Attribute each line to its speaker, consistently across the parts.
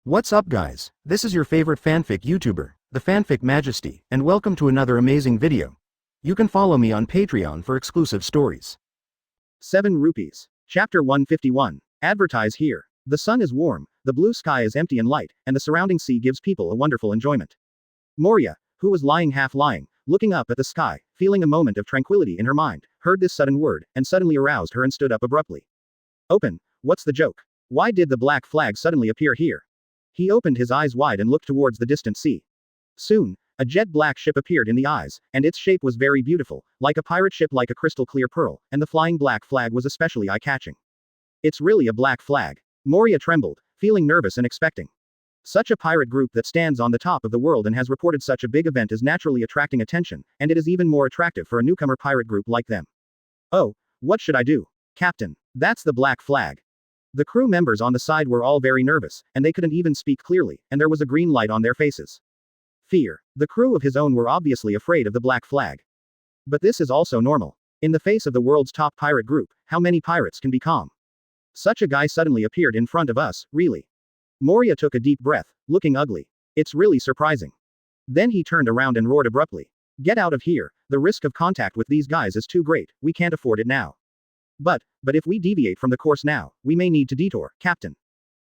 Speaker 1: What's up guys, this is your favorite fanfic YouTuber, the Fanfic Majesty, and welcome to another amazing video. You can follow me on Patreon for exclusive stories.
Speaker 2: 7 rupees. Chapter 151. Advertise here. The sun is warm, the blue sky is empty and light, and the surrounding sea gives people a wonderful enjoyment. Moria, who was half lying, looking up at the sky, feeling a moment of tranquility in her mind, heard this sudden word, and suddenly aroused her and stood up abruptly. Open, what's the joke? Why did the black flag suddenly appear here? He opened his eyes wide and looked towards the distant sea. Soon, a jet-black ship appeared in the eyes, and its shape was very beautiful, like a pirate ship, like a crystal-clear pearl, and the flying black flag was especially eye-catching. It's really a black flag. Moria trembled, feeling nervous and expecting. Such a pirate group that stands on the top of the world and has reported such a big event is naturally attracting attention, and it is even more attractive for a newcomer pirate group like them. Oh, what should I do? Captain, that's the black flag. The crew members on the side were all very nervous, and they couldn't even speak clearly, and there was a green light on their faces. Fear. The crew of his own were obviously afraid of the black flag. But this is also normal. In the face of the world's top pirate group, how many pirates can be calm? Such a guy suddenly appeared in front of us, really. Moria took a deep breath, looking ugly. It's really surprising. Then he turned around and roared abruptly. Get out of here, the risk of contact with these guys is too great, we can't afford it now. But if we deviate from the course now, we may need to detour, Captain.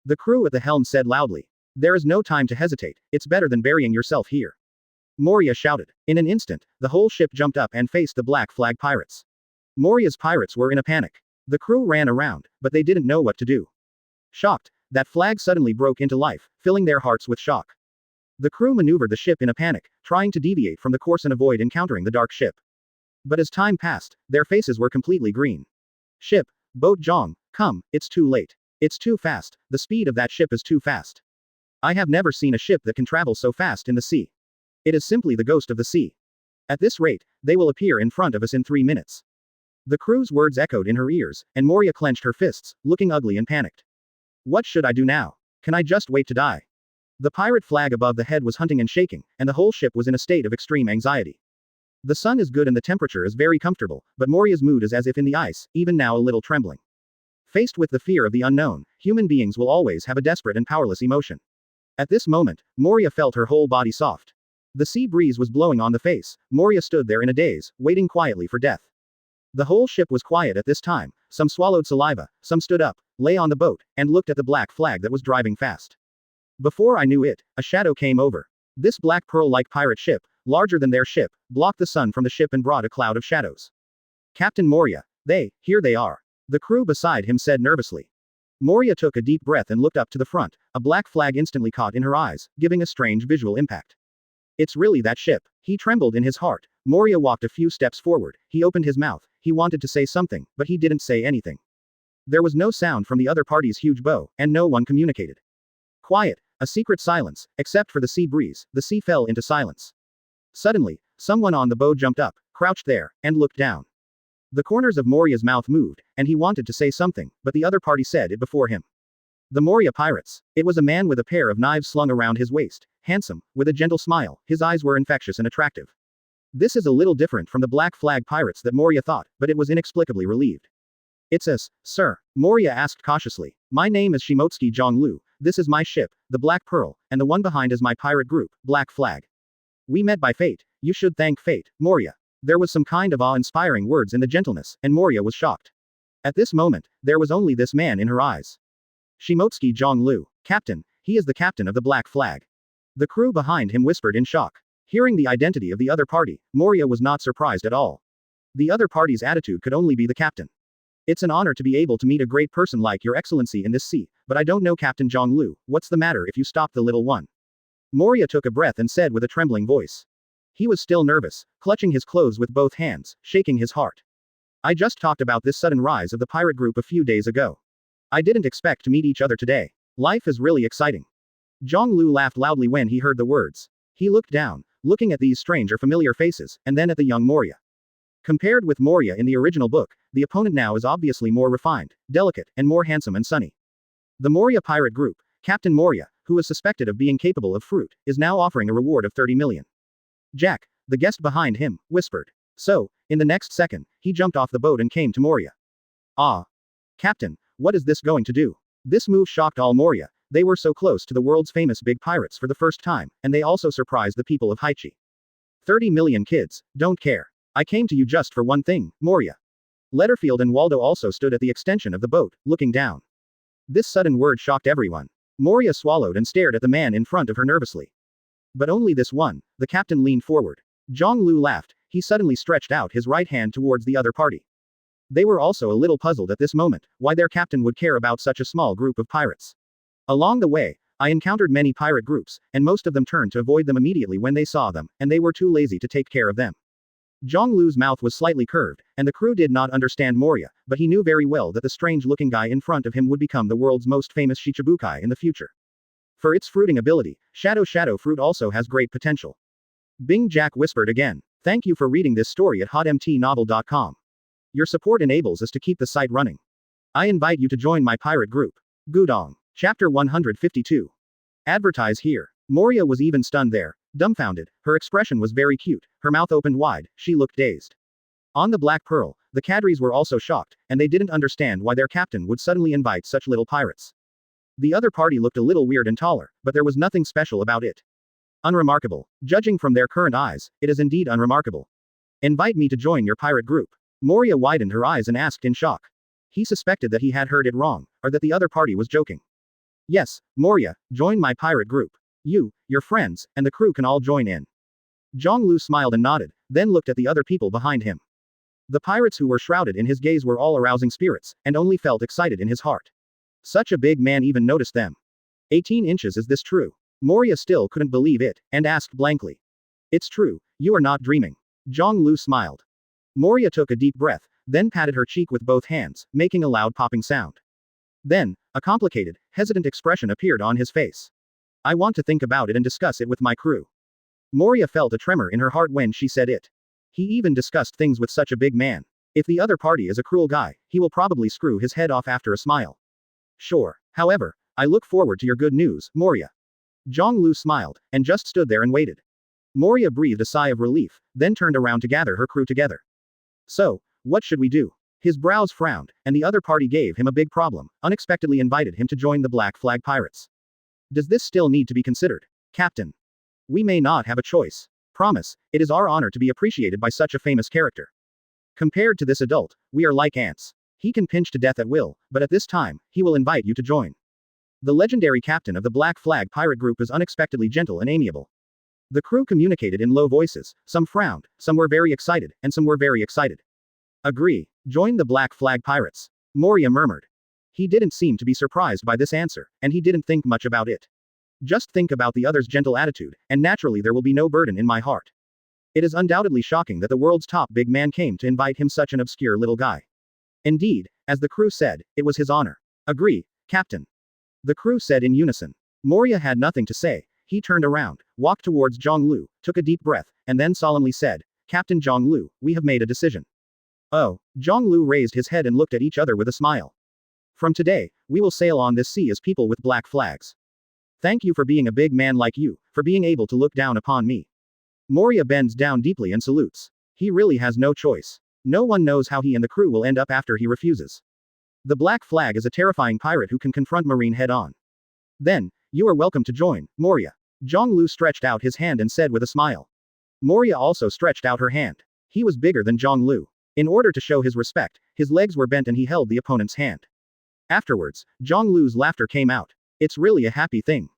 Speaker 2: The crew at the helm said loudly. There is no time to hesitate, it's better than burying yourself here. Moria shouted. In an instant, the whole ship jumped up and faced the black flag pirates. Moria's pirates were in a panic. The crew ran around, but they didn't know what to do. Shocked, that flag suddenly broke into life, filling their hearts with shock. The crew maneuvered the ship in a panic, trying to deviate from the course and avoid encountering the dark ship. But as time passed, their faces were completely green. Ship, boat Zhang, come, it's too late. It's too fast, the speed of that ship is too fast. I have never seen a ship that can travel so fast in the sea. It is simply the ghost of the sea. At this rate, they will appear in front of us in 3 minutes. The crew's words echoed in her ears, and Moria clenched her fists, looking ugly and panicked. What should I do now? Can I just wait to die? The pirate flag above the head was hunting and shaking, and the whole ship was in a state of extreme anxiety. The sun is good and the temperature is very comfortable, but Moria's mood is as if in the ice, even now a little trembling. Faced with the fear of the unknown, human beings will always have a desperate and powerless emotion. At this moment, Moria felt her whole body soft. The sea breeze was blowing on the face. Moria stood there in a daze, waiting quietly for death. The whole ship was quiet at this time, some swallowed saliva, some stood up, lay on the boat, and looked at the black flag that was driving fast. Before I knew it, a shadow came over. This black pearl-like pirate ship, larger than their ship, blocked the sun from the ship and brought a cloud of shadows. Captain Moria, here they are. The crew beside him said nervously. Moria took a deep breath and looked up to the front, a black flag instantly caught in her eyes, giving a strange visual impact. It's really that ship. He trembled in his heart. Moria walked a few steps forward, he opened his mouth, he wanted to say something, but he didn't say anything. There was no sound from the other party's huge bow, and no one communicated. Quiet, a secret silence, except for the sea breeze, the sea fell into silence. Suddenly, someone on the bow jumped up, crouched there, and looked down. The corners of Moria's mouth moved, and he wanted to say something, but the other party said it before him. The Moria pirates. It was a man with a pair of knives slung around his waist, handsome, with a gentle smile, his eyes were infectious and attractive. This is a little different from the black flag pirates that Moria thought, but it was inexplicably relieved. It's us, sir, Moria asked cautiously. My name is Shimotsuki Jiāng Liú, this is my ship, the Black Pearl, and the one behind is my pirate group, Black Flag. We met by fate, you should thank fate, Moria. There was some kind of awe-inspiring words in the gentleness, and Moria was shocked. At this moment, there was only this man in her eyes. Shimotsuki Jiāng Liú, Captain, he is the captain of the Black Flag. The crew behind him whispered in shock. Hearing the identity of the other party, Moria was not surprised at all. The other party's attitude could only be the captain. It's an honor to be able to meet a great person like your excellency in this sea, but I don't know Captain Jiāng Liú, what's the matter if you stop the little one? Moria took a breath and said with a trembling voice. He was still nervous, clutching his clothes with both hands, shaking his heart. I just talked about this sudden rise of the pirate group a few days ago. I didn't expect to meet each other today. Life is really exciting. Jiāng Liú laughed loudly when he heard the words. He looked down, looking at these strange or familiar faces, and then at the young Moria. Compared with Moria in the original book, the opponent now is obviously more refined, delicate, and more handsome and sunny. The Moria pirate group, Captain Moria, who is suspected of being capable of fruit, is now offering a reward of 30 million. Jack, the guest behind him, whispered. So, in the next second, he jumped off the boat and came to Moria. Ah. Captain, what is this going to do? This move shocked all Moria. They were so close to the world's famous big pirates for the first time, and they also surprised the people of Haichi. 30 million kids, don't care. I came to you just for one thing, Moria. Letterfield and Waldo also stood at the extension of the boat, looking down. This sudden word shocked everyone. Moria swallowed and stared at the man in front of her nervously. But only this one, the captain leaned forward. Jiāng Liú laughed, he suddenly stretched out his right hand towards the other party. They were also a little puzzled at this moment, why their captain would care about such a small group of pirates. Along the way, I encountered many pirate groups, and most of them turned to avoid them immediately when they saw them, and they were too lazy to take care of them. Jiāng Liú's mouth was slightly curved, and the crew did not understand Moria, but he knew very well that the strange-looking guy in front of him would become the world's most famous Shichibukai in the future. For its fruiting ability, Shadow Fruit also has great potential. Bing Jack whispered again. Thank you for reading this story at hotmtnovel.com. Your support enables us to keep the site running. I invite you to join my pirate group. Gudong. Chapter 152. Advertise here. Moria was even stunned there, dumbfounded, her expression was very cute, her mouth opened wide, she looked dazed. On the Black Pearl, the cadres were also shocked, and they didn't understand why their captain would suddenly invite such little pirates. The other party looked a little weird and taller, but there was nothing special about it. Unremarkable. Judging from their current eyes, it is indeed unremarkable. Invite me to join your pirate group. Moria widened her eyes and asked in shock. He suspected that he had heard it wrong, or that the other party was joking. Yes, Moria, join my pirate group. You, your friends, and the crew can all join in. Jiāng Liú smiled and nodded, then looked at the other people behind him. The pirates who were shrouded in his gaze were all arousing spirits, and only felt excited in his heart. Such a big man even noticed them. 18 inches, is this true? Moria still couldn't believe it, and asked blankly. It's true, you are not dreaming. Jiāng Liú smiled. Moria took a deep breath, then patted her cheek with both hands, making a loud popping sound. Then, a complicated, hesitant expression appeared on his face. I want to think about it and discuss it with my crew. Moria felt a tremor in her heart when she said it. He even discussed things with such a big man. If the other party is a cruel guy, he will probably screw his head off after a smile. Sure. However, I look forward to your good news, Moria. Jiāng Liú smiled, and just stood there and waited. Moria breathed a sigh of relief, then turned around to gather her crew together. So, what should we do? His brows frowned, and the other party gave him a big problem, unexpectedly invited him to join the Black Flag Pirates. Does this still need to be considered? Captain. We may not have a choice. Promise, it is our honor to be appreciated by such a famous character. Compared to this adult, we are like ants. He can pinch to death at will, but at this time, he will invite you to join. The legendary captain of the Black Flag Pirate Group is unexpectedly gentle and amiable. The crew communicated in low voices, some frowned, some were very excited, and some were very excited. Agree. Join the Black Flag Pirates. Moria murmured. He didn't seem to be surprised by this answer, and he didn't think much about it. Just think about the other's gentle attitude, and naturally there will be no burden in my heart. It is undoubtedly shocking that the world's top big man came to invite him, such an obscure little guy. Indeed, as the crew said, it was his honor. Agree, Captain. The crew said in unison. Moria had nothing to say. He turned around, walked towards Jiāng Liú, took a deep breath, and then solemnly said, Captain Jiāng Liú, we have made a decision. Oh, Jiāng Liú raised his head and looked at each other with a smile. From today, we will sail on this sea as people with black flags. Thank you for being a big man like you, for being able to look down upon me. Moria bends down deeply and salutes. He really has no choice. No one knows how he and the crew will end up after he refuses. The Black Flag is a terrifying pirate who can confront Marine head-on. Then, you are welcome to join, Moria. Jiāng Liú stretched out his hand and said with a smile. Moria also stretched out her hand. He was bigger than Jiāng Liú. In order to show his respect, his legs were bent and he held the opponent's hand. Afterwards, Jiāng Liú's laughter came out. It's really a happy thing.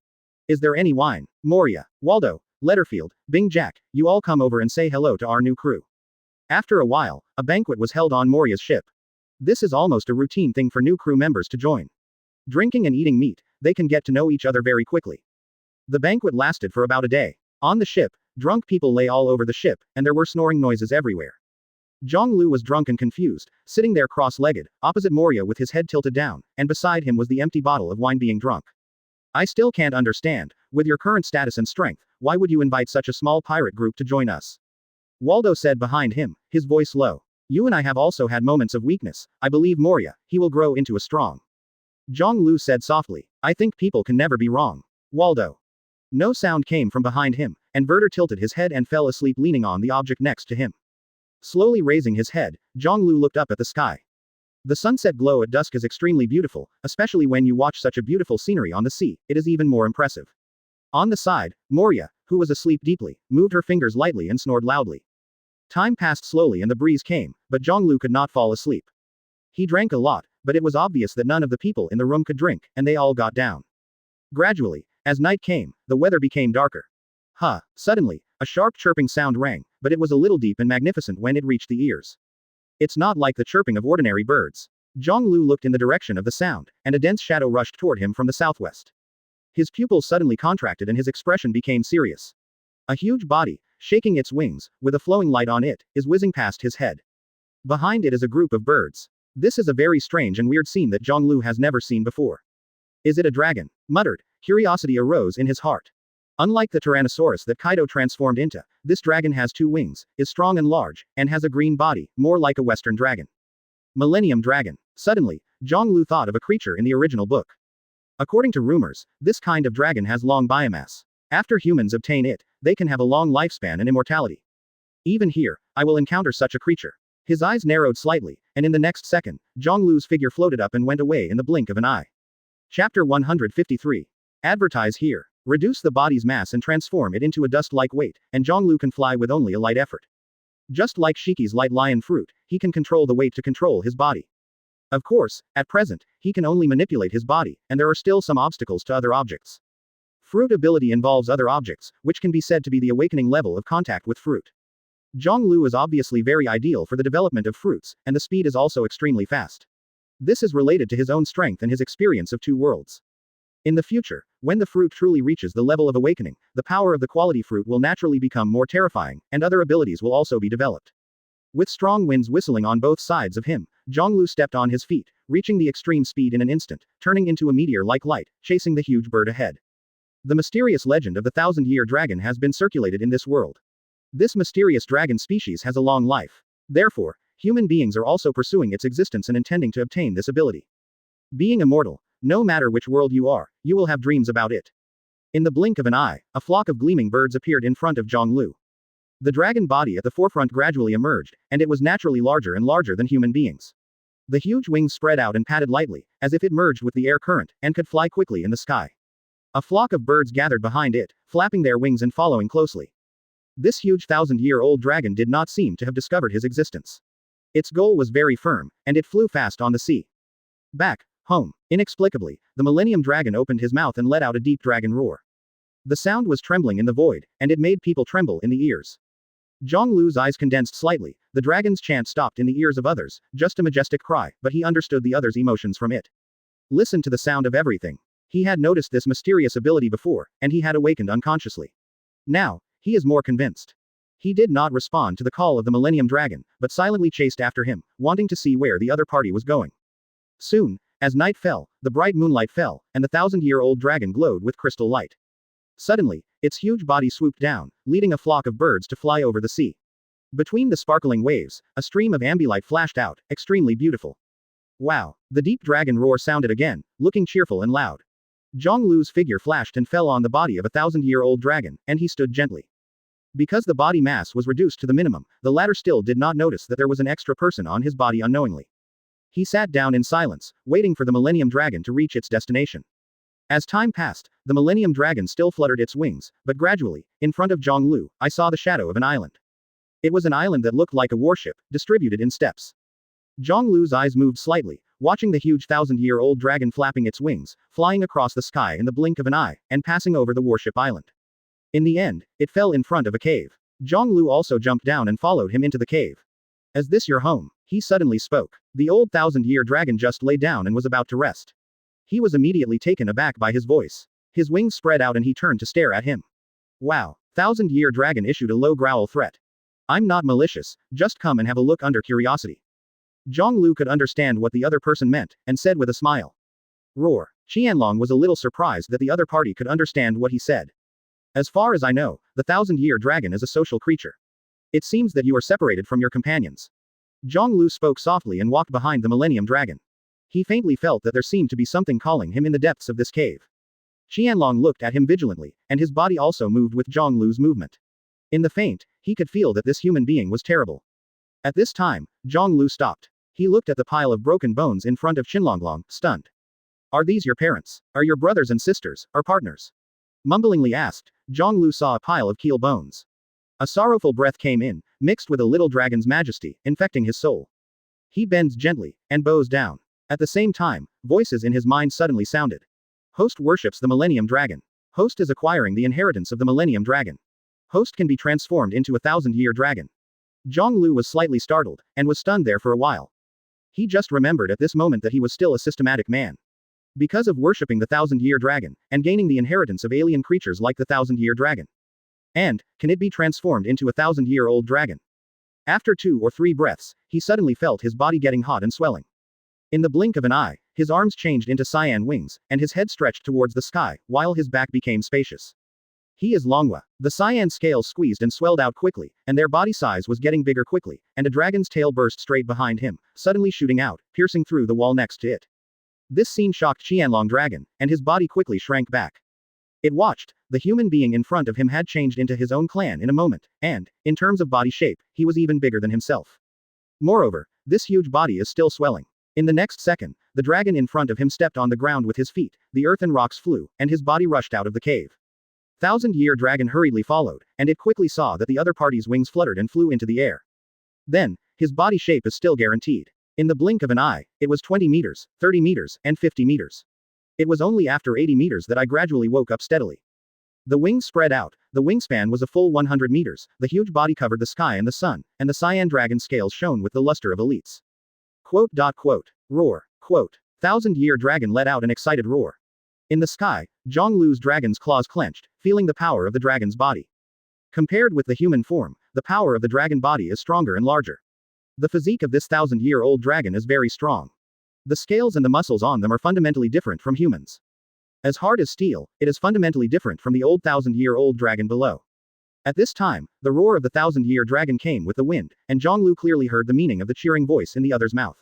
Speaker 2: Is there any wine? Moria, Waldo, Letterfield, Bing Jack, you all come over and say hello to our new crew. After a while, a banquet was held on Moria's ship. This is almost a routine thing for new crew members to join. Drinking and eating meat, they can get to know each other very quickly. The banquet lasted for about a day. On the ship, drunk people lay all over the ship, and there were snoring noises everywhere. Jiāng Liú was drunk and confused, sitting there cross-legged, opposite Moria with his head tilted down, and beside him was the empty bottle of wine being drunk. I still can't understand, with your current status and strength, why would you invite such a small pirate group to join us? Waldo said behind him, his voice low. You and I have also had moments of weakness. I believe Moria, he will grow into a strong. Jiāng Liú said softly, I think people can never be wrong. Waldo. No sound came from behind him, and Verter tilted his head and fell asleep leaning on the object next to him. Slowly raising his head, Jiāng Liú looked up at the sky. The sunset glow at dusk is extremely beautiful, especially when you watch such a beautiful scenery on the sea, it is even more impressive. On the side, Moria, who was asleep deeply, moved her fingers lightly and snored loudly. Time passed slowly and the breeze came, but Jiāng Liú could not fall asleep. He drank a lot, but it was obvious that none of the people in the room could drink, and they all got down. Gradually, as night came, the weather became darker. Suddenly, a sharp chirping sound rang, but it was a little deep and magnificent when it reached the ears. It's not like the chirping of ordinary birds. Jiāng Liú looked in the direction of the sound, and a dense shadow rushed toward him from the southwest. His pupils suddenly contracted and his expression became serious. A huge body, shaking its wings, with a flowing light on it, is whizzing past his head. Behind it is a group of birds. This is a very strange and weird scene that Jiāng Liú has never seen before. Is it a dragon? Muttered. Curiosity arose in his heart. Unlike the Tyrannosaurus that Kaido transformed into, this dragon has 2 wings, is strong and large, and has a green body, more like a Western dragon. Millennium Dragon. Suddenly, Jiāng Liú thought of a creature in the original book. According to rumors, this kind of dragon has long biomass. After humans obtain it, they can have a long lifespan and immortality. Even here, I will encounter such a creature. His eyes narrowed slightly, and in the next second, Jiāng Liú's figure floated up and went away in the blink of an eye. Chapter 153. Advertise here. Reduce the body's mass and transform it into a dust-like weight, and Jiāng Liú can fly with only a light effort. Just like Shiki's light lion fruit, he can control the weight to control his body. Of course, at present, he can only manipulate his body, and there are still some obstacles to other objects. Fruit ability involves other objects, which can be said to be the awakening level of contact with fruit. Jiāng Liú is obviously very ideal for the development of fruits, and the speed is also extremely fast. This is related to his own strength and his experience of 2 worlds. In the future, when the fruit truly reaches the level of awakening, the power of the quality fruit will naturally become more terrifying, and other abilities will also be developed. With strong winds whistling on both sides of him, Jiāng Liú stepped on his feet, reaching the extreme speed in an instant, turning into a meteor-like light, chasing the huge bird ahead. The mysterious legend of the 1,000-year dragon has been circulated in this world. This mysterious dragon species has a long life. Therefore, human beings are also pursuing its existence and intending to obtain this ability. Being immortal, no matter which world you are, you will have dreams about it. In the blink of an eye, a flock of gleaming birds appeared in front of Jiāng Liú. The dragon body at the forefront gradually emerged, and it was naturally larger and larger than human beings. The huge wings spread out and padded lightly, as if it merged with the air current, and could fly quickly in the sky. A flock of birds gathered behind it, flapping their wings and following closely. This huge 1,000-year-old dragon did not seem to have discovered his existence. Its goal was very firm, and it flew fast on the sea. Back home. Inexplicably, the Millennium Dragon opened his mouth and let out a deep dragon roar. The sound was trembling in the void, and it made people tremble in the ears. Jiāng Liú's eyes condensed slightly, the dragon's chant stopped in the ears of others, just a majestic cry, but he understood the others' emotions from it. Listen to the sound of everything. He had noticed this mysterious ability before, and he had awakened unconsciously. Now, he is more convinced. He did not respond to the call of the Millennium Dragon, but silently chased after him, wanting to see where the other party was going. Soon, as night fell, the bright moonlight fell, and the 1,000-year-old dragon glowed with crystal light. Suddenly, its huge body swooped down, leading a flock of birds to fly over the sea. Between the sparkling waves, a stream of ambilight flashed out, extremely beautiful. Wow! The deep dragon roar sounded again, looking cheerful and loud. Jiāng Liú's figure flashed and fell on the body of a 1,000-year-old dragon, and he stood gently. Because the body mass was reduced to the minimum, the latter still did not notice that there was an extra person on his body unknowingly. He sat down in silence, waiting for the Millennium Dragon to reach its destination. As time passed, the Millennium Dragon still fluttered its wings, but gradually, in front of Jiāng Liú, I saw the shadow of an island. It was an island that looked like a warship, distributed in steps. Jiāng Liú's eyes moved slightly, watching the huge 1,000-year-old dragon flapping its wings, flying across the sky in the blink of an eye, and passing over the warship island. In the end, it fell in front of a cave. Jiāng Liú also jumped down and followed him into the cave. Is this your home? He suddenly spoke. The old 1,000-year dragon just lay down and was about to rest. He was immediately taken aback by his voice. His wings spread out and he turned to stare at him. Wow! 1,000-year dragon issued a low growl threat. I'm not malicious, just come and have a look under curiosity. Jiāng Liú could understand what the other person meant, and said with a smile. Roar. Qianlong was a little surprised that the other party could understand what he said. As far as I know, the 1,000-year dragon is a social creature. It seems that you are separated from your companions. Jiāng Liú spoke softly and walked behind the Millennium Dragon. He faintly felt that there seemed to be something calling him in the depths of this cave. Qianlong looked at him vigilantly, and his body also moved with Jiāng Liú's movement. In the faint, he could feel that this human being was terrible. At this time, Jiāng Liú stopped. He looked at the pile of broken bones in front of Qinlonglong, stunned. Are these your parents? Are your brothers and sisters, or partners? Mumblingly asked, Jiāng Liú saw a pile of keel bones. A sorrowful breath came in, mixed with a little dragon's majesty, infecting his soul. He bends gently, and bows down. At the same time, voices in his mind suddenly sounded. Host worships the Millennium Dragon. Host is acquiring the inheritance of the Millennium Dragon. Host can be transformed into a 1,000-year dragon. Jiāng Liú was slightly startled, and was stunned there for a while. He just remembered at this moment that he was still a systematic man. Because of worshipping the 1,000-year dragon, and gaining the inheritance of alien creatures like the 1,000-year dragon. And, can it be transformed into a 1,000-year-old dragon? After 2 or 3 breaths, he suddenly felt his body getting hot and swelling. In the blink of an eye, his arms changed into cyan wings, and his head stretched towards the sky, while his back became spacious. He is Longhua. The cyan scales squeezed and swelled out quickly, and their body size was getting bigger quickly, and a dragon's tail burst straight behind him, suddenly shooting out, piercing through the wall next to it. This scene shocked Qianlong Dragon, and his body quickly shrank back. It watched. The human being in front of him had changed into his own clan in a moment, and, in terms of body shape, he was even bigger than himself. Moreover, this huge body is still swelling. In the next second, the dragon in front of him stepped on the ground with his feet, the earth and rocks flew, and his body rushed out of the cave. 1,000-year dragon hurriedly followed, and it quickly saw that the other party's wings fluttered and flew into the air. Then, his body shape is still guaranteed. In the blink of an eye, it was 20 meters, 30 meters, and 50 meters. It was only after 80 meters that I gradually woke up steadily. The wings spread out, the wingspan was a full 100 meters, the huge body covered the sky and the sun, and the cyan dragon scales shone with the luster of elites. Roar. 1,000-year dragon let out an excited roar. In the sky, Jiāng Liú's dragon's claws clenched, feeling the power of the dragon's body. Compared with the human form, the power of the dragon body is stronger and larger. The physique of this 1,000-year-old dragon is very strong. The scales and the muscles on them are fundamentally different from humans. As hard as steel, it is fundamentally different from the old 1,000-year-old dragon below. At this time, the roar of the 1,000-year dragon came with the wind, and Jiāng Liú clearly heard the meaning of the cheering voice in the other's mouth.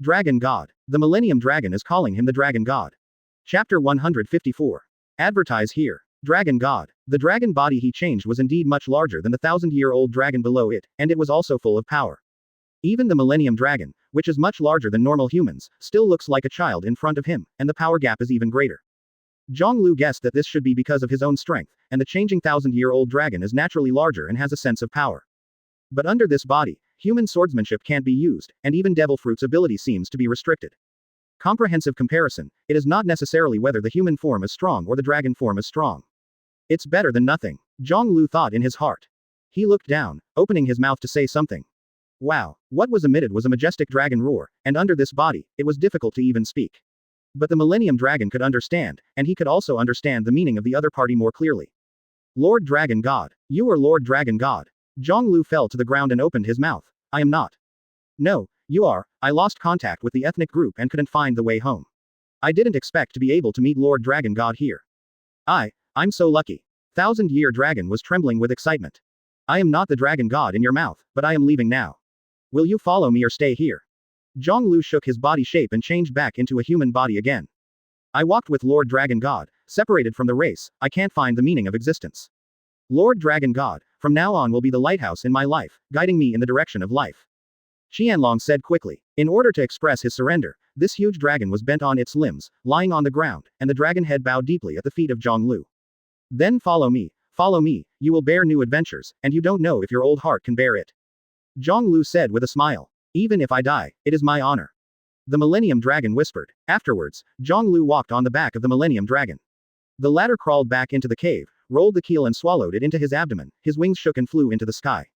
Speaker 2: Dragon God. The Millennium Dragon is calling him the Dragon God. Chapter 154. Advertise here. Dragon God. The dragon body he changed was indeed much larger than the 1,000-year-old dragon below it, and it was also full of power. Even the Millennium Dragon, which is much larger than normal humans, still looks like a child in front of him, and the power gap is even greater. Jiāng Liú guessed that this should be because of his own strength, and the changing 1,000-year-old dragon is naturally larger and has a sense of power. But under this body, human swordsmanship can't be used, and even Devil Fruit's ability seems to be restricted. Comprehensive comparison, it is not necessarily whether the human form is strong or the dragon form is strong. It's better than nothing, Jiāng Liú thought in his heart. He looked down, opening his mouth to say something. Wow, what was emitted was a majestic dragon roar, and under this body, it was difficult to even speak. But the Millennium Dragon could understand, and he could also understand the meaning of the other party more clearly. Lord Dragon God. You are Lord Dragon God. Jiāng Liú fell to the ground and opened his mouth. I am not. No, you are. I lost contact with the ethnic group and couldn't find the way home. I didn't expect to be able to meet Lord Dragon God here. I'm so lucky. 1,000-year dragon was trembling with excitement. I am not the dragon god in your mouth, but I am leaving now. Will you follow me or stay here? Jiāng Liú shook his body shape and changed back into a human body again. I walked with Lord Dragon God, separated from the race, I can't find the meaning of existence. Lord Dragon God, from now on will be the lighthouse in my life, guiding me in the direction of life. Qianlong said quickly. In order to express his surrender, this huge dragon was bent on its limbs, lying on the ground, and the dragon head bowed deeply at the feet of Jiāng Liú. Then follow me, you will bear new adventures, and you don't know if your old heart can bear it. Jiāng Liú said with a smile. Even if I die, it is my honor. The Millennium Dragon whispered. Afterwards, Jiāng Liú walked on the back of the Millennium Dragon. The latter crawled back into the cave, rolled the keel and swallowed it into his abdomen, his wings shook and flew into the sky.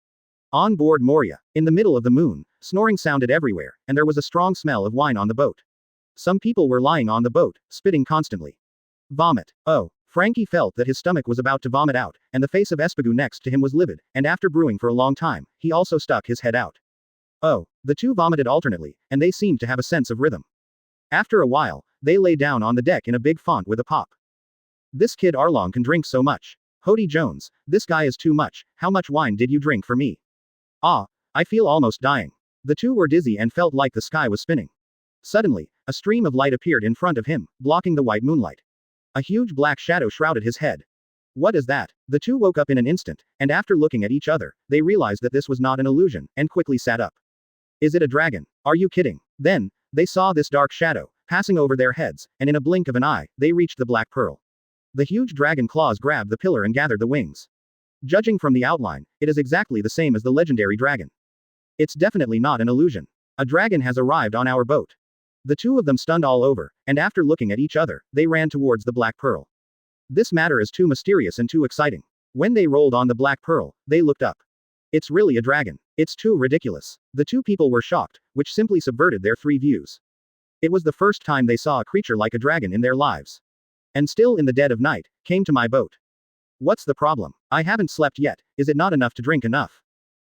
Speaker 2: On board Moria, in the middle of the moon, snoring sounded everywhere, and there was a strong smell of wine on the boat. Some people were lying on the boat, spitting constantly. Vomit. Oh. Frankie felt that his stomach was about to vomit out, and the face of Espagou next to him was livid, and after brewing for a long time, he also stuck his head out. Oh. The two vomited alternately, and they seemed to have a sense of rhythm. After a while, they lay down on the deck in a big font with a pop. This kid Arlong can drink so much. Hody Jones, this guy is too much, how much wine did you drink for me? Ah, I feel almost dying. The two were dizzy and felt like the sky was spinning. Suddenly, a stream of light appeared in front of him, blocking the white moonlight. A huge black shadow shrouded his head. What is that? The two woke up in an instant, and after looking at each other, they realized that this was not an illusion, and quickly sat up. Is it a dragon? Are you kidding? Then, they saw this dark shadow, passing over their heads, and in a blink of an eye, they reached the black pearl. The huge dragon claws grabbed the pillar and gathered the wings. Judging from the outline, it is exactly the same as the legendary dragon. It's definitely not an illusion. A dragon has arrived on our boat. The two of them stunned all over, and after looking at each other, they ran towards the black pearl. This matter is too mysterious and too exciting. When they rolled on the black pearl, they looked up. It's really a dragon. It's too ridiculous. The two people were shocked, which simply subverted their three views. It was the first time they saw a creature like a dragon in their lives. And still in the dead of night, came to my boat. What's the problem? I haven't slept yet, is it not enough to drink enough?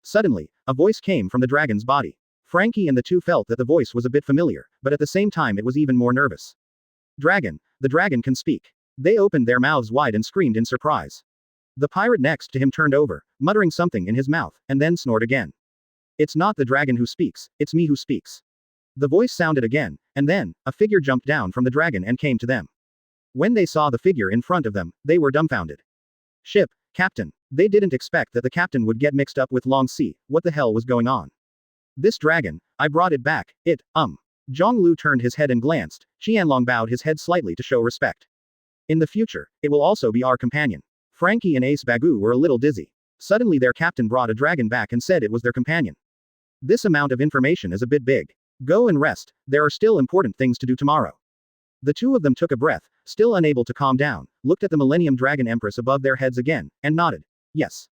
Speaker 2: Suddenly, a voice came from the dragon's body. Frankie and the two felt that the voice was a bit familiar, but at the same time it was even more nervous. Dragon, the dragon can speak. They opened their mouths wide and screamed in surprise. The pirate next to him turned over, muttering something in his mouth, and then snored again. It's not the dragon who speaks, it's me who speaks. The voice sounded again, and then, a figure jumped down from the dragon and came to them. When they saw the figure in front of them, they were dumbfounded. Ship, Captain. They didn't expect that the captain would get mixed up with Long Sea. What the hell was going on? This dragon, I brought it back, Jiāng Liú turned his head and glanced. Qianlong bowed his head slightly to show respect. In the future, it will also be our companion. Frankie and Ace Bagu were a little dizzy. Suddenly their captain brought a dragon back and said it was their companion. This amount of information is a bit big. Go and rest, there are still important things to do tomorrow. The two of them took a breath, still unable to calm down, looked at the Millennium Dragon Empress above their heads again, and nodded. Yes.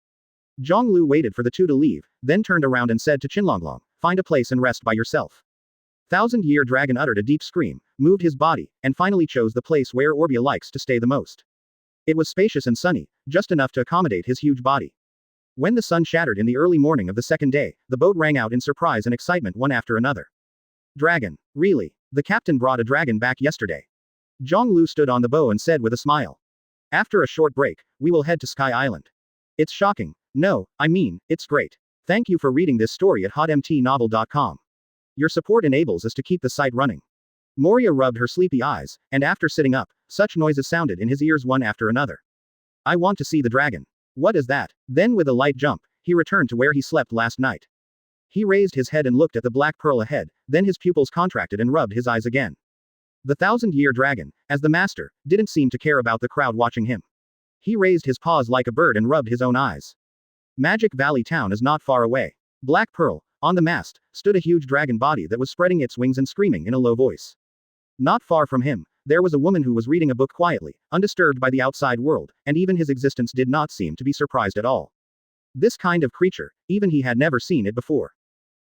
Speaker 2: Jiāng Liú waited for the two to leave, then turned around and said to Qianlong, find a place and rest by yourself. Thousand-Year Dragon uttered a deep scream, moved his body, and finally chose the place where Orbia likes to stay the most. It was spacious and sunny, just enough to accommodate his huge body. When the sun shattered in the early morning of the second day, the boat rang out in surprise and excitement one after another. Dragon, really? The captain brought a dragon back yesterday. Jiāng Liú stood on the bow and said with a smile. After a short break, we will head to Sky Island. It's shocking. No, I mean, it's great. Thank you for reading this story at hotmtnovel.com. Your support enables us to keep the site running. Moria rubbed her sleepy eyes, and after sitting up, such noises sounded in his ears one after another. I want to see the dragon. What is that? Then with a light jump, he returned to where he slept last night. He raised his head and looked at the black pearl ahead, then his pupils contracted and rubbed his eyes again. The Thousand-Year Dragon, as the master, didn't seem to care about the crowd watching him. He raised his paws like a bird and rubbed his own eyes. Magic Valley Town is not far away. Black Pearl, on the mast, stood a huge dragon body that was spreading its wings and screaming in a low voice. Not far from him, there was a woman who was reading a book quietly, undisturbed by the outside world, and even his existence did not seem to be surprised at all. This kind of creature, even he had never seen it before.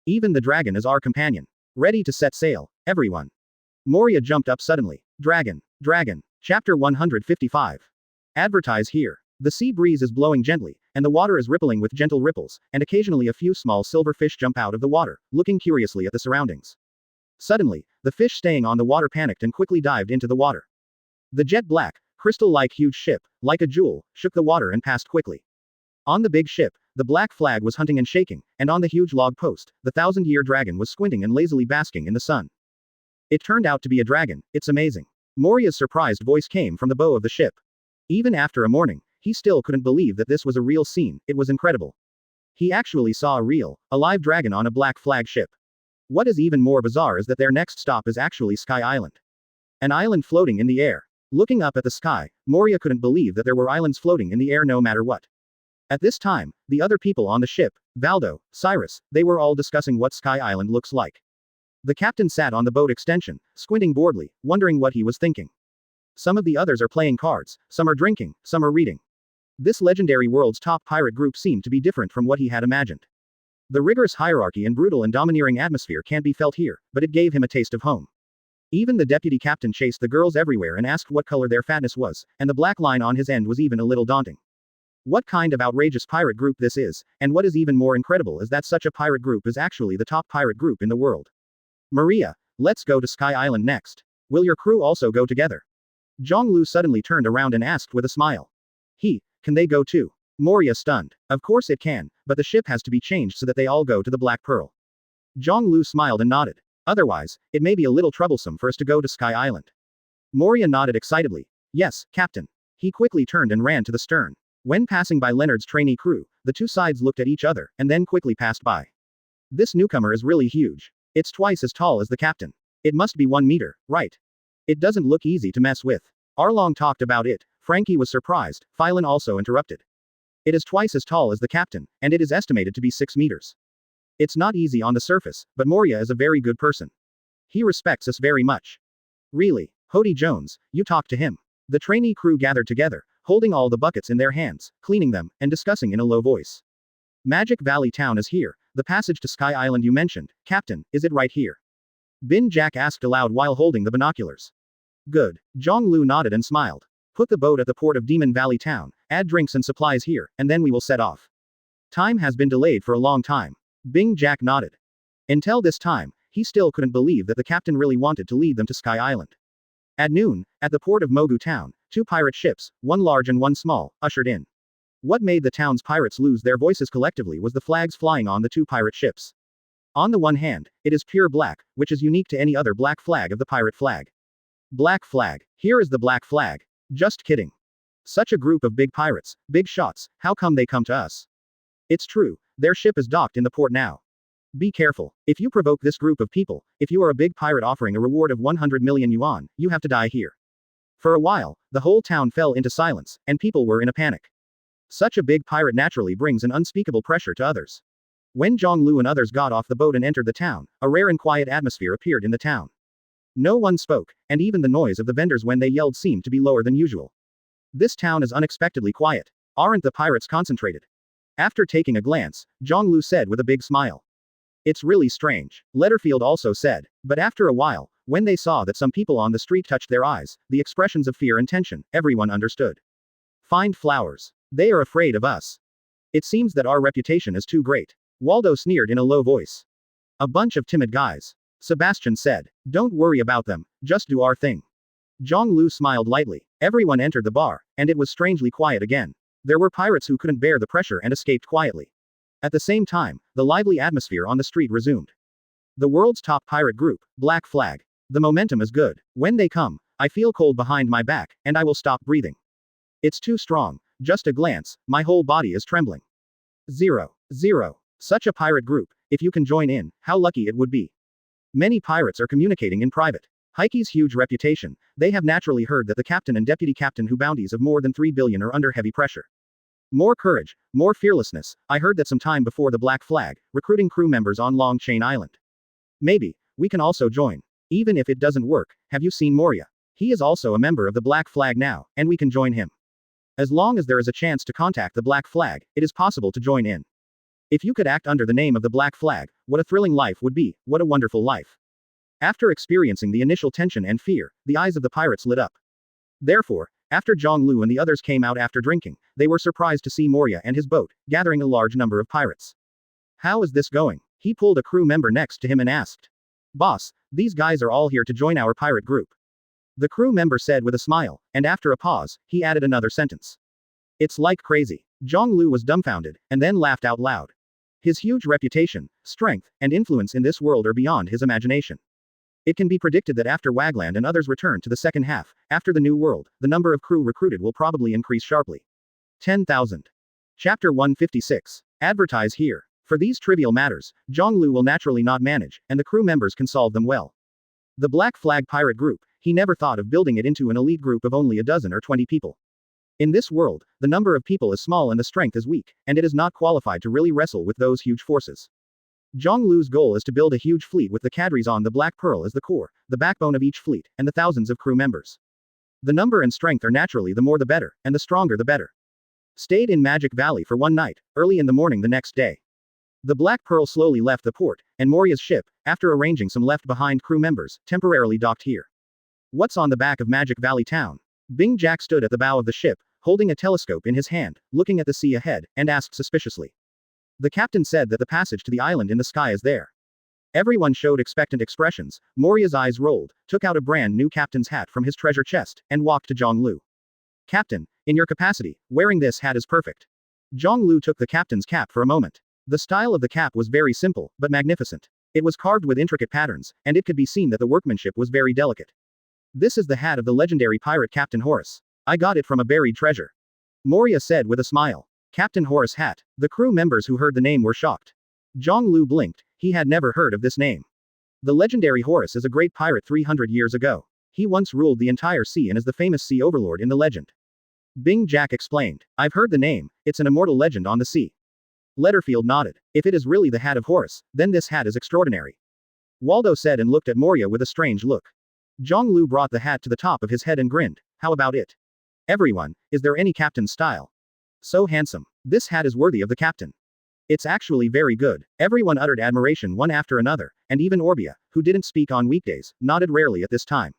Speaker 2: Even the dragon is our companion. Ready to set sail, everyone. Moria jumped up suddenly. Dragon, dragon. Chapter 155. Advertise here. The sea breeze is blowing gently, and the water is rippling with gentle ripples, and occasionally a few small silver fish jump out of the water, looking curiously at the surroundings. Suddenly, the fish staying on the water panicked and quickly dived into the water. The jet black, crystal-like huge ship, like a jewel, shook the water and passed quickly. On the big ship, the black flag was hunting and shaking, and on the huge log post, the Thousand-Year Dragon was squinting and lazily basking in the sun. It turned out to be a dragon, it's amazing. Moria's surprised voice came from the bow of the ship. Even after a morning, he still couldn't believe that this was a real scene, it was incredible. He actually saw a real, alive dragon on a black flag ship. What is even more bizarre is that their next stop is actually Sky Island. An island floating in the air. Looking up at the sky, Moria couldn't believe that there were islands floating in the air no matter what. At this time, the other people on the ship, Valdo, Cyrus, they were all discussing what Sky Island looks like. The captain sat on the boat extension, squinting boredly, wondering what he was thinking. Some of the others are playing cards, some are drinking, some are reading. This legendary world's top pirate group seemed to be different from what he had imagined. The rigorous hierarchy and brutal and domineering atmosphere can't be felt here, but it gave him a taste of home. Even the deputy captain chased the girls everywhere and asked what color their fatness was, and the black line on his end was even a little daunting. What kind of outrageous pirate group this is, and what is even more incredible is that such a pirate group is actually the top pirate group in the world. Maria, let's go to Sky Island next. Will your crew also go together? Jiāng Liú suddenly turned around and asked with a smile. Can they go too? Moria stunned. Of course it can, but the ship has to be changed so that they all go to the Black Pearl. Jiāng Liú smiled and nodded. Otherwise, it may be a little troublesome for us to go to Sky Island. Moria nodded excitedly. Yes, Captain. He quickly turned and ran to the stern. When passing by Leonard's trainee crew, the two sides looked at each other, and then quickly passed by. This newcomer is really huge. It's twice as tall as the captain. It must be 1 meter, right? It doesn't look easy to mess with. Arlong talked about it. Frankie was surprised. Phylan also interrupted. It is twice as tall as the captain, and it is estimated to be 6 meters. It's not easy on the surface, but Moria is a very good person. He respects us very much. Really, Hody Jones, you talked to him. The trainee crew gathered together, holding all the buckets in their hands, cleaning them, and discussing in a low voice. Magic Valley Town is here. The passage to Sky Island you mentioned, Captain, is it right here? Bin Jack asked aloud while holding the binoculars. Good. Jiāng Liú nodded and smiled. Put the boat at the port of Demon Valley Town, add drinks and supplies here, and then we will set off. Time has been delayed for a long time. Bing Jack nodded. Until this time, he still couldn't believe that the captain really wanted to lead them to Sky Island. At noon, at the port of Mogu Town, 2 pirate ships, one large and one small, ushered in. What made the town's pirates lose their voices collectively was the flags flying on the 2 pirate ships. On the one hand, it is pure black, which is unique to any other black flag of the pirate flag. Black flag. Here is the black flag. Just kidding. Such a group of big pirates, big shots, how come they come to us? It's true, their ship is docked in the port now. Be careful. If you provoke this group of people, if you are a big pirate offering a reward of 100 million yuan, you have to die here. For a while, the whole town fell into silence, and people were in a panic. Such a big pirate naturally brings an unspeakable pressure to others. When Jiāng Liú and others got off the boat and entered the town, a rare and quiet atmosphere appeared in the town. No one spoke, and even the noise of the vendors when they yelled seemed to be lower than usual. This town is unexpectedly quiet. Aren't the pirates concentrated? After taking a glance, Jiāng Liú said with a big smile. It's really strange, Letterfield also said, but after a while, when they saw that some people on the street touched their eyes, the expressions of fear and tension, everyone understood. Find flowers. They are afraid of us. It seems that our reputation is too great. Waldo sneered in a low voice. A bunch of timid guys. Sebastian said. Don't worry about them, just do our thing. Jiāng Liú smiled lightly. Everyone entered the bar, and it was strangely quiet again. There were pirates who couldn't bear the pressure and escaped quietly. At the same time, the lively atmosphere on the street resumed. The world's top pirate group, Black Flag. The momentum is good. When they come, I feel cold behind my back, and I will stop breathing. It's too strong. Just a glance, my whole body is trembling. 0. Such a pirate group, if you can join in, how lucky it would be. Many pirates are communicating in private. Heike's huge reputation, they have naturally heard that the captain and deputy captain who bounties of more than 3 billion are under heavy pressure. More courage, more fearlessness, I heard that some time before the Black Flag, recruiting crew members on Long Chain Island. Maybe, we can also join. Even if it doesn't work, have you seen Moria? He is also a member of the Black Flag now, and we can join him. As long as there is a chance to contact the Black Flag, it is possible to join in. If you could act under the name of the Black Flag, what a thrilling life would be, what a wonderful life. After experiencing the initial tension and fear, the eyes of the pirates lit up. Therefore, after Jiāng Liú and the others came out after drinking, they were surprised to see Moria and his boat, gathering a large number of pirates. How is this going? He pulled a crew member next to him and asked. Boss, these guys are all here to join our pirate group. The crew member said with a smile, and after a pause, he added another sentence. It's like crazy. Jiāng Liú was dumbfounded, and then laughed out loud. His huge reputation, strength, and influence in this world are beyond his imagination. It can be predicted that after Wagland and others return to the second half, after the new world, the number of crew recruited will probably increase sharply. 10,000. Chapter 156. Advertise here. For these trivial matters, Jiāng Liú will naturally not manage, and the crew members can solve them well. The Black Flag pirate group, he never thought of building it into an elite group of only a dozen or 20 people. In this world, the number of people is small and the strength is weak, and it is not qualified to really wrestle with those huge forces. Jiāng Liú's goal is to build a huge fleet with the cadres on the Black Pearl as the core, the backbone of each fleet, and the thousands of crew members. The number and strength are naturally the more the better, and the stronger the better. Stayed in Magic Valley for one night, early in the morning the next day. The Black Pearl slowly left the port, and Moria's ship, after arranging some left-behind crew members, temporarily docked here. What's on the back of Magic Valley Town? Bing Jack stood at the bow of the ship, holding a telescope in his hand, looking at the sea ahead, and asked suspiciously. The captain said that the passage to the island in the sky is there. Everyone showed expectant expressions. Moria's eyes rolled, took out a brand new captain's hat from his treasure chest, and walked to Jiāng Liú. Captain, in your capacity, wearing this hat is perfect. Jiāng Liú took the captain's cap for a moment. The style of the cap was very simple, but magnificent. It was carved with intricate patterns, and it could be seen that the workmanship was very delicate. This is the hat of the legendary pirate Captain Horace. I got it from a buried treasure. Moria said with a smile. Captain Horace hat. The crew members who heard the name were shocked. Jiāng Liú blinked, he had never heard of this name. The legendary Horus is a great pirate 300 years ago. He once ruled the entire sea and is the famous sea overlord in the legend. Bing Jack explained. I've heard the name, it's an immortal legend on the sea. Letterfield nodded. If it is really the hat of Horus, then this hat is extraordinary. Waldo said and looked at Moria with a strange look. Jiāng Liú brought the hat to the top of his head and grinned. How about it? Everyone, is there any captain's style? So handsome. This hat is worthy of the captain. It's actually very good. Everyone uttered admiration one after another, and even Orbia, who didn't speak on weekdays, nodded rarely at this time.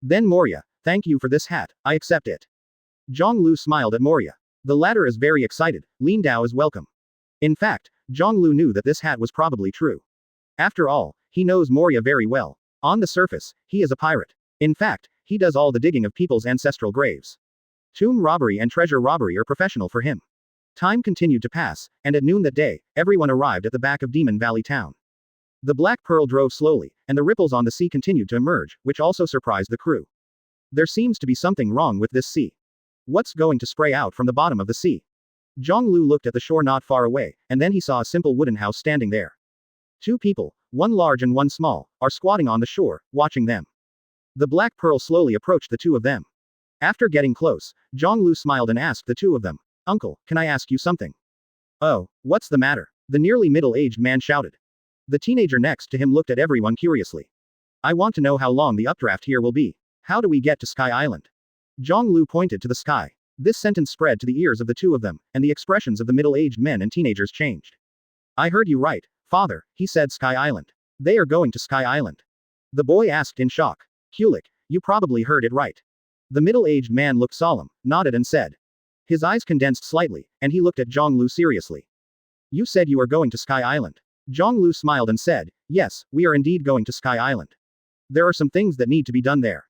Speaker 2: Then Moria, thank you for this hat, I accept it. Jiāng Liú smiled at Moria. The latter is very excited, Lin Dao is welcome. In fact, Jiāng Liú knew that this hat was probably true. After all, he knows Moria very well. On the surface, he is a pirate. In fact, he does all the digging of people's ancestral graves. Tomb robbery and treasure robbery are professional for him. Time continued to pass, and at noon that day, everyone arrived at the back of Demon Valley Town. The Black Pearl drove slowly, and the ripples on the sea continued to emerge, which also surprised the crew. There seems to be something wrong with this sea. What's going to spray out from the bottom of the sea? Jiāng Liú looked at the shore not far away, and then he saw a simple wooden house standing there. Two people, one large and one small, are squatting on the shore, watching them. The Black Pearl slowly approached the two of them. After getting close, Jiāng Liú smiled and asked the two of them, Uncle, can I ask you something? Oh, what's the matter? The nearly middle-aged man shouted. The teenager next to him looked at everyone curiously. I want to know how long the updraft here will be. How do we get to Sky Island? Jiāng Liú pointed to the sky. This sentence spread to the ears of the two of them, and the expressions of the middle-aged men and teenagers changed. I heard you right, father, he said Sky Island. They are going to Sky Island. The boy asked in shock. Kulik, you probably heard it right. The middle-aged man looked solemn, nodded and said. His eyes condensed slightly, and he looked at Jiāng Liú seriously. You said you are going to Sky Island. Jiāng Liú smiled and said, yes, we are indeed going to Sky Island. There are some things that need to be done there.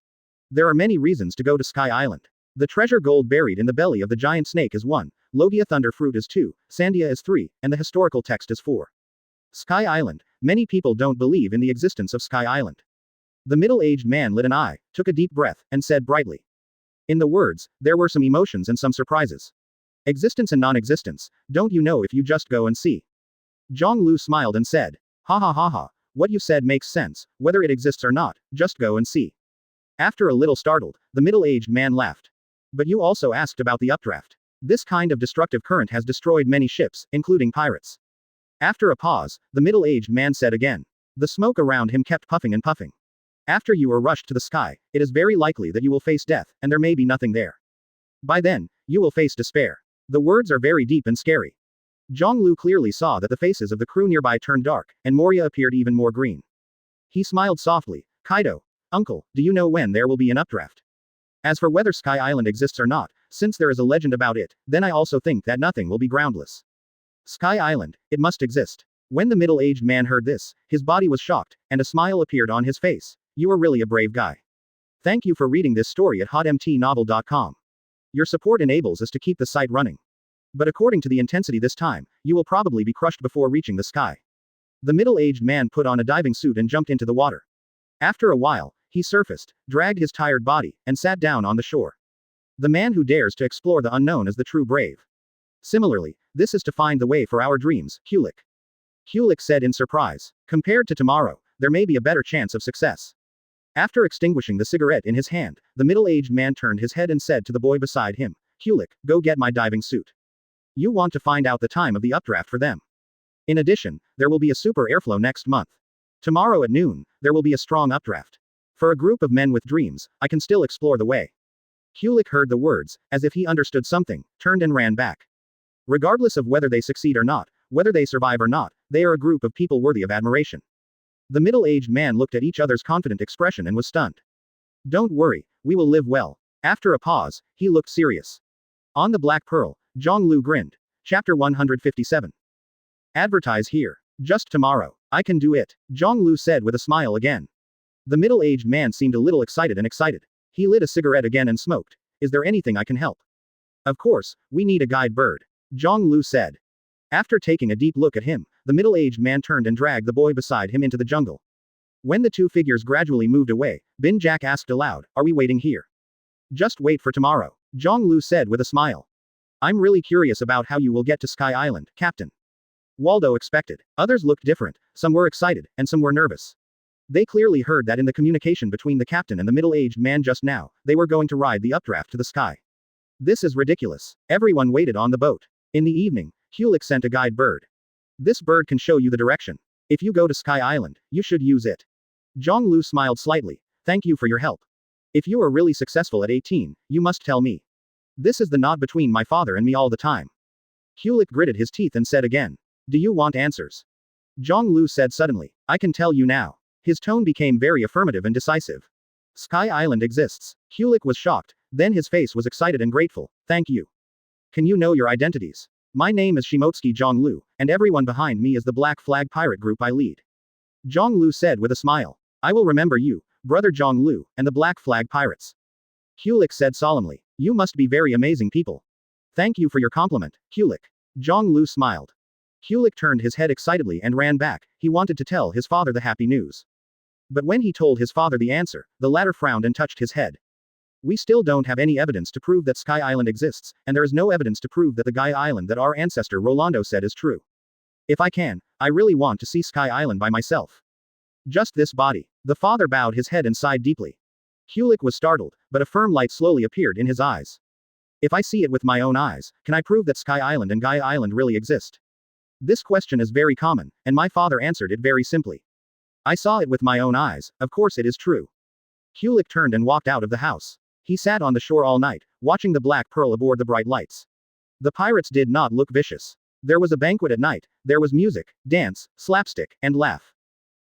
Speaker 2: There are many reasons to go to Sky Island. The treasure gold buried in the belly of the giant snake is 1, Logia thunder fruit is 2, Sandia is 3, and the historical text is 4. Sky Island, many people don't believe in the existence of Sky Island. The middle-aged man lit an eye, took a deep breath, and said brightly. In the words, there were some emotions and some surprises. Existence and non-existence, don't you know if you just go and see? Jiāng Liú smiled and said, ha ha ha ha, what you said makes sense, whether it exists or not, just go and see. After a little startled, the middle-aged man laughed. But you also asked about the updraft. This kind of destructive current has destroyed many ships, including pirates. After a pause, the middle-aged man said again. The smoke around him kept puffing and puffing. After you are rushed to the sky, it is very likely that you will face death, and there may be nothing there. By then, you will face despair. The words are very deep and scary. Jiāng Liú clearly saw that the faces of the crew nearby turned dark, and Moria appeared even more green. He smiled softly. Kaido, uncle, do you know when there will be an updraft? As for whether Sky Island exists or not, since there is a legend about it, then I also think that nothing will be groundless. Sky Island, it must exist. When the middle-aged man heard this, his body was shocked, and a smile appeared on his face. You are really a brave guy. Thank you for reading this story at hotmtnovel.com. Your support enables us to keep the site running. But according to the intensity this time, you will probably be crushed before reaching the sky. The middle-aged man put on a diving suit and jumped into the water. After a while, he surfaced, dragged his tired body, and sat down on the shore. The man who dares to explore the unknown is the true brave. Similarly, this is to find the way for our dreams, Kulik. Kulik said in surprise. Compared to tomorrow, there may be a better chance of success. After extinguishing the cigarette in his hand, the middle-aged man turned his head and said to the boy beside him, Kulik, go get my diving suit. You want to find out the time of the updraft for them. In addition, there will be a super airflow next month. Tomorrow at noon, there will be a strong updraft. For a group of men with dreams, I can still explore the way. Kulik heard the words, as if he understood something, turned and ran back. Regardless of whether they succeed or not, whether they survive or not, they are a group of people worthy of admiration. The middle-aged man looked at each other's confident expression and was stunned. Don't worry, we will live well. After a pause, he looked serious. On the Black Pearl, Jiāng Liú grinned. Chapter 157. Advertise here. Just tomorrow. I can do it, Jiāng Liú said with a smile again. The middle-aged man seemed a little excited. He lit a cigarette again and smoked. Is there anything I can help? Of course, we need a guide bird, Jiāng Liú said. After taking a deep look at him, the middle-aged man turned and dragged the boy beside him into the jungle. When the two figures gradually moved away, Bin Jack asked aloud, are we waiting here? Just wait for tomorrow, Jiāng Liú said with a smile. I'm really curious about how you will get to Sky Island, Captain. Waldo expected. Others looked different, some were excited, and some were nervous. They clearly heard that in the communication between the captain and the middle-aged man just now, they were going to ride the updraft to the sky. This is ridiculous. Everyone waited on the boat. In the evening, Kulik sent a guide bird. This bird can show you the direction. If you go to Sky Island, you should use it. Jiāng Liú smiled slightly. Thank you for your help. If you are really successful at 18, you must tell me. This is the knot between my father and me all the time. Kulik gritted his teeth and said again. Do you want answers? Jiāng Liú said suddenly. I can tell you now. His tone became very affirmative and decisive. Sky Island exists. Kulik was shocked, then his face was excited and grateful. Thank you. Can you know your identities? My name is Shimotsuki Jiāng Liú, and everyone behind me is the Black Flag pirate group I lead. Jiāng Liú said with a smile. I will remember you, brother Jiāng Liú, and the Black Flag pirates. Kulik said solemnly. You must be very amazing people. Thank you for your compliment, Kulik. Jiāng Liú smiled. Kulik turned his head excitedly and ran back. He wanted to tell his father the happy news. But when he told his father the answer, the latter frowned and touched his head. We still don't have any evidence to prove that Sky Island exists, and there is no evidence to prove that the Gaia Island that our ancestor Rolando said is true. If I can, I really want to see Sky Island by myself. Just this body. The father bowed his head and sighed deeply. Kulik was startled, but a firm light slowly appeared in his eyes. If I see it with my own eyes, can I prove that Sky Island and Gaia Island really exist? This question is very common, and my father answered it very simply. I saw it with my own eyes, of course it is true. Kulik turned and walked out of the house. He sat on the shore all night, watching the Black Pearl aboard the bright lights. The pirates did not look vicious. There was a banquet at night, there was music, dance, slapstick, and laugh.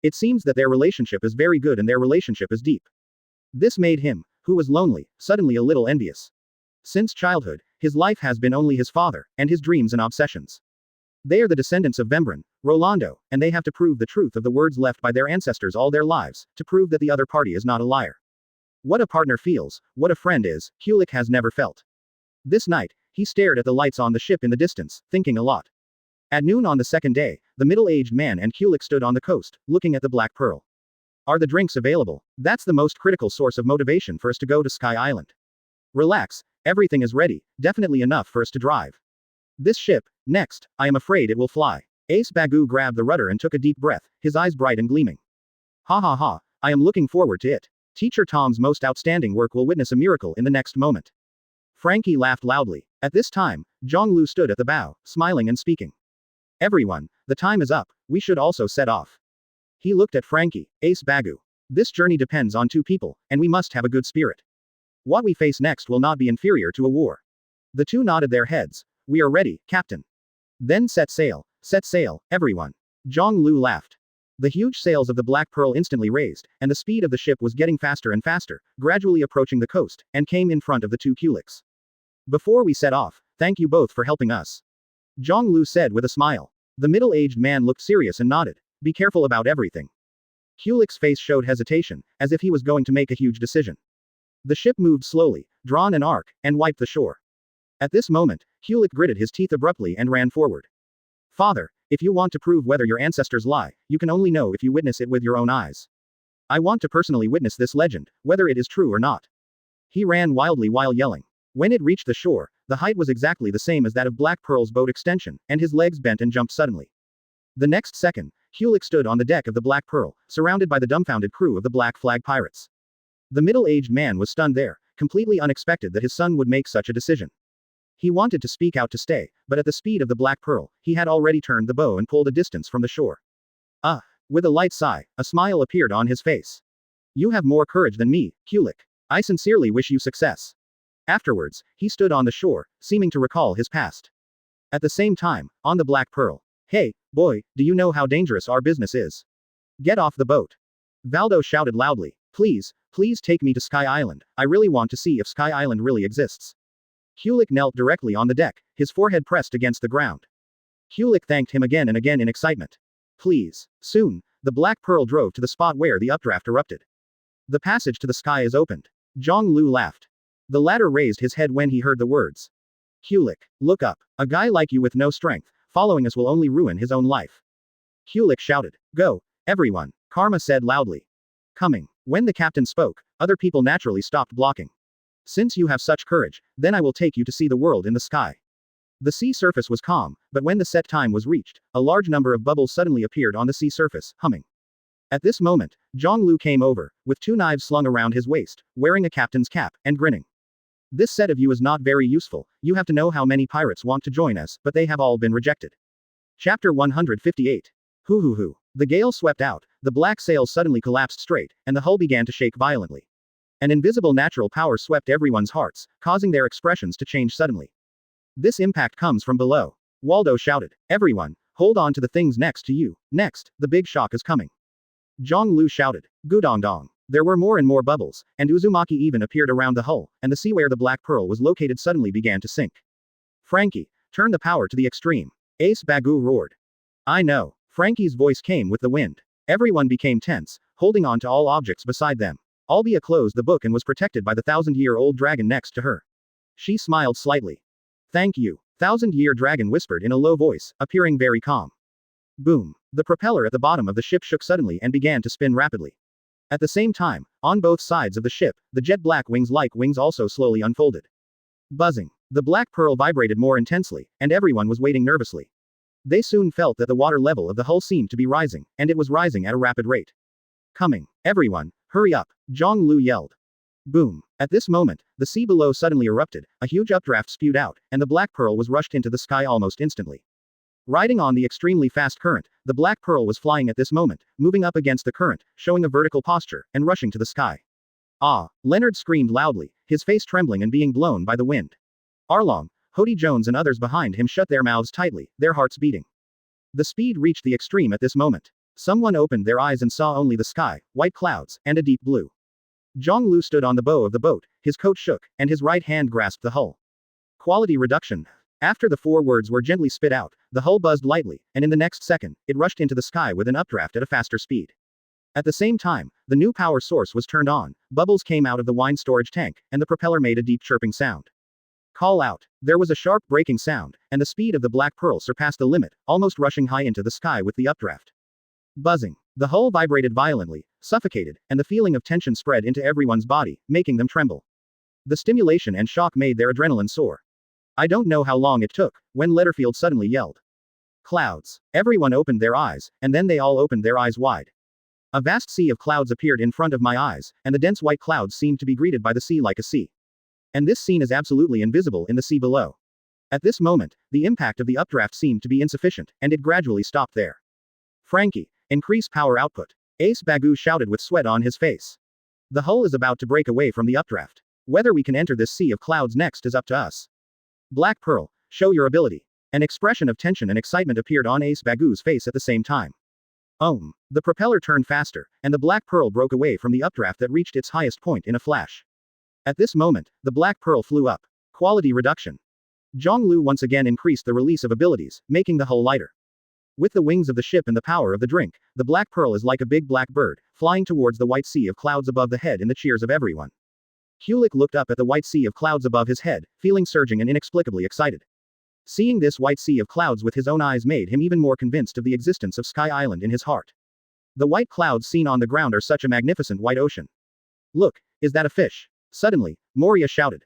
Speaker 2: It seems that their relationship is very good and their relationship is deep. This made him, who was lonely, suddenly a little envious. Since childhood, his life has been only his father, and his dreams and obsessions. They are the descendants of Vembran, Rolando, and they have to prove the truth of the words left by their ancestors all their lives, to prove that the other party is not a liar. What a partner feels, what a friend is, Kulik has never felt. This night, he stared at the lights on the ship in the distance, thinking a lot. At noon on the second day, the middle-aged man and Kulik stood on the coast, looking at the Black Pearl. Are the drinks available? That's the most critical source of motivation for us to go to Sky Island. Relax, everything is ready, definitely enough for us to drive. This ship, next, I am afraid it will fly. Ace Bagu grabbed the rudder and took a deep breath, his eyes bright and gleaming. Ha ha ha, I am looking forward to it. Teacher Tom's most outstanding work will witness a miracle in the next moment. Frankie laughed loudly. At this time, Jiāng Liú stood at the bow, smiling and speaking. Everyone, the time is up, we should also set off. He looked at Frankie, Ace Bagu. This journey depends on two people, and we must have a good spirit. What we face next will not be inferior to a war. The two nodded their heads. We are ready, Captain. Then set sail, everyone. Jiāng Liú laughed. The huge sails of the Black Pearl instantly raised, and the speed of the ship was getting faster and faster, gradually approaching the coast, and came in front of the two Kuliks. Before we set off, thank you both for helping us. Jiāng Liú said with a smile. The middle-aged man looked serious and nodded. Be careful about everything. Kulik's face showed hesitation, as if he was going to make a huge decision. The ship moved slowly, drawn an arc, and wiped the shore. At this moment, Kulik gritted his teeth abruptly and ran forward. Father, if you want to prove whether your ancestors lie, you can only know if you witness it with your own eyes. I want to personally witness this legend, whether it is true or not. He ran wildly while yelling. When it reached the shore, the height was exactly the same as that of Black Pearl's boat extension, and his legs bent and jumped suddenly. The next second, Kulik stood on the deck of the Black Pearl, surrounded by the dumbfounded crew of the Black Flag pirates. The middle-aged man was stunned there, completely unexpected that his son would make such a decision. He wanted to speak out to stay, but at the speed of the Black Pearl, he had already turned the bow and pulled a distance from the shore. With a light sigh, a smile appeared on his face. You have more courage than me, Kulik. I sincerely wish you success. Afterwards, he stood on the shore, seeming to recall his past. At the same time, on the Black Pearl. Hey, boy, do you know how dangerous our business is? Get off the boat. Valdo shouted loudly. Please, please take me to Sky Island, I really want to see if Sky Island really exists. Kulik knelt directly on the deck, his forehead pressed against the ground. Kulik thanked him again and again in excitement. Please. Soon, the Black Pearl drove to the spot where the updraft erupted. The passage to the sky is opened. Jiāng Liú laughed. The latter raised his head when he heard the words. Kulik, look up. A guy like you with no strength, following us will only ruin his own life. Kulik shouted. Go, everyone, Karma said loudly. Coming. When the captain spoke, other people naturally stopped blocking. Since you have such courage, then I will take you to see the world in the sky. The sea surface was calm, but when the set time was reached, a large number of bubbles suddenly appeared on the sea surface, humming. At this moment, Jiāng Liú came over, with 2 knives slung around his waist, wearing a captain's cap, and grinning. This set of you is not very useful, you have to know how many pirates want to join us, but they have all been rejected. Chapter 158. Hoo. The gale swept out, the black sails suddenly collapsed straight, and the hull began to shake violently. An invisible natural power swept everyone's hearts, causing their expressions to change suddenly. This impact comes from below. Waldo shouted. Everyone, hold on to the things next to you. Next, the big shock is coming. Jiāng Liú shouted. Gudong. There were more and more bubbles, and Uzumaki even appeared around the hull, and the sea where the black pearl was located suddenly began to sink. Frankie, turn the power to the extreme. Ace Bagu roared. I know. Frankie's voice came with the wind. Everyone became tense, holding on to all objects beside them. Albia closed the book and was protected by the 1,000-year-old dragon next to her. She smiled slightly. Thank you. 1,000-year dragon whispered in a low voice, appearing very calm. Boom. The propeller at the bottom of the ship shook suddenly and began to spin rapidly. At the same time, on both sides of the ship, the jet black wings-like wings also slowly unfolded. Buzzing. The black pearl vibrated more intensely, and everyone was waiting nervously. They soon felt that the water level of the hull seemed to be rising, and it was rising at a rapid rate. Coming. Everyone, hurry up, Jiāng Liú yelled. Boom. At this moment, the sea below suddenly erupted, a huge updraft spewed out, and the black pearl was rushed into the sky almost instantly. Riding on the extremely fast current, the black pearl was flying at this moment, moving up against the current, showing a vertical posture, and rushing to the sky. Ah! Leonard screamed loudly, his face trembling and being blown by the wind. Arlong, Hody Jones and others behind him shut their mouths tightly, their hearts beating. The speed reached the extreme at this moment. Someone opened their eyes and saw only the sky, white clouds, and a deep blue. Jiāng Liú stood on the bow of the boat, his coat shook, and his right hand grasped the hull. Quality reduction. After the 4 words were gently spit out, the hull buzzed lightly, and in the next second, it rushed into the sky with an updraft at a faster speed. At the same time, the new power source was turned on, bubbles came out of the wine storage tank, and the propeller made a deep chirping sound. Call out. There was a sharp breaking sound, and the speed of the black pearl surpassed the limit, almost rushing high into the sky with the updraft. Buzzing. The hull vibrated violently, suffocated, and the feeling of tension spread into everyone's body, making them tremble. The stimulation and shock made their adrenaline soar. I don't know how long it took, when Letterfield suddenly yelled. Clouds. Everyone opened their eyes, and then they all opened their eyes wide. A vast sea of clouds appeared in front of my eyes, and the dense white clouds seemed to be greeted by the sea like a sea. And this scene is absolutely invisible in the sea below. At this moment, the impact of the updraft seemed to be insufficient, and it gradually stopped there. Frankie, increase power output. Ace Bagu shouted with sweat on his face. The hull is about to break away from the updraft. Whether we can enter this sea of clouds next is up to us. Black Pearl, show your ability. An expression of tension and excitement appeared on Ace Bagu's face at the same time. The propeller turned faster, and the black pearl broke away from the updraft that reached its highest point in a flash. At this moment, the black pearl flew up. Quality reduction. Jiāng Liú once again increased the release of abilities, making the hull lighter. With the wings of the ship and the power of the drink, the black pearl is like a big black bird, flying towards the white sea of clouds above the head in the cheers of everyone. Kulik looked up at the white sea of clouds above his head, feeling surging and inexplicably excited. Seeing this white sea of clouds with his own eyes made him even more convinced of the existence of Sky Island in his heart. The white clouds seen on the ground are such a magnificent white ocean. Look, is that a fish? Suddenly, Moria shouted.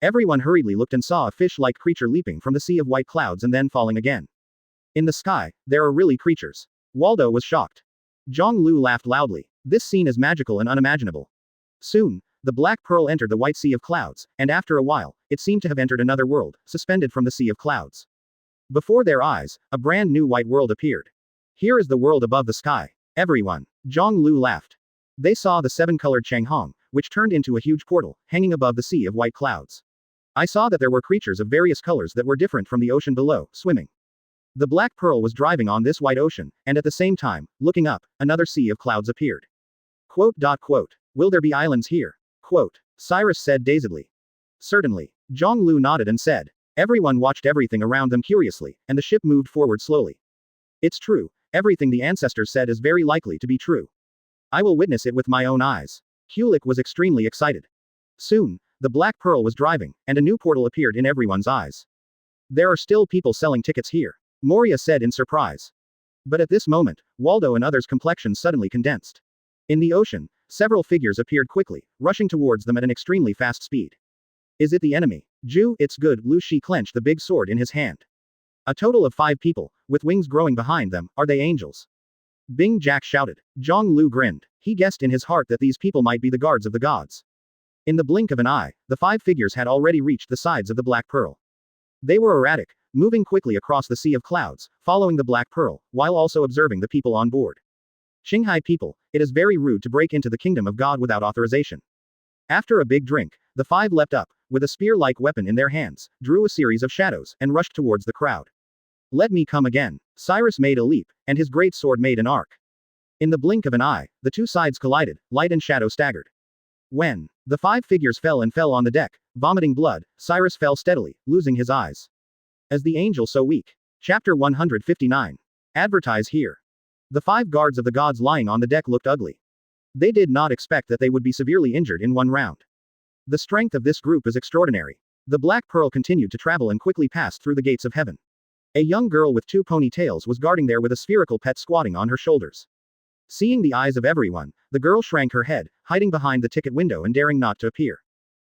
Speaker 2: Everyone hurriedly looked and saw a fish-like creature leaping from the sea of white clouds and then falling again. In the sky, there are really creatures. Waldo was shocked. Jiāng Liú laughed loudly. This scene is magical and unimaginable. Soon, the black pearl entered the white sea of clouds, and after a while, it seemed to have entered another world, suspended from the sea of clouds. Before their eyes, a brand new white world appeared. Here is the world above the sky. Everyone. Jiāng Liú laughed. They saw the 7-colored Changhong, which turned into a huge portal, hanging above the sea of white clouds. I saw that there were creatures of various colors that were different from the ocean below, swimming. The black pearl was driving on this white ocean, and at the same time, looking up, another sea of clouds appeared. Will there be islands here? Cyrus said dazedly. Certainly. Jiāng Liú nodded and said. Everyone watched everything around them curiously, and the ship moved forward slowly. It's true, everything the ancestors said is very likely to be true. I will witness it with my own eyes. Kulik was extremely excited. Soon, the black pearl was driving, and a new portal appeared in everyone's eyes. There are still people selling tickets here, Moria said in surprise. But at this moment, Waldo and others' complexions suddenly condensed. In the ocean, several figures appeared quickly, rushing towards them at an extremely fast speed. Is it the enemy? Ju, it's good, Lu Shi clenched the big sword in his hand. A total of 5 people, with wings growing behind them, are they angels? Bing Jack shouted. Jiāng Liú grinned. He guessed in his heart that these people might be the guards of the gods. In the blink of an eye, the 5 figures had already reached the sides of the Black Pearl. They were erratic, moving quickly across the sea of clouds, following the Black Pearl, while also observing the people on board. Qinghai people, it is very rude to break into the kingdom of God without authorization. After a big drink, the 5 leapt up, with a spear-like weapon in their hands, drew a series of shadows, and rushed towards the crowd. Let me come again. Cyrus made a leap, and his great sword made an arc. In the blink of an eye, the 2 sides collided, light and shadow staggered. When the 5 figures fell on the deck, vomiting blood, Cyrus fell steadily, losing his eyes. As the angel so weak. Chapter 159. Advertise here. The 5 guards of the gods lying on the deck looked ugly. They did not expect that they would be severely injured in one round. The strength of this group is extraordinary. The Black Pearl continued to travel and quickly passed through the gates of heaven. A young girl with 2 ponytails was guarding there with a spherical pet squatting on her shoulders. Seeing the eyes of everyone, the girl shrank her head, hiding behind the ticket window and daring not to appear.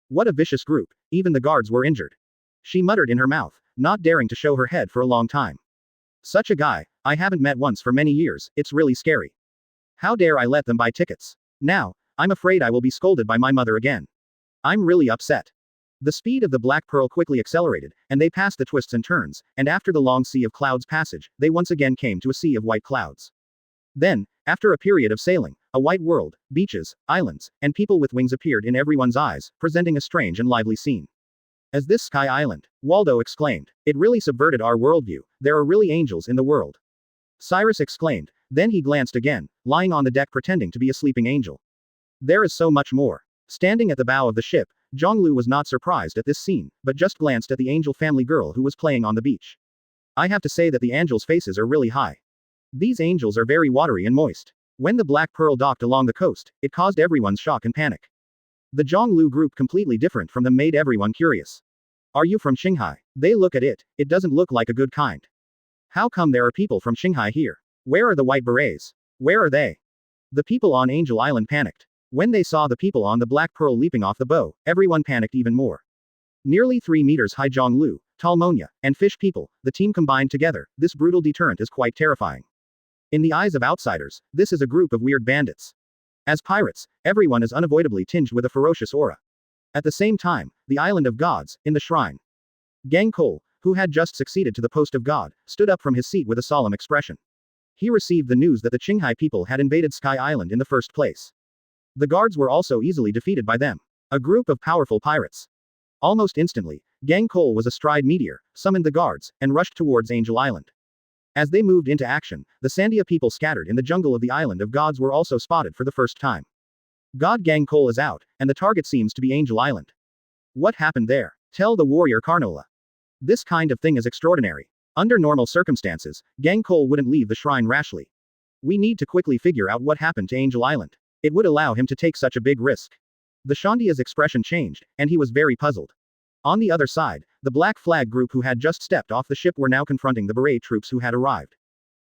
Speaker 2: What a vicious group, even the guards were injured. She muttered in her mouth, not daring to show her head for a long time. Such a guy, I haven't met once for many years, it's really scary. How dare I let them buy tickets? Now, I'm afraid I will be scolded by my mother again. I'm really upset. The speed of the Black Pearl quickly accelerated, and they passed the twists and turns, and after the long sea of clouds passage, they once again came to a sea of white clouds. Then, after a period of sailing, a white world, beaches, islands, and people with wings appeared in everyone's eyes, presenting a strange and lively scene. As this Sky Island, Waldo exclaimed, it really subverted our worldview, there are really angels in the world. Cyrus exclaimed, then he glanced again, lying on the deck pretending to be a sleeping angel. There is so much more. Standing at the bow of the ship, Jiāng Liú was not surprised at this scene, but just glanced at the angel family girl who was playing on the beach. I have to say that the angels' faces are really high. These angels are very watery and moist. When the Black Pearl docked along the coast, it caused everyone's shock and panic. The Jiāng Liú group completely different from them made everyone curious. Are you from Qinghai? They look at it, it doesn't look like a good kind. How come there are people from Qinghai here? Where are the white berets? Where are they? The people on Angel Island panicked. When they saw the people on the Black Pearl leaping off the bow, everyone panicked even more. Nearly 3 meters high Jiāng Liú, Talmonia, and fish people, the team combined together, this brutal deterrent is quite terrifying. In the eyes of outsiders, this is a group of weird bandits. As pirates, everyone is unavoidably tinged with a ferocious aura. At the same time, the island of gods, in the shrine. Gang Cole, who had just succeeded to the post of god, stood up from his seat with a solemn expression. He received the news that the Qinghai people had invaded Sky Island in the first place. The guards were also easily defeated by them. A group of powerful pirates. Almost instantly, Gang Cole was astride Meteor, summoned the guards, and rushed towards Angel Island. As they moved into action, the Sandia people scattered in the jungle of the island of gods were also spotted for the first time. God Gang Cole is out, and the target seems to be Angel Island. What happened there? Tell the warrior Carnola. This kind of thing is extraordinary. Under normal circumstances, Gang Cole wouldn't leave the shrine rashly. We need to quickly figure out what happened to Angel Island. It would allow him to take such a big risk. The Shandia's expression changed, and he was very puzzled. On the other side, the Black Flag group who had just stepped off the ship were now confronting the beret troops who had arrived.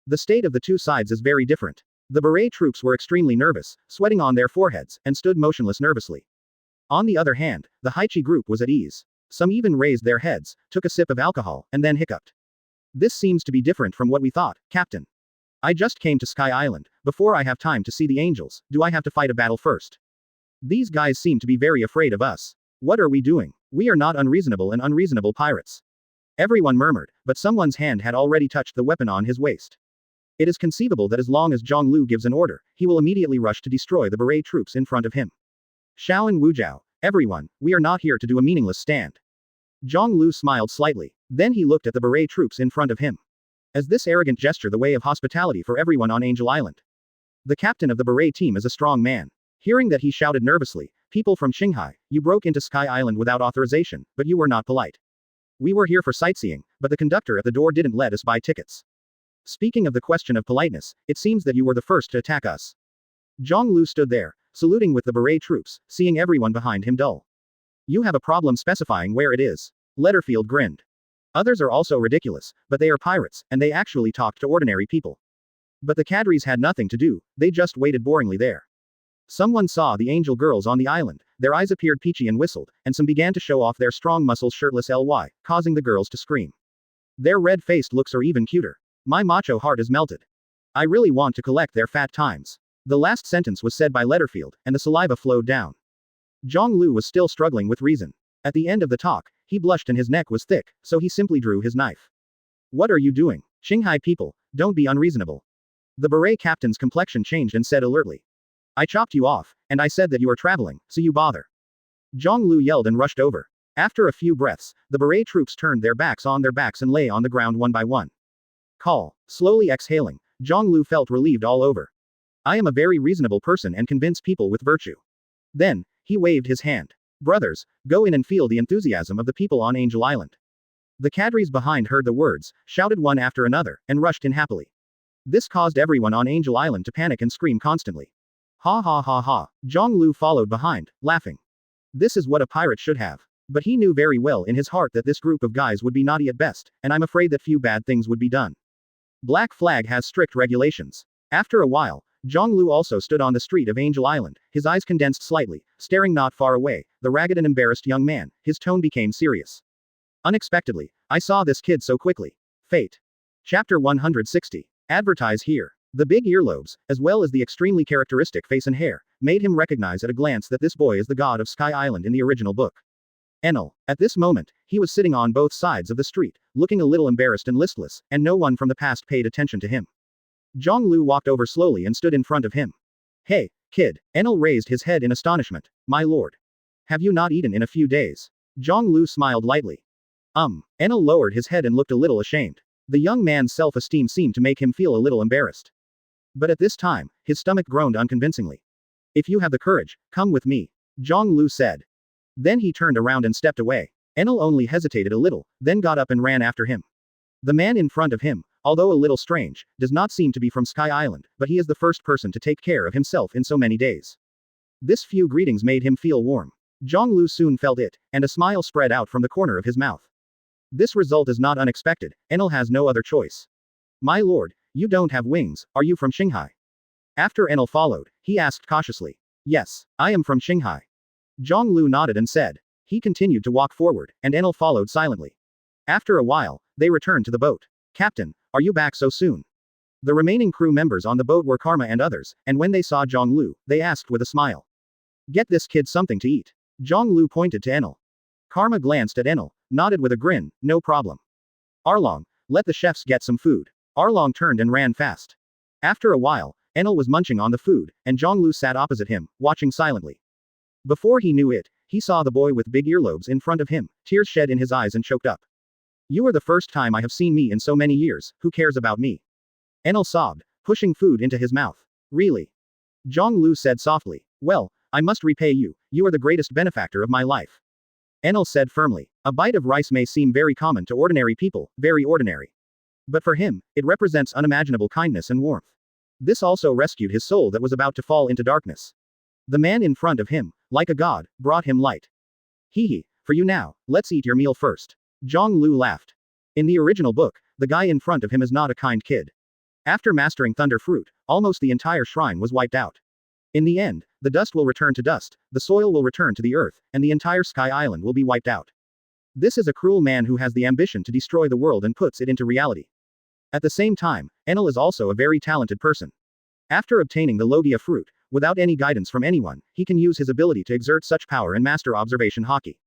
Speaker 2: The state of the two sides is very different. The beret troops were extremely nervous, sweating on their foreheads, and stood motionless nervously. On the other hand, the Haichi group was at ease. Some even raised their heads, took a sip of alcohol, and then hiccuped. This seems to be different from what we thought, Captain. I just came to Sky Island. Before I have time to see the angels, do I have to fight a battle first? These guys seem to be very afraid of us. What are we doing? We are not unreasonable and unreasonable pirates. Everyone murmured, but someone's hand had already touched the weapon on his waist. It is conceivable that as long as Jiāng Liú gives an order, he will immediately rush to destroy the beret troops in front of him. Xiao and Wujiao, everyone, we are not here to do a meaningless stand. Jiāng Liú smiled slightly. Then he looked at the beret troops in front of him. As this arrogant gesture the way of hospitality for everyone on Angel Island. The captain of the beret team is a strong man. Hearing that he shouted nervously, people from Qinghai, you broke into Sky Island without authorization, but you were not polite. We were here for sightseeing, but the conductor at the door didn't let us buy tickets. Speaking of the question of politeness, it seems that you were the first to attack us. Jiāng Liú stood there, saluting with the beret troops, seeing everyone behind him dull. You have a problem specifying where it is. Letterfield grinned. Others are also ridiculous, but they are pirates, and they actually talked to ordinary people. But the cadres had nothing to do, they just waited boringly there. Someone saw the angel girls on the island, their eyes appeared peachy and whistled, and some began to show off their strong muscles shirtless causing the girls to scream. Their red-faced looks are even cuter. My macho heart is melted. I really want to collect their fat times. The last sentence was said by Letterfield, and the saliva flowed down. Jiāng Liú was still struggling with reason. At the end of the talk, he blushed and his neck was thick, so he simply drew his knife. What are you doing? Shanghai people, don't be unreasonable. The beret captain's complexion changed and said alertly. I chopped you off, and I said that you are traveling, so you bother. Jiāng Liú yelled and rushed over. After a few breaths, the beret troops turned their backs and lay on the ground one by one. Call. Slowly exhaling, Jiāng Liú felt relieved all over. I am a very reasonable person and convince people with virtue. Then, he waved his hand. Brothers, go in and feel the enthusiasm of the people on Angel Island. The cadres behind heard the words, shouted one after another, and rushed in happily. This caused everyone on Angel Island to panic and scream constantly. Ha ha ha ha. Jiāng Liú followed behind, laughing. This is what a pirate should have. But he knew very well in his heart that this group of guys would be naughty at best, and I'm afraid that few bad things would be done. Black Flag has strict regulations. After a while, Jiāng Liú also stood on the street of Angel Island, his eyes condensed slightly, staring not far away, the ragged and embarrassed young man. His tone became serious. Unexpectedly, I saw this kid so quickly. Fate. Chapter 160. Advertise here. The big earlobes, as well as the extremely characteristic face and hair, made him recognize at a glance that this boy is the god of Sky Island in the original book. Enel. At this moment, he was sitting on both sides of the street, looking a little embarrassed and listless, and no one from the past paid attention to him. Jiāng Liú walked over slowly and stood in front of him. Hey, kid. Enel raised his head in astonishment. My lord. Have you not eaten in a few days? Jiāng Liú smiled lightly. Enel lowered his head and looked a little ashamed. The young man's self-esteem seemed to make him feel a little embarrassed. But at this time, his stomach groaned unconvincingly. If you have the courage, come with me, Jiāng Liú said. Then he turned around and stepped away. Enel only hesitated a little, then got up and ran after him. The man in front of him, although a little strange, does not seem to be from Sky Island, but he is the first person to take care of himself in so many days. This few greetings made him feel warm. Jiāng Liú soon felt it, and a smile spread out from the corner of his mouth. This result is not unexpected, Enel has no other choice. My lord, you don't have wings, are you from Shanghai? After Enel followed, he asked cautiously. Yes, I am from Shanghai. Jiāng Liú nodded and said. He continued to walk forward, and Enel followed silently. After a while, they returned to the boat. Captain, are you back so soon? The remaining crew members on the boat were Karma and others, and when they saw Jiāng Liú, they asked with a smile. Get this kid something to eat. Jiāng Liú pointed to Enel. Karma glanced at Enel, nodded with a grin, no problem. Arlong, let the chefs get some food. Arlong turned and ran fast. After a while, Enel was munching on the food, and Jiāng Liú sat opposite him, watching silently. Before he knew it, he saw the boy with big earlobes in front of him, tears shed in his eyes and choked up. You are the first time I have seen me in so many years, who cares about me? Enel sobbed, pushing food into his mouth. Really? Jiāng Liú said softly. Well, I must repay you, you are the greatest benefactor of my life. Enel said firmly. A bite of rice may seem very common to ordinary people, very ordinary. But for him, it represents unimaginable kindness and warmth. This also rescued his soul that was about to fall into darkness. The man in front of him, like a god, brought him light. Hee, for you now, let's eat your meal first. Jiāng Liú laughed. In the original book, the guy in front of him is not a kind kid. After mastering Thunder Fruit, almost the entire shrine was wiped out. In the end, the dust will return to dust, the soil will return to the earth, and the entire Sky Island will be wiped out. This is a cruel man who has the ambition to destroy the world and puts it into reality. At the same time, Enel is also a very talented person. After obtaining the Logia fruit, without any guidance from anyone, he can use his ability to exert such power and master observation hockey.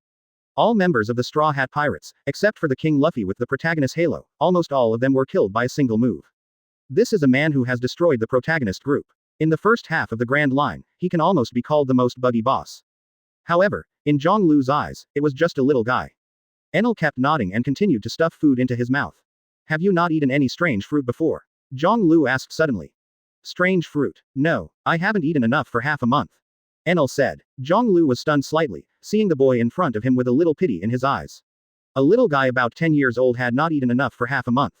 Speaker 2: All members of the Straw Hat Pirates, except for the King Luffy with the protagonist Halo, almost all of them were killed by a single move. This is a man who has destroyed the protagonist group. In the first half of the Grand Line, he can almost be called the most buggy boss. However, in Jiāng Liú's eyes, it was just a little guy. Enel kept nodding and continued to stuff food into his mouth. Have you not eaten any strange fruit before? Jiāng Liú asked suddenly. Strange fruit? No, I haven't eaten enough for half a month. Enel said. Jiāng Liú was stunned slightly, seeing the boy in front of him with a little pity in his eyes. A little guy about 10 years old had not eaten enough for half a month.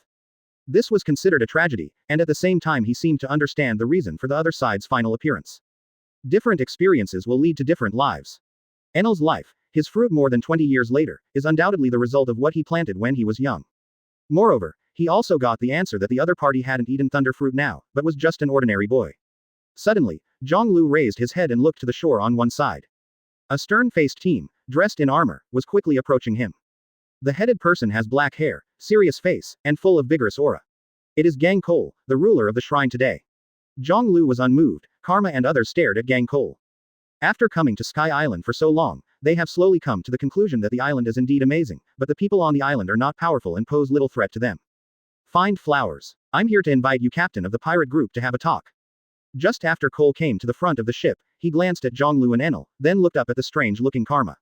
Speaker 2: This was considered a tragedy, and at the same time he seemed to understand the reason for the other side's final appearance. Different experiences will lead to different lives. Enel's life, his fruit more than 20 years later, is undoubtedly the result of what he planted when he was young. Moreover, he also got the answer that the other party hadn't eaten thunder fruit now, but was just an ordinary boy. Suddenly, Jiāng Liú raised his head and looked to the shore on one side. A stern-faced team, dressed in armor, was quickly approaching him. The headed person has black hair, serious face, and full of vigorous aura. It is Gang Cole, the ruler of the shrine today. Jiāng Liú was unmoved. Karma and others stared at Gang Cole. After coming to Sky Island for so long, they have slowly come to the conclusion that the island is indeed amazing, but the people on the island are not powerful and pose little threat to them. Find flowers. I'm here to invite you, captain of the pirate group, to have a talk. Just after Cole came to the front of the ship, he glanced at Jiāng Liú and Enel, then looked up at the strange-looking Karma.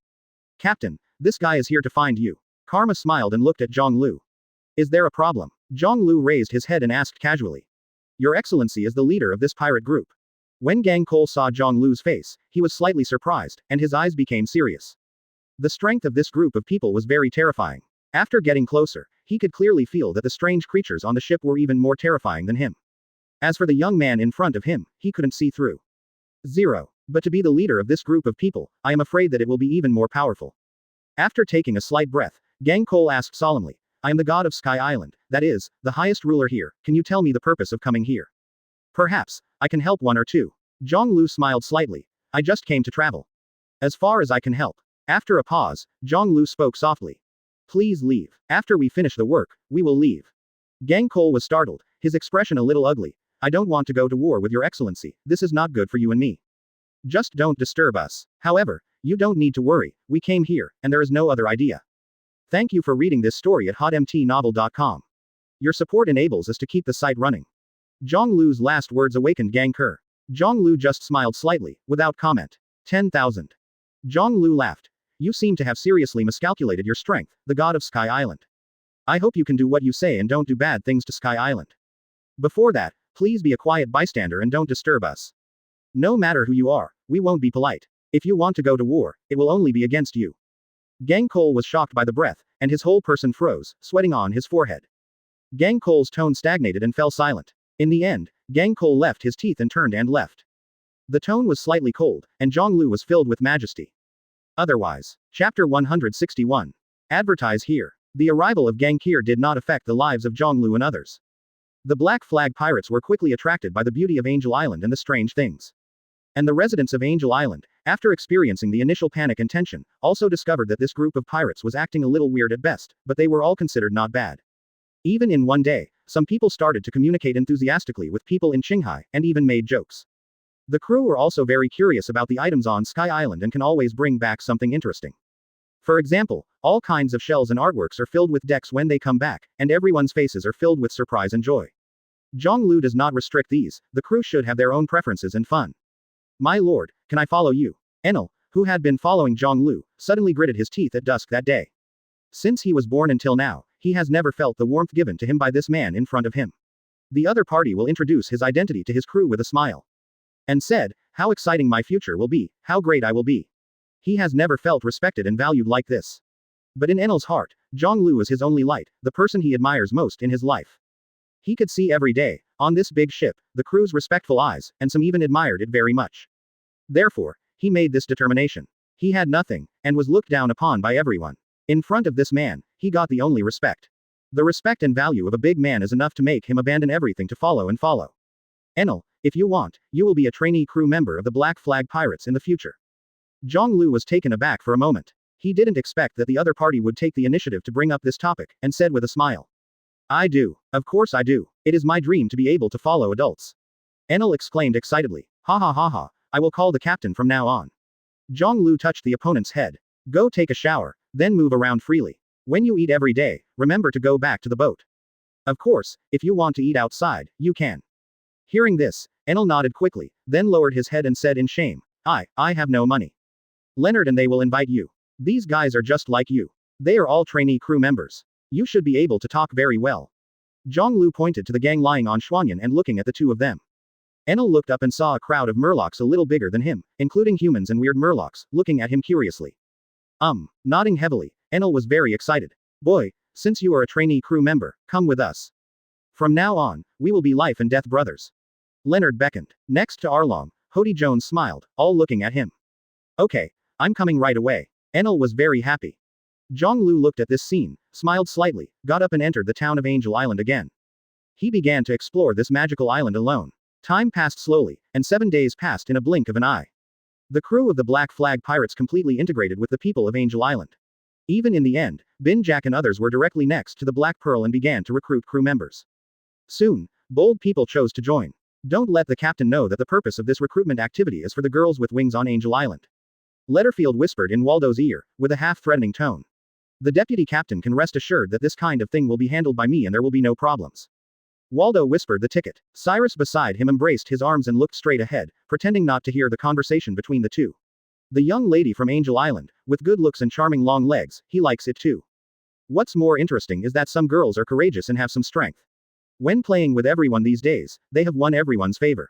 Speaker 2: Captain, this guy is here to find you. Karma smiled and looked at Jiāng Liú. Is there a problem? Jiāng Liú raised his head and asked casually. Your Excellency is the leader of this pirate group. When Gang Cole saw Jiāng Liú's face, he was slightly surprised, and his eyes became serious. The strength of this group of people was very terrifying. After getting closer, he could clearly feel that the strange creatures on the ship were even more terrifying than him. As for the young man in front of him, he couldn't see through. Zero. But to be the leader of this group of people, I am afraid that it will be even more powerful. After taking a slight breath, Gang Cole asked solemnly, I am the god of Sky Island, that is, the highest ruler here, can you tell me the purpose of coming here? Perhaps, I can help one or two. Jiāng Liú smiled slightly. I just came to travel. As far as I can help. After a pause, Jiāng Liú spoke softly. Please leave. After we finish the work, we will leave. Gang Cole was startled, his expression a little ugly. I don't want to go to war with your excellency, this is not good for you and me. Just don't disturb us. However, you don't need to worry, we came here, and there is no other idea. Thank you for reading this story at hotmtnovel.com. Your support enables us to keep the site running. Jiāng Liú's last words awakened Gang Ke. Jiāng Liú just smiled slightly, without comment. 10,000. Jiāng Liú laughed. You seem to have seriously miscalculated your strength, the god of Sky Island. I hope you can do what you say and don't do bad things to Sky Island. Before that, please be a quiet bystander and don't disturb us. No matter who you are, we won't be polite. If you want to go to war, it will only be against you. Gang Cole was shocked by the breath, and his whole person froze, sweating on his forehead. Gang Cole's tone stagnated and fell silent. In the end, Gang Cole left his teeth and turned and left. The tone was slightly cold, and Jiāng Liú was filled with majesty. Otherwise. Chapter 161. Advertise here. The arrival of Gang Ke did not affect the lives of Jiāng Liú and others. The Black Flag pirates were quickly attracted by the beauty of Angel Island and the strange things. And the residents of Angel Island, after experiencing the initial panic and tension, also discovered that this group of pirates was acting a little weird at best, but they were all considered not bad. Even in one day, some people started to communicate enthusiastically with people in Qinghai, and even made jokes. The crew were also very curious about the items on Sky Island and can always bring back something interesting. For example, all kinds of shells and artworks are filled with decks when they come back, and everyone's faces are filled with surprise and joy. Jiāng Liú does not restrict these, the crew should have their own preferences and fun. My lord, can I follow you? Enel, who had been following Jiāng Liú, suddenly gritted his teeth at dusk that day. Since he was born until now, he has never felt the warmth given to him by this man in front of him. The other party will introduce his identity to his crew with a smile. And said, how exciting my future will be, how great I will be. He has never felt respected and valued like this. But in Enel's heart, Jiāng Liú is his only light, the person he admires most in his life. He could see every day, on this big ship, the crew's respectful eyes, and some even admired it very much. Therefore, he made this determination. He had nothing, and was looked down upon by everyone. In front of this man, he got the only respect. The respect and value of a big man is enough to make him abandon everything to follow and follow. Enel, if you want, you will be a trainee crew member of the Black Flag Pirates in the future. Jiāng Liú was taken aback for a moment. He didn't expect that the other party would take the initiative to bring up this topic, and said with a smile. I do. Of course I do. It is my dream to be able to follow adults. Enel exclaimed excitedly. Ha ha ha ha. I will call the captain from now on. Jiāng Liú touched the opponent's head. Go take a shower, then move around freely. When you eat every day, remember to go back to the boat. Of course, if you want to eat outside, you can. Hearing this, Enel nodded quickly, then lowered his head and said in shame, I have no money. Leonard and they will invite you. These guys are just like you. They are all trainee crew members. You should be able to talk very well. Jiāng Liú pointed to the gang lying on Xuanyan and looking at the two of them. Enel looked up and saw a crowd of murlocs a little bigger than him, including humans and weird murlocs, looking at him curiously. Nodding heavily, Enel was very excited. Boy, since you are a trainee crew member, come with us. From now on, we will be life and death brothers. Leonard beckoned. Next to Arlong, Hody Jones smiled, all looking at him. Okay, I'm coming right away. Enel was very happy. Jiāng Liú looked at this scene, smiled slightly, got up and entered the town of Angel Island again. He began to explore this magical island alone. Time passed slowly, and 7 days passed in a blink of an eye. The crew of the Black Flag Pirates completely integrated with the people of Angel Island. Even in the end, Bin Jack and others were directly next to the Black Pearl and began to recruit crew members. Soon, bold people chose to join. Don't let the captain know that the purpose of this recruitment activity is for the girls with wings on Angel Island. Letterfield whispered in Waldo's ear, with a half-threatening tone. The deputy captain can rest assured that this kind of thing will be handled by me and there will be no problems. Waldo whispered the ticket. Cyrus beside him embraced his arms and looked straight ahead, pretending not to hear the conversation between the two. The young lady from Angel Island, with good looks and charming long legs, he likes it too. What's more interesting is that some girls are courageous and have some strength. When playing with everyone these days, they have won everyone's favor.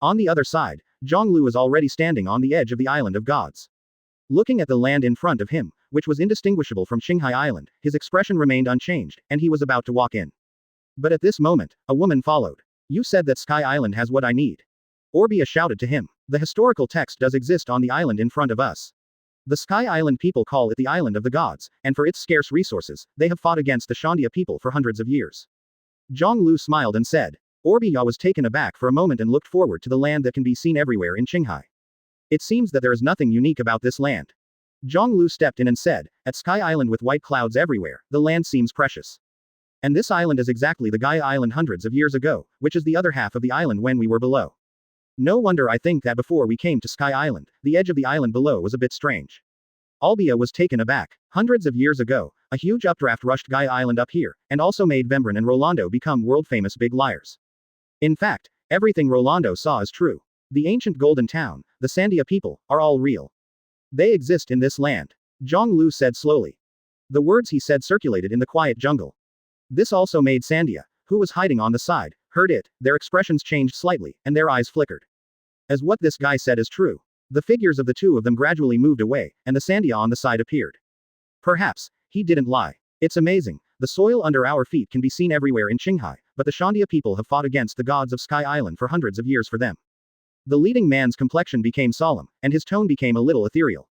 Speaker 2: On the other side, Jiāng Liú is already standing on the edge of the Island of Gods. Looking at the land in front of him, which was indistinguishable from Qinghai Island, his expression remained unchanged, and he was about to walk in. But at this moment, a woman followed. You said that Sky Island has what I need. Orbia shouted to him. The historical text does exist on the island in front of us. The Sky Island people call it the Island of the Gods, and for its scarce resources, they have fought against the Shandia people for hundreds of years. Jiāng Liú smiled and said. Orbia was taken aback for a moment and looked forward to the land that can be seen everywhere in Qinghai. It seems that there is nothing unique about this land. Jiāng Liú stepped in and said, at Sky Island with white clouds everywhere, the land seems precious. And this island is exactly the Gaia Island hundreds of years ago, which is the other half of the island when we were below. No wonder I think that before we came to Sky Island, the edge of the island below was a bit strange. Albia was taken aback. Hundreds of years ago, a huge updraft rushed Gaia Island up here, and also made Vembran and Rolando become world-famous big liars. In fact, everything Rolando saw is true. The ancient Golden Town, the Sandia people, are all real. They exist in this land. Jiāng Liú said slowly. The words he said circulated in the quiet jungle. This also made Sandia, who was hiding on the side, heard it, their expressions changed slightly, and their eyes flickered. As what this guy said is true. The figures of the two of them gradually moved away, and the Sandia on the side appeared. Perhaps, he didn't lie. It's amazing, the soil under our feet can be seen everywhere in Qinghai, but the Shandia people have fought against the gods of Sky Island for hundreds of years for them. The leading man's complexion became solemn, and his tone became a little ethereal.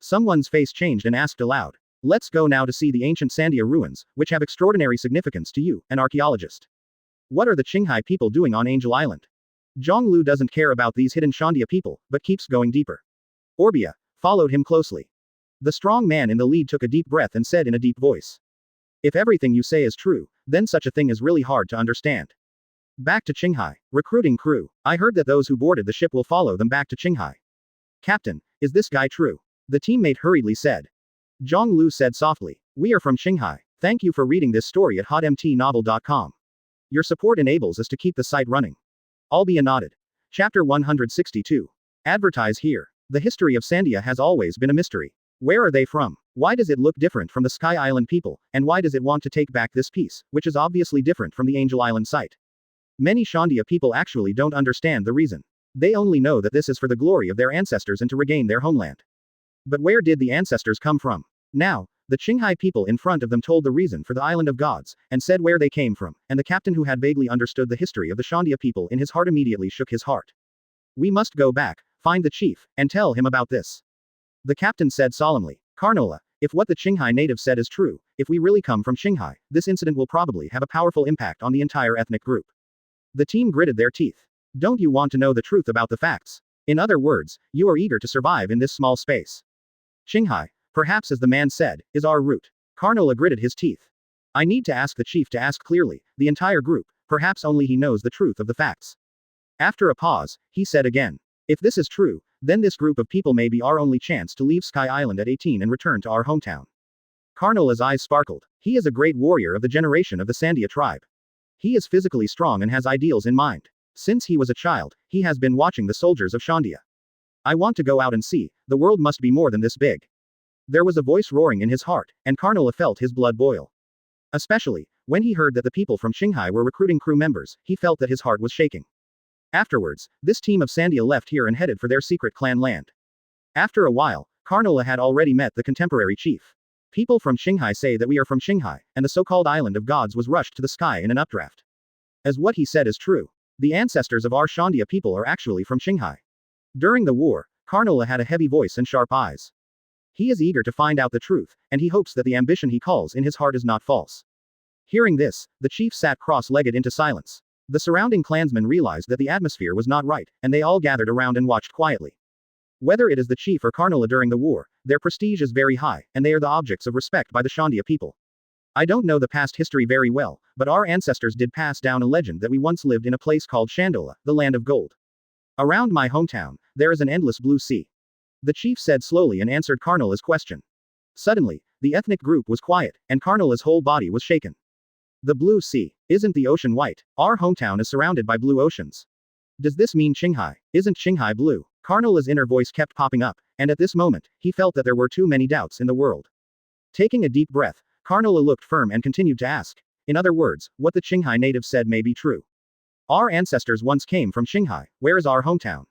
Speaker 2: Someone's face changed and asked aloud. Let's go now to see the ancient Sandia ruins, which have extraordinary significance to you, an archaeologist. What are the Qinghai people doing on Angel Island? Jiāng Liú doesn't care about these hidden Shandia people, but keeps going deeper. Orbia followed him closely. The strong man in the lead took a deep breath and said in a deep voice. If everything you say is true, then such a thing is really hard to understand. Back to Qinghai. Recruiting crew. I heard that those who boarded the ship will follow them back to Qinghai. Captain, is this guy true? The teammate hurriedly said. Jiāng Liú said softly. We are from Qinghai. Thank you for reading this story at hotmtnovel.com. Your support enables us to keep the site running. Albia nodded. Chapter 162. Advertise here. The history of Sandia has always been a mystery. Where are they from? Why does it look different from the Sky Island people, and why does it want to take back this piece, which is obviously different from the Angel Island site? Many Shandia people actually don't understand the reason. They only know that this is for the glory of their ancestors and to regain their homeland. But where did the ancestors come from? Now, the Qinghai people in front of them told the reason for the Island of Gods, and said where they came from, and the captain who had vaguely understood the history of the Shandia people in his heart immediately shook his heart. We must go back, find the chief, and tell him about this. The captain said solemnly. Carnola, if what the Qinghai native said is true, if we really come from Qinghai, this incident will probably have a powerful impact on the entire ethnic group. The team gritted their teeth. Don't you want to know the truth about the facts? In other words, you are eager to survive in this small space. Qinghai, perhaps as the man said, is our root. Carnola gritted his teeth. I need to ask the chief to ask clearly, the entire group, perhaps only he knows the truth of the facts. After a pause, he said again. If this is true, then this group of people may be our only chance to leave Sky Island at 18 and return to our hometown. Carnola's eyes sparkled. He is a great warrior of the generation of the Sandia tribe. He is physically strong and has ideals in mind. Since he was a child, he has been watching the soldiers of Shandia. I want to go out and see, the world must be more than this big. There was a voice roaring in his heart, and Carnola felt his blood boil. Especially, when he heard that the people from Qinghai were recruiting crew members, he felt that his heart was shaking. Afterwards, this team of Sandia left here and headed for their secret clan land. After a while, Carnola had already met the contemporary chief. People from Qinghai say that we are from Qinghai, and the so-called Island of Gods was rushed to the sky in an updraft. As what he said is true. The ancestors of our Shandia people are actually from Qinghai. During the war, Carnola had a heavy voice and sharp eyes. He is eager to find out the truth, and he hopes that the ambition he calls in his heart is not false. Hearing this, the chief sat cross-legged into silence. The surrounding clansmen realized that the atmosphere was not right, and they all gathered around and watched quietly. Whether it is the chief or Carnola during the war, their prestige is very high, and they are the objects of respect by the Shandia people. I don't know the past history very well, but our ancestors did pass down a legend that we once lived in a place called Shandola, the land of gold. Around my hometown, there is an endless blue sea. The chief said slowly and answered Karnala's question. Suddenly, the ethnic group was quiet, and Karnala's whole body was shaken. The blue sea. Isn't the ocean white? Our hometown is surrounded by blue oceans. Does this mean Qinghai? Isn't Qinghai blue? Karnala's inner voice kept popping up, and at this moment, he felt that there were too many doubts in the world. Taking a deep breath, Karnala looked firm and continued to ask. In other words, what the Qinghai native said may be true. Our ancestors once came from Qinghai. Where is our hometown?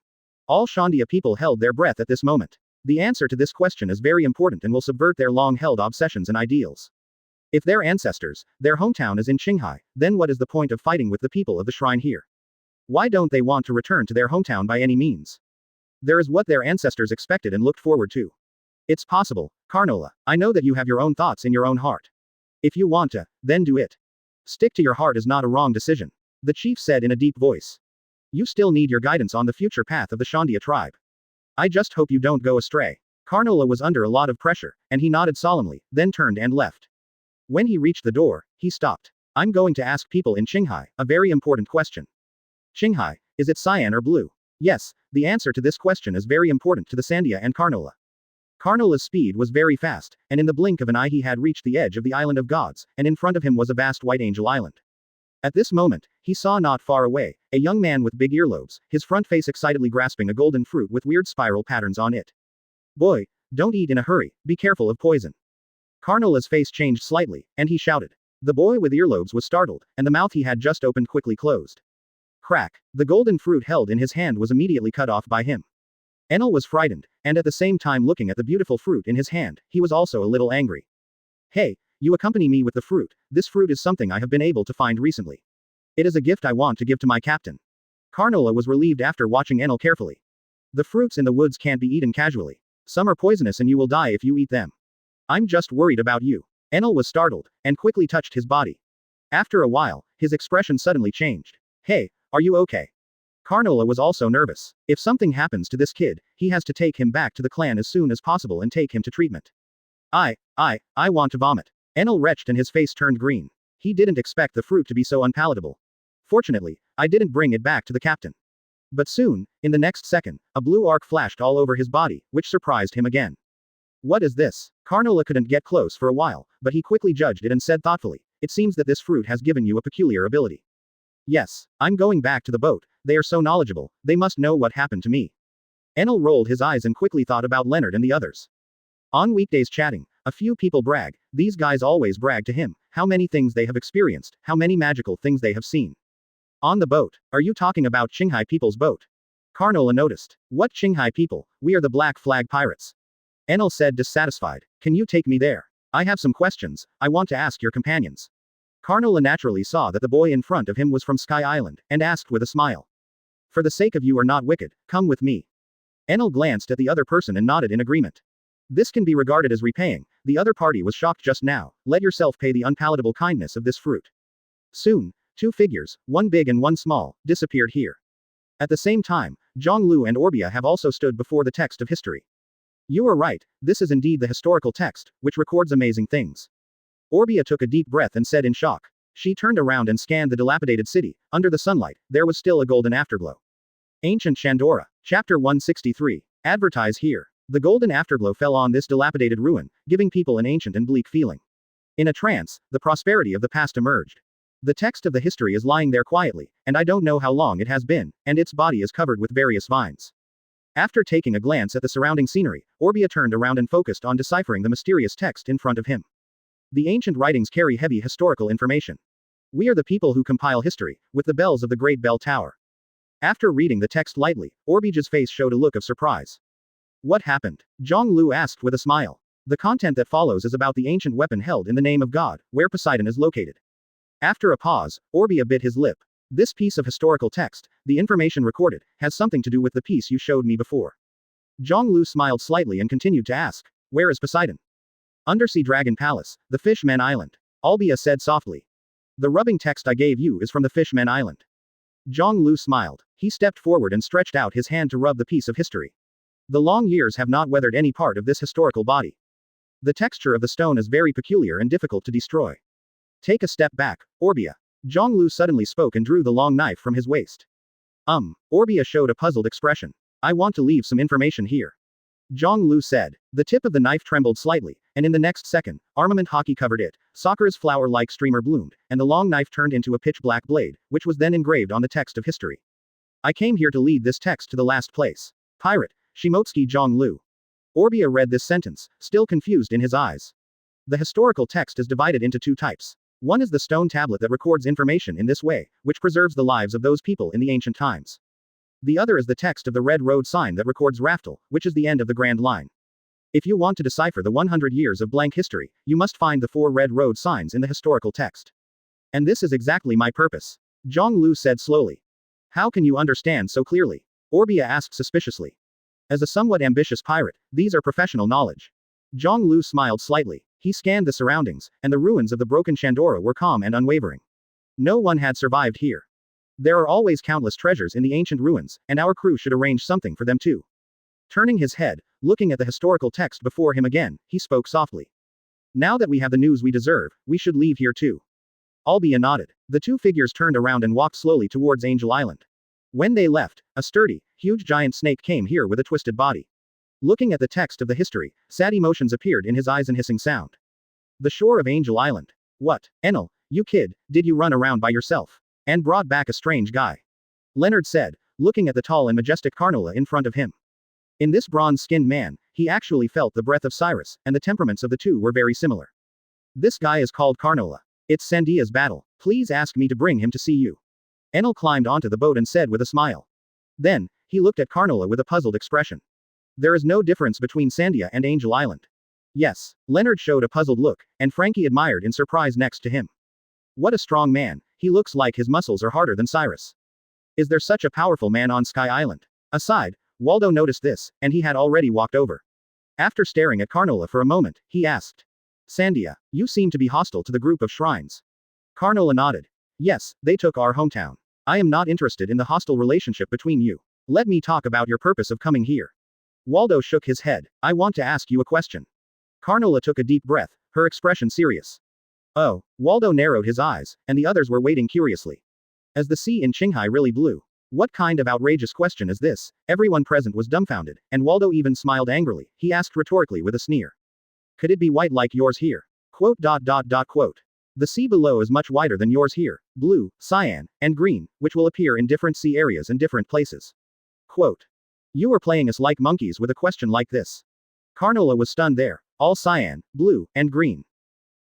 Speaker 2: All Shandia people held their breath at this moment. The answer to this question is very important and will subvert their long-held obsessions and ideals. If their ancestors, their hometown is in Qinghai, then what is the point of fighting with the people of the shrine here? Why don't they want to return to their hometown by any means? There is what their ancestors expected and looked forward to. It's possible, Karnala. I know that you have your own thoughts in your own heart. If you want to, then do it. Stick to your heart is not a wrong decision. The chief said in a deep voice. You still need your guidance on the future path of the Shandia tribe. I just hope you don't go astray. Karnala was under a lot of pressure, and he nodded solemnly, then turned and left. When he reached the door, he stopped. I'm going to ask people in Qinghai a very important question. Qinghai, is it cyan or blue? Yes, the answer to this question is very important to the Sandia and Karnala. Karnala's speed was very fast, and in the blink of an eye he had reached the edge of the island of gods, and in front of him was a vast white angel island. At this moment, he saw not far away, a young man with big earlobes, his front face excitedly grasping a golden fruit with weird spiral patterns on it. Boy, don't eat in a hurry, be careful of poison. Karnala's face changed slightly, and he shouted. The boy with earlobes was startled, and the mouth he had just opened quickly closed. Crack. The golden fruit held in his hand was immediately cut off by him. Enel was frightened, and at the same time looking at the beautiful fruit in his hand, he was also a little angry. Hey, you accompany me with the fruit. This fruit is something I have been able to find recently. It is a gift I want to give to my captain. Karnala was relieved after watching Enel carefully. The fruits in the woods can't be eaten casually. Some are poisonous and you will die if you eat them. I'm just worried about you. Enel was startled, and quickly touched his body. After a while, his expression suddenly changed. Hey, are you okay? Karnala was also nervous. If something happens to this kid, he has to take him back to the clan as soon as possible and take him to treatment. I want to vomit. Enel retched and his face turned green. He didn't expect the fruit to be so unpalatable. Fortunately, I didn't bring it back to the captain. But soon, in the next second, a blue arc flashed all over his body, which surprised him again. What is this? Karnala couldn't get close for a while, but he quickly judged it and said thoughtfully, it seems that this fruit has given you a peculiar ability. Yes, I'm going back to the boat, they are so knowledgeable, they must know what happened to me. Enel rolled his eyes and quickly thought about Leonard and the others. On weekdays chatting, a few people brag, these guys always brag to him, how many things they have experienced, how many magical things they have seen. On the boat, are you talking about Qinghai people's boat? Karnala noticed. What Qinghai people? We are the Black Flag Pirates. Enel said dissatisfied, can you take me there? I have some questions, I want to ask your companions. Karnala naturally saw that the boy in front of him was from Sky Island, and asked with a smile. For the sake of you are not wicked, come with me. Enel glanced at the other person and nodded in agreement. This can be regarded as repaying, the other party was shocked just now, let yourself pay the unpalatable kindness of this fruit. Soon, two figures, one big and one small, disappeared here. At the same time, Jiāng Liú and Orbia have also stood before the text of history. You are right, this is indeed the historical text, which records amazing things. Orbia took a deep breath and said in shock. She turned around and scanned the dilapidated city. Under the sunlight, there was still a golden afterglow. Ancient Shandora. Chapter 163. Advertise here. The golden afterglow fell on this dilapidated ruin, giving people an ancient and bleak feeling. In a trance, the prosperity of the past emerged. The text of the history is lying there quietly, and I don't know how long it has been, and its body is covered with various vines. After taking a glance at the surrounding scenery, Orbia turned around and focused on deciphering the mysterious text in front of him. The ancient writings carry heavy historical information. We are the people who compile history, with the bells of the Great Bell Tower. After reading the text lightly, Orbia's face showed a look of surprise. What happened? Jiāng Liú asked with a smile. The content that follows is about the ancient weapon held in the name of God, where Poseidon is located. After a pause, Orbia bit his lip. This piece of historical text, the information recorded, has something to do with the piece you showed me before. Jiāng Liú smiled slightly and continued to ask, where is Poseidon? Undersea Dragon Palace, the Fishman Island. Orbia said softly. The rubbing text I gave you is from the Fishman Island. Jiāng Liú smiled. He stepped forward and stretched out his hand to rub the piece of history. The long years have not weathered any part of this historical body. The texture of the stone is very peculiar and difficult to destroy. Take a step back, Orbia. Jiāng Liú suddenly spoke and drew the long knife from his waist. Orbia showed a puzzled expression. I want to leave some information here. Jiāng Liú said. The tip of the knife trembled slightly, and in the next second, armament hockey covered it, Sakura's flower-like streamer bloomed, and the long knife turned into a pitch-black blade, which was then engraved on the text of history. I came here to lead this text to the last place. Pirate, Shimotsuki Jiāng Liú. Orbia read this sentence, still confused in his eyes. The historical text is divided into two types. One is the stone tablet that records information in this way, which preserves the lives of those people in the ancient times. The other is the text of the red road sign that records Raftel, which is the end of the Grand Line. If you want to decipher the 100 years of blank history, you must find the 4 red road signs in the historical text. And this is exactly my purpose. Jiāng Liú said slowly. How can you understand so clearly? Orbia asked suspiciously. As a somewhat ambitious pirate, these are professional knowledge. Jiāng Liú smiled slightly. He scanned the surroundings, and the ruins of the broken Shandora were calm and unwavering. No one had survived here. There are always countless treasures in the ancient ruins, and our crew should arrange something for them too. Turning his head, looking at the historical text before him again, he spoke softly. Now that we have the news we deserve, we should leave here too. Albia nodded. The two figures turned around and walked slowly towards Angel Island. When they left, a sturdy, huge giant snake came here with a twisted body. Looking at the text of the history, sad emotions appeared in his eyes and hissing sound. The shore of Angel Island. What, Enel, you kid, did you run around by yourself? And brought back a strange guy. Leonard said, looking at the tall and majestic Carnola in front of him. In this bronze-skinned man, he actually felt the breath of Cyrus, and the temperaments of the two were very similar. This guy is called Carnola. It's Sandia's battle. Please ask me to bring him to see you. Enel climbed onto the boat and said with a smile. Then, he looked at Carnola with a puzzled expression. There is no difference between Sandia and Angel Island. Yes, Leonard showed a puzzled look, and Frankie admired in surprise next to him. What a strong man, he looks like his muscles are harder than Cyrus. Is there such a powerful man on Sky Island? Aside, Waldo noticed this, and he had already walked over. After staring at Carnola for a moment, he asked. Sandia, you seem to be hostile to the group of shrines. Carnola nodded. Yes, they took our hometown. I am not interested in the hostile relationship between you. Let me talk about your purpose of coming here. Waldo shook his head. I want to ask you a question. Carnola took a deep breath, her expression serious. Oh, Waldo narrowed his eyes, and the others were waiting curiously. As the sea in Qinghai really blue. What kind of outrageous question is this? Everyone present was dumbfounded, and Waldo even smiled angrily. He asked rhetorically with a sneer. Could it be white like yours here? Quote. The sea below is much whiter than yours here, blue, cyan, and green, which will appear in different sea areas and different places. Quote. You are playing us like monkeys with a question like this. Carnola was stunned there. All cyan, blue, and green.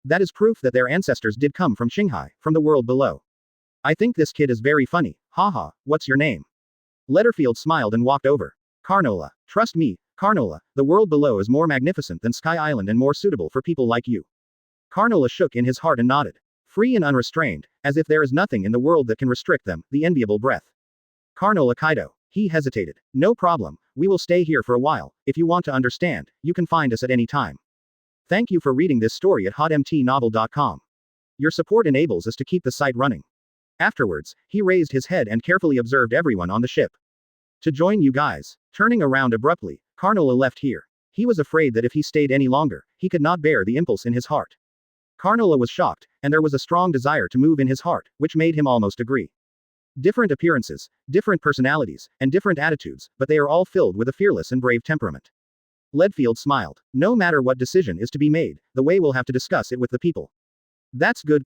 Speaker 2: That is proof that their ancestors did come from Qinghai, from the world below. I think this kid is very funny. Haha, what's your name? Letterfield smiled and walked over. Carnola. Trust me, Carnola, the world below is more magnificent than Sky Island and more suitable for people like you. Carnola shook in his heart and nodded. Free and unrestrained, as if there is nothing in the world that can restrict them, the enviable breath. Carnola Kaido. He hesitated. No problem, we will stay here for a while. If you want to understand, you can find us at any time. Thank you for reading this story at hotmtnovel.com. Your support enables us to keep the site running. Afterwards, he raised his head and carefully observed everyone on the ship. To join you guys. Turning around abruptly, Carnola left here. He was afraid that if he stayed any longer, he could not bear the impulse in his heart. Carnola was shocked, and there was a strong desire to move in his heart, which made him almost agree. Different appearances, different personalities, and different attitudes, but they are all filled with a fearless and brave temperament. Leadfield smiled. No matter what decision is to be made, the way we'll have to discuss it with the people. That's good.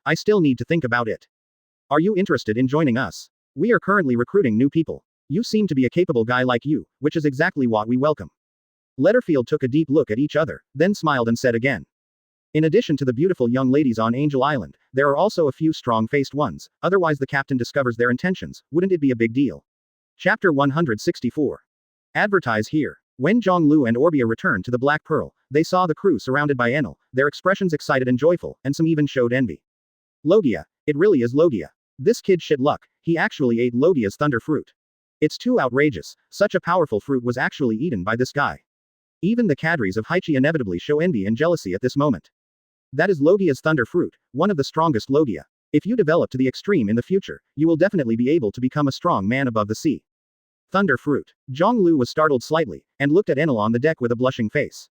Speaker 2: I still need to think about it. Are you interested in joining us? We are currently recruiting new people. You seem to be a capable guy like you, which is exactly what we welcome. Letterfield took a deep look at each other, then smiled and said again. In addition to the beautiful young ladies on Angel Island, there are also a few strong-faced ones, otherwise the captain discovers their intentions, wouldn't it be a big deal? Chapter 164. Advertise here. When Jiāng Liú and Orbia returned to the Black Pearl, they saw the crew surrounded by Enel, their expressions excited and joyful, and some even showed envy. Logia. It really is Logia. This kid shit luck, he actually ate Logia's thunder fruit. It's too outrageous, such a powerful fruit was actually eaten by this guy. Even the cadres of Haichi inevitably show envy and jealousy at this moment. That is Logia's thunder fruit, one of the strongest Logia. If you develop to the extreme in the future, you will definitely be able to become a strong man above the sea. Thunder fruit. Jiāng Liú was startled slightly, and looked at Enel on the deck with a blushing face.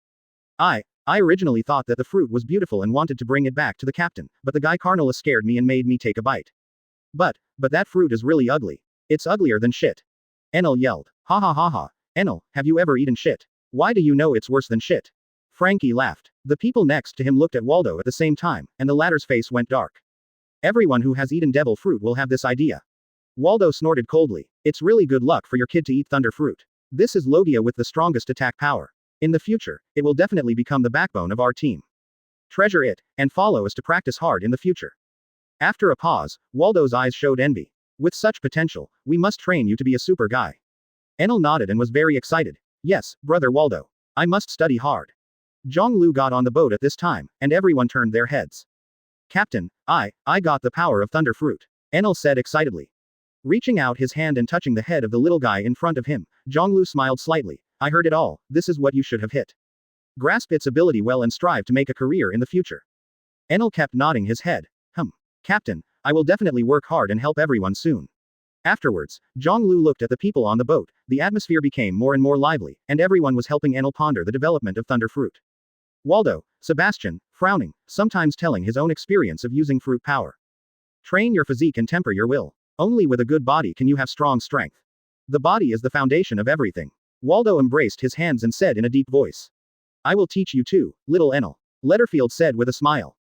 Speaker 2: I I originally thought that the fruit was beautiful and wanted to bring it back to the captain, but the guy Carnola scared me and made me take a bite. But that fruit is really ugly. It's uglier than shit. Enel yelled. Ha ha ha ha. Enel, have you ever eaten shit? Why do you know it's worse than shit? Frankie laughed. The people next to him looked at Waldo at the same time, and the latter's face went dark. Everyone who has eaten devil fruit will have this idea. Waldo snorted coldly. It's really good luck for your kid to eat thunder fruit. This is Logia with the strongest attack power. In the future, it will definitely become the backbone of our team. Treasure it, and follow us to practice hard in the future. After a pause, Waldo's eyes showed envy. With such potential, we must train you to be a super guy. Enel nodded and was very excited. Yes, brother Waldo. I must study hard. Jiāng Liú got on the boat at this time, and everyone turned their heads. Captain, I got the power of thunder fruit. Enel said excitedly. Reaching out his hand and touching the head of the little guy in front of him, Jiāng Liú smiled slightly. I heard it all, this is what you should have hit. Grasp its ability well and strive to make a career in the future. Enel kept nodding his head. Captain, I will definitely work hard and help everyone soon. Afterwards, Jiāng Liú looked at the people on the boat, the atmosphere became more and more lively, and everyone was helping Enel ponder the development of thunder fruit. Waldo, Sebastian, frowning, sometimes telling his own experience of using fruit power. Train your physique and temper your will. Only with a good body can you have strong strength. The body is the foundation of everything. Waldo embraced his hands and said in a deep voice. I will teach you too, little Enel. Letterfield said with a smile.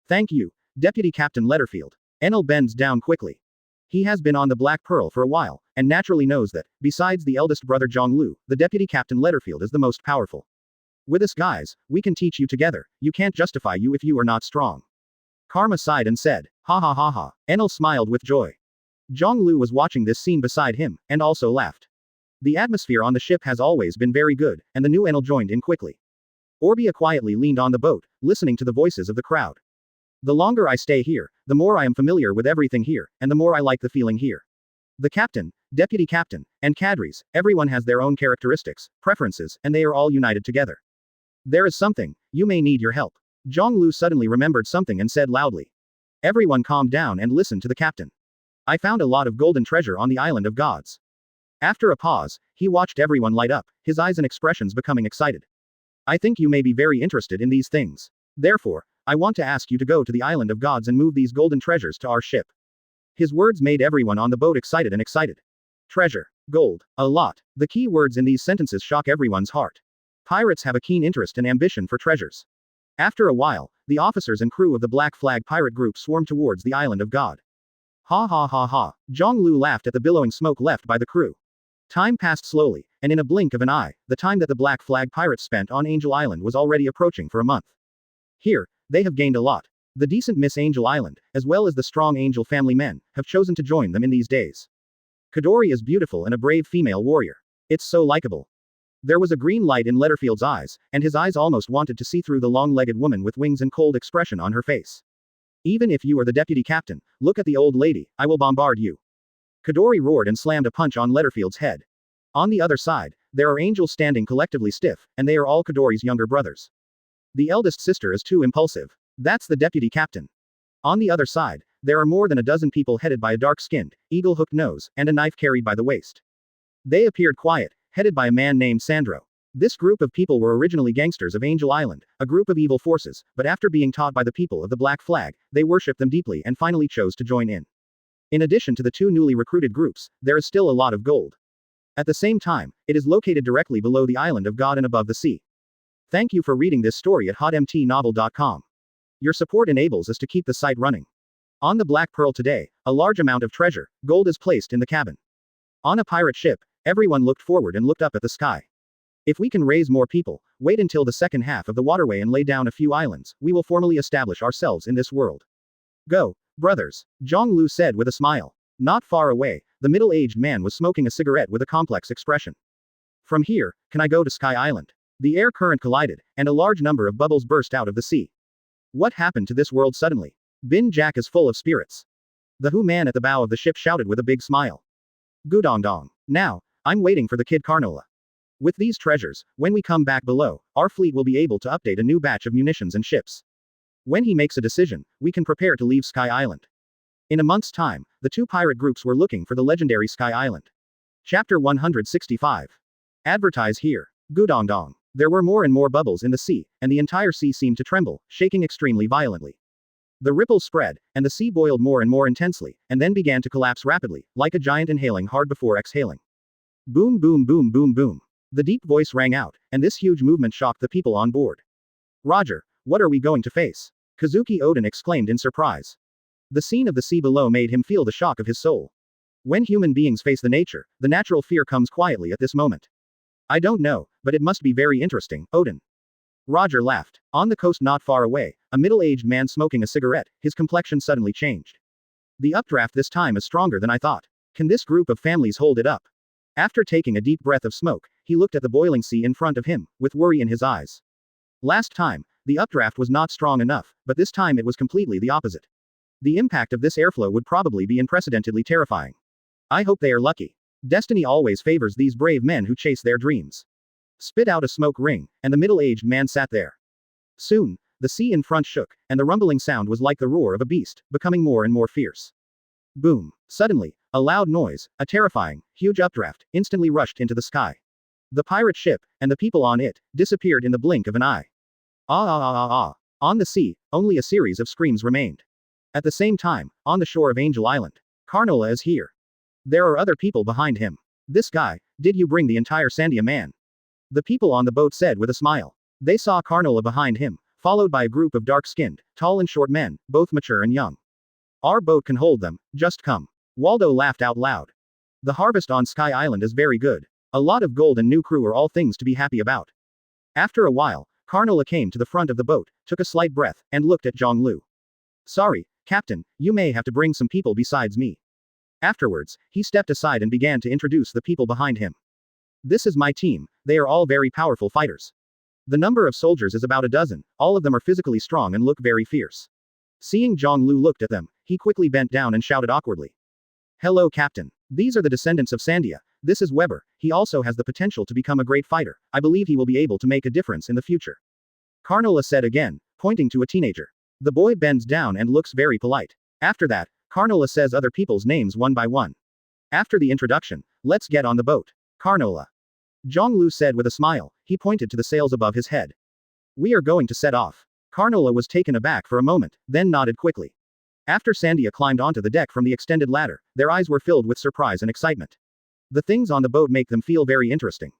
Speaker 2: Thank you, Deputy Captain Letterfield. Enel bends down quickly. He has been on the Black Pearl for a while, and naturally knows that, besides the eldest brother Jiāng Liú, the Deputy Captain Letterfield is the most powerful. With us guys, we can teach you together, you can't justify you if you are not strong. Karma sighed and said, ha ha ha ha. Enel smiled with joy. Jiāng Liú was watching this scene beside him, and also laughed. The atmosphere on the ship has always been very good, and the new Enel joined in quickly. Orbia quietly leaned on the boat, listening to the voices of the crowd. The longer I stay here, the more I am familiar with everything here, and the more I like the feeling here. The captain, deputy captain, and cadres, everyone has their own characteristics, preferences, and they are all united together. There is something, you may need your help. Jiāng Liú suddenly remembered something and said loudly. Everyone calmed down and listened to the captain. I found a lot of golden treasure on the island of gods. After a pause, he watched everyone light up, his eyes and expressions becoming excited. I think you may be very interested in these things. Therefore, I want to ask you to go to the island of gods and move these golden treasures to our ship. His words made everyone on the boat excited and excited. Treasure. Gold. A lot. The key words in these sentences shock everyone's heart. Pirates have a keen interest and ambition for treasures. After a while, the officers and crew of the Black Flag pirate group swarmed towards the island of God. Ha ha ha ha. Jiāng Liú laughed at the billowing smoke left by the crew. Time passed slowly, and in a blink of an eye, the time that the Black Flag pirates spent on Angel Island was already approaching for a month. Here, they have gained a lot. The decent Miss Angel Island, as well as the strong Angel family men, have chosen to join them in these days. Kadori is beautiful and a brave female warrior. It's so likable. There was a green light in Letterfield's eyes, and his eyes almost wanted to see through the long-legged woman with wings and cold expression on her face. Even if you are the deputy captain, look at the old lady, I will bombard you. Kadori roared and slammed a punch on Letterfield's head. On the other side, there are angels standing collectively stiff, and they are all Kadori's younger brothers. The eldest sister is too impulsive. That's the deputy captain. On the other side, there are more than a dozen people headed by a dark-skinned, eagle-hooked nose, and a knife carried by the waist. They appeared quiet, headed by a man named Sandro. This group of people were originally gangsters of Angel Island, a group of evil forces, but after being taught by the people of the Black Flag, they worshipped them deeply and finally chose to join in. In addition to the two newly recruited groups, there is still a lot of gold. At the same time, it is located directly below the island of God and above the sea. Thank you for reading this story at hotmtnovel.com. Your support enables us to keep the site running. On the Black Pearl today, a large amount of treasure, gold is placed in the cabin. On a pirate ship, everyone looked forward and looked up at the sky. If we can raise more people, wait until the second half of the waterway and lay down a few islands, we will formally establish ourselves in this world. Go, brothers, Jiāng Liú said with a smile. Not far away, the middle-aged man was smoking a cigarette with a complex expression. From here, can I go to Sky Island? The air current collided, and a large number of bubbles burst out of the sea. What happened to this world suddenly? Bin Jack is full of spirits. The Who man at the bow of the ship shouted with a big smile. Gudong dong. Now, I'm waiting for the kid Carnola. With these treasures, when we come back below, our fleet will be able to update a new batch of munitions and ships. When he makes a decision, we can prepare to leave Sky Island. In a month's time, the two pirate groups were looking for the legendary Sky Island. Chapter 165. Advertise here. Gudong dong. There were more and more bubbles in the sea, and the entire sea seemed to tremble, shaking extremely violently. The ripples spread, and the sea boiled more and more intensely, and then began to collapse rapidly, like a giant inhaling hard before exhaling. Boom boom boom boom boom. The deep voice rang out, and this huge movement shocked the people on board. Roger, what are we going to face? Kazuki Odin exclaimed in surprise. The scene of the sea below made him feel the shock of his soul. When human beings face the natural fear comes quietly at this moment. I don't know, but it must be very interesting, Odin. Roger laughed. On the coast not far away, a middle-aged man smoking a cigarette, his complexion suddenly changed. The updraft this time is stronger than I thought. Can this group of families hold it up? After taking a deep breath of smoke, he looked at the boiling sea in front of him, with worry in his eyes. Last time, the updraft was not strong enough, but this time it was completely the opposite. The impact of this airflow would probably be unprecedentedly terrifying. I hope they are lucky. Destiny always favors these brave men who chase their dreams. Spit out a smoke ring, and the middle-aged man sat there. Soon, the sea in front shook, and the rumbling sound was like the roar of a beast, becoming more and more fierce. Boom. Suddenly, a loud noise, a terrifying, huge updraft, instantly rushed into the sky. The pirate ship, and the people on it, disappeared in the blink of an eye. Ah ah ah ah ah. On the sea, only a series of screams remained. At the same time, on the shore of Angel Island, Carnola is here. There are other people behind him. This guy, did you bring the entire Sandia man? The people on the boat said with a smile. They saw Carnola behind him, followed by a group of dark-skinned, tall and short men, both mature and young. Our boat can hold them, just come. Waldo laughed out loud. The harvest on Sky Island is very good. A lot of gold and new crew are all things to be happy about. After a while, Carnola came to the front of the boat, took a slight breath, and looked at Jiāng Liú. Sorry, Captain, you may have to bring some people besides me. Afterwards, he stepped aside and began to introduce the people behind him. This is my team, they are all very powerful fighters. The number of soldiers is about a dozen, all of them are physically strong and look very fierce. Seeing Jiāng Liú looked at them, he quickly bent down and shouted awkwardly. Hello Captain. These are the descendants of Sandia, this is Weber, he also has the potential to become a great fighter, I believe he will be able to make a difference in the future. Carnola said again, pointing to a teenager. The boy bends down and looks very polite. After that, Carnola says other people's names one by one. After the introduction, let's get on the boat. Carnola. Jiāng Liú said with a smile, he pointed to the sails above his head. We are going to set off. Carnola was taken aback for a moment, then nodded quickly. After Sandia climbed onto the deck from the extended ladder, their eyes were filled with surprise and excitement. The things on the boat make them feel very interesting.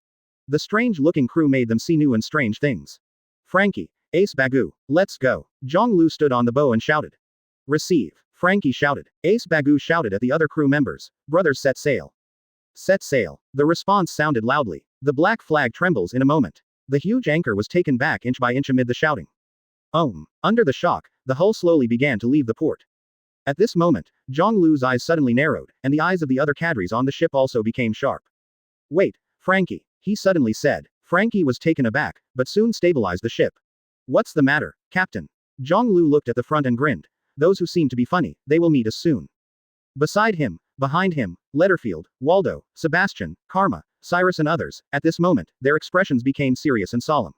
Speaker 2: The strange-looking crew made them see new and strange things. Frankie, Ace Bagu, let's go. Jiāng Liú stood on the bow and shouted. Receive. Frankie shouted. Ace Bagu shouted at the other crew members. Brothers set sail. Set sail. The response sounded loudly. The black flag trembles in a moment. The huge anchor was taken back inch by inch amid the shouting. Under the shock, the hull slowly began to leave the port. At this moment, Jiāng Liú's eyes suddenly narrowed, and the eyes of the other cadres on the ship also became sharp. Wait, Frankie, he suddenly said. Frankie was taken aback, but soon stabilized the ship. What's the matter, Captain? Jiāng Liú looked at the front and grinned. Those who seem to be funny, they will meet us soon. Beside him, behind him, Letterfield, Waldo, Sebastian, Karma, Cyrus and others, at this moment, their expressions became serious and solemn.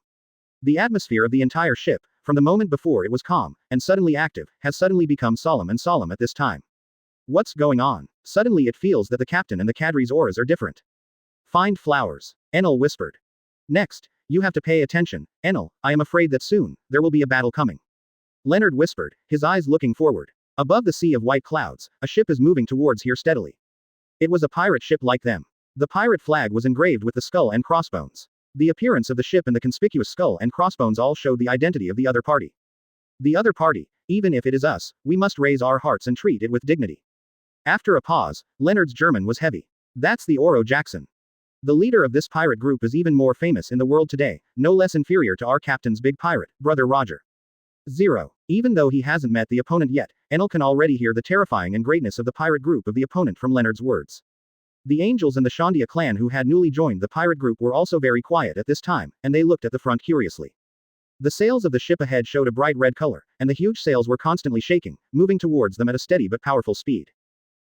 Speaker 2: The atmosphere of the entire ship, from the moment before it was calm, and suddenly active, has suddenly become solemn at this time. What's going on? Suddenly it feels that the captain and the cadre's auras are different. Find flowers. Enel whispered. Next, you have to pay attention, Enel, I am afraid that soon, there will be a battle coming. Leonard whispered, his eyes looking forward. Above the sea of white clouds, a ship is moving towards here steadily. It was a pirate ship like them. The pirate flag was engraved with the skull and crossbones. The appearance of the ship and the conspicuous skull and crossbones all showed the identity of the other party. The other party, even if it is us, we must raise our hearts and treat it with dignity. After a pause, Leonard's German was heavy. That's the Oro Jackson. The leader of this pirate group is even more famous in the world today, no less inferior to our captain's big pirate, Brother Roger. 0. Even though he hasn't met the opponent yet, Enel can already hear the terrifying and greatness of the pirate group of the opponent from Leonard's words. The Angels and the Shandia clan who had newly joined the pirate group were also very quiet at this time, and they looked at the front curiously. The sails of the ship ahead showed a bright red color, and the huge sails were constantly shaking, moving towards them at a steady but powerful speed.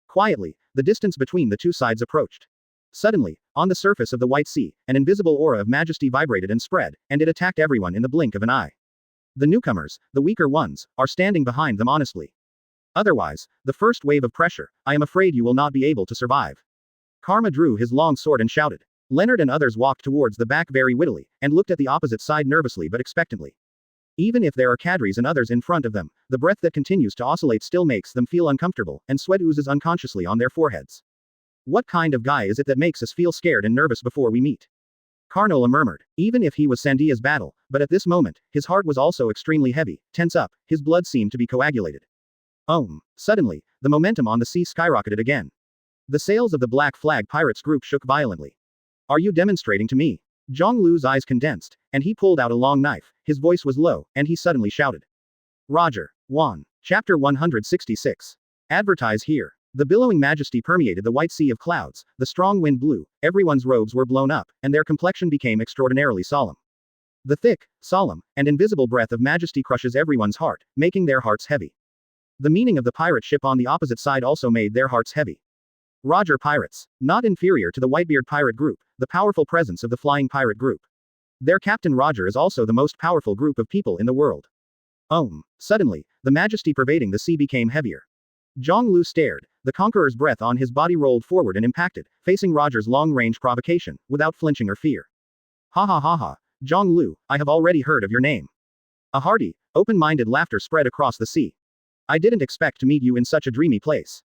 Speaker 2: Quietly, the distance between the two sides approached. Suddenly, on the surface of the white sea, an invisible aura of majesty vibrated and spread, and it attacked everyone in the blink of an eye. The newcomers, the weaker ones, are standing behind them honestly. Otherwise, the first wave of pressure, I am afraid you will not be able to survive. Karma drew his long sword and shouted. Leonard and others walked towards the back very wittily, and looked at the opposite side nervously but expectantly. Even if there are cadres and others in front of them, the breath that continues to oscillate still makes them feel uncomfortable, and sweat oozes unconsciously on their foreheads. What kind of guy is it that makes us feel scared and nervous before we meet? Carnola murmured. Even if he was Sandia's battle, but at this moment, his heart was also extremely heavy, tense up, his blood seemed to be coagulated. Suddenly, the momentum on the sea skyrocketed again. The sails of the Black Flag Pirates group shook violently. Are you demonstrating to me? Jiāng Liú's eyes condensed, and he pulled out a long knife, his voice was low, and he suddenly shouted. Roger. 1. Chapter 166. Advertise here. The billowing majesty permeated the white sea of clouds, the strong wind blew, everyone's robes were blown up, and their complexion became extraordinarily solemn. The thick, solemn, and invisible breath of majesty crushes everyone's heart, making their hearts heavy. The meaning of the pirate ship on the opposite side also made their hearts heavy. Roger pirates. Not inferior to the Whitebeard pirate group, the powerful presence of the flying pirate group. Their captain Roger is also the most powerful group of people in the world. Suddenly, the majesty pervading the sea became heavier. Jiāng Liú stared, the conqueror's breath on his body rolled forward and impacted, facing Roger's long-range provocation, without flinching or fear. Ha ha ha ha, Jiāng Liú, I have already heard of your name. A hearty, open-minded laughter spread across the sea. I didn't expect to meet you in such a dreamy place.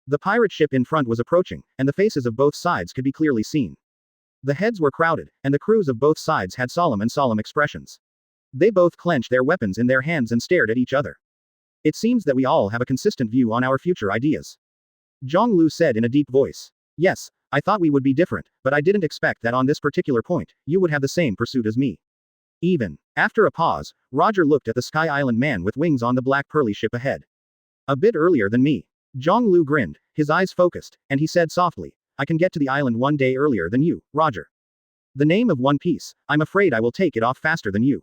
Speaker 2: The pirate ship in front was approaching, and the faces of both sides could be clearly seen. The heads were crowded, and the crews of both sides had solemn expressions. They both clenched their weapons in their hands and stared at each other. It seems that we all have a consistent view on our future ideas. Jiāng Liú said in a deep voice. Yes, I thought we would be different, but I didn't expect that on this particular point, you would have the same pursuit as me. Even. After a pause, Roger looked at the Sky Island man with wings on the black pearly ship ahead. A bit earlier than me. Jiāng Liú grinned, his eyes focused, and he said softly, I can get to the island one day earlier than you, Roger. The name of One Piece, I'm afraid I will take it off faster than you.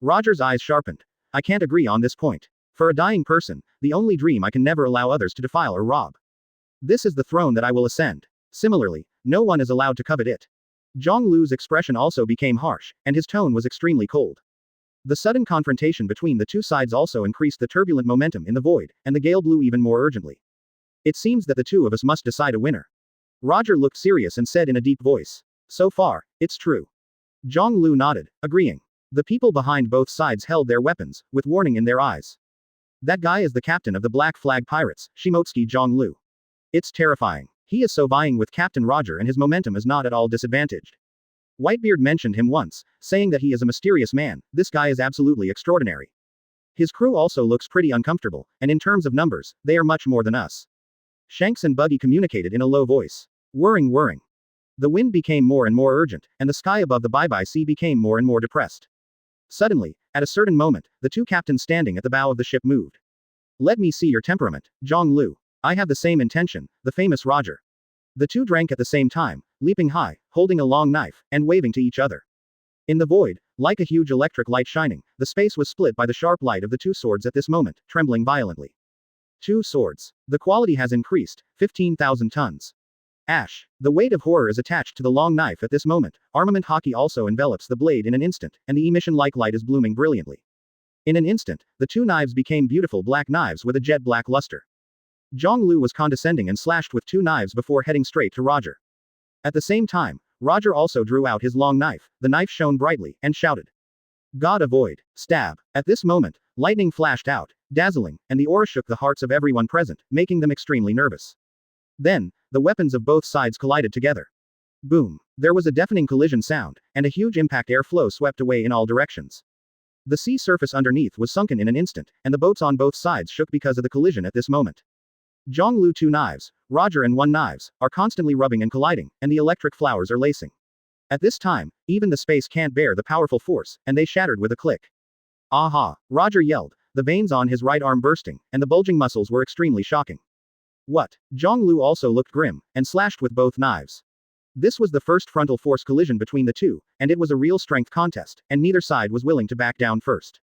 Speaker 2: Roger's eyes sharpened. I can't agree on this point. For a dying person, the only dream I can never allow others to defile or rob. This is the throne that I will ascend. Similarly, no one is allowed to covet it. Jiāng Liú's expression also became harsh, and his tone was extremely cold. The sudden confrontation between the two sides also increased the turbulent momentum in the void, and the gale blew even more urgently. It seems that the two of us must decide a winner. Roger looked serious and said in a deep voice. So far, it's true. Jiāng Liú nodded, agreeing. The people behind both sides held their weapons, with warning in their eyes. That guy is the captain of the Black Flag Pirates, Shimotsuki Jiāng Liú. It's terrifying. He is so vying with Captain Roger and his momentum is not at all disadvantaged. Whitebeard mentioned him once, saying that he is a mysterious man, this guy is absolutely extraordinary. His crew also looks pretty uncomfortable, and in terms of numbers, they are much more than us. Shanks and Buggy communicated in a low voice. Whirring. The wind became more and more urgent, and the sky above the Bye-Bye Sea became more and more depressed. Suddenly, at a certain moment, the two captains standing at the bow of the ship moved. Let me see your temperament, Jiāng Liú. I have the same intention, the famous Roger. The two drank at the same time, leaping high, holding a long knife, and waving to each other. In the void, like a huge electric light shining, the space was split by the sharp light of the two swords at this moment, trembling violently. 2 swords. The quality has increased, 15,000 tons. Ash. The weight of horror is attached to the long knife at this moment, armament hockey also envelops the blade in an instant, and the emission-like light is blooming brilliantly. In an instant, the two knives became beautiful black knives with a jet black luster. Jiāng Liú was condescending and slashed with 2 knives before heading straight to Roger. At the same time, Roger also drew out his long knife, the knife shone brightly, and shouted. God avoid. Stab. At this moment, lightning flashed out, dazzling, and the aura shook the hearts of everyone present, making them extremely nervous. Then, the weapons of both sides collided together. Boom. There was a deafening collision sound, and a huge impact airflow swept away in all directions. The sea surface underneath was sunken in an instant, and the boats on both sides shook because of the collision at this moment. Jiāng Liú 2 knives, Roger and 1 knives, are constantly rubbing and colliding, and the electric flowers are lacing. At this time, even the space can't bear the powerful force, and they shattered with a click. Aha! Roger yelled, the veins on his right arm bursting, and the bulging muscles were extremely shocking. What? Jiāng Liú also looked grim, and slashed with both knives. This was the first frontal force collision between the two, and it was a real strength contest, and neither side was willing to back down first.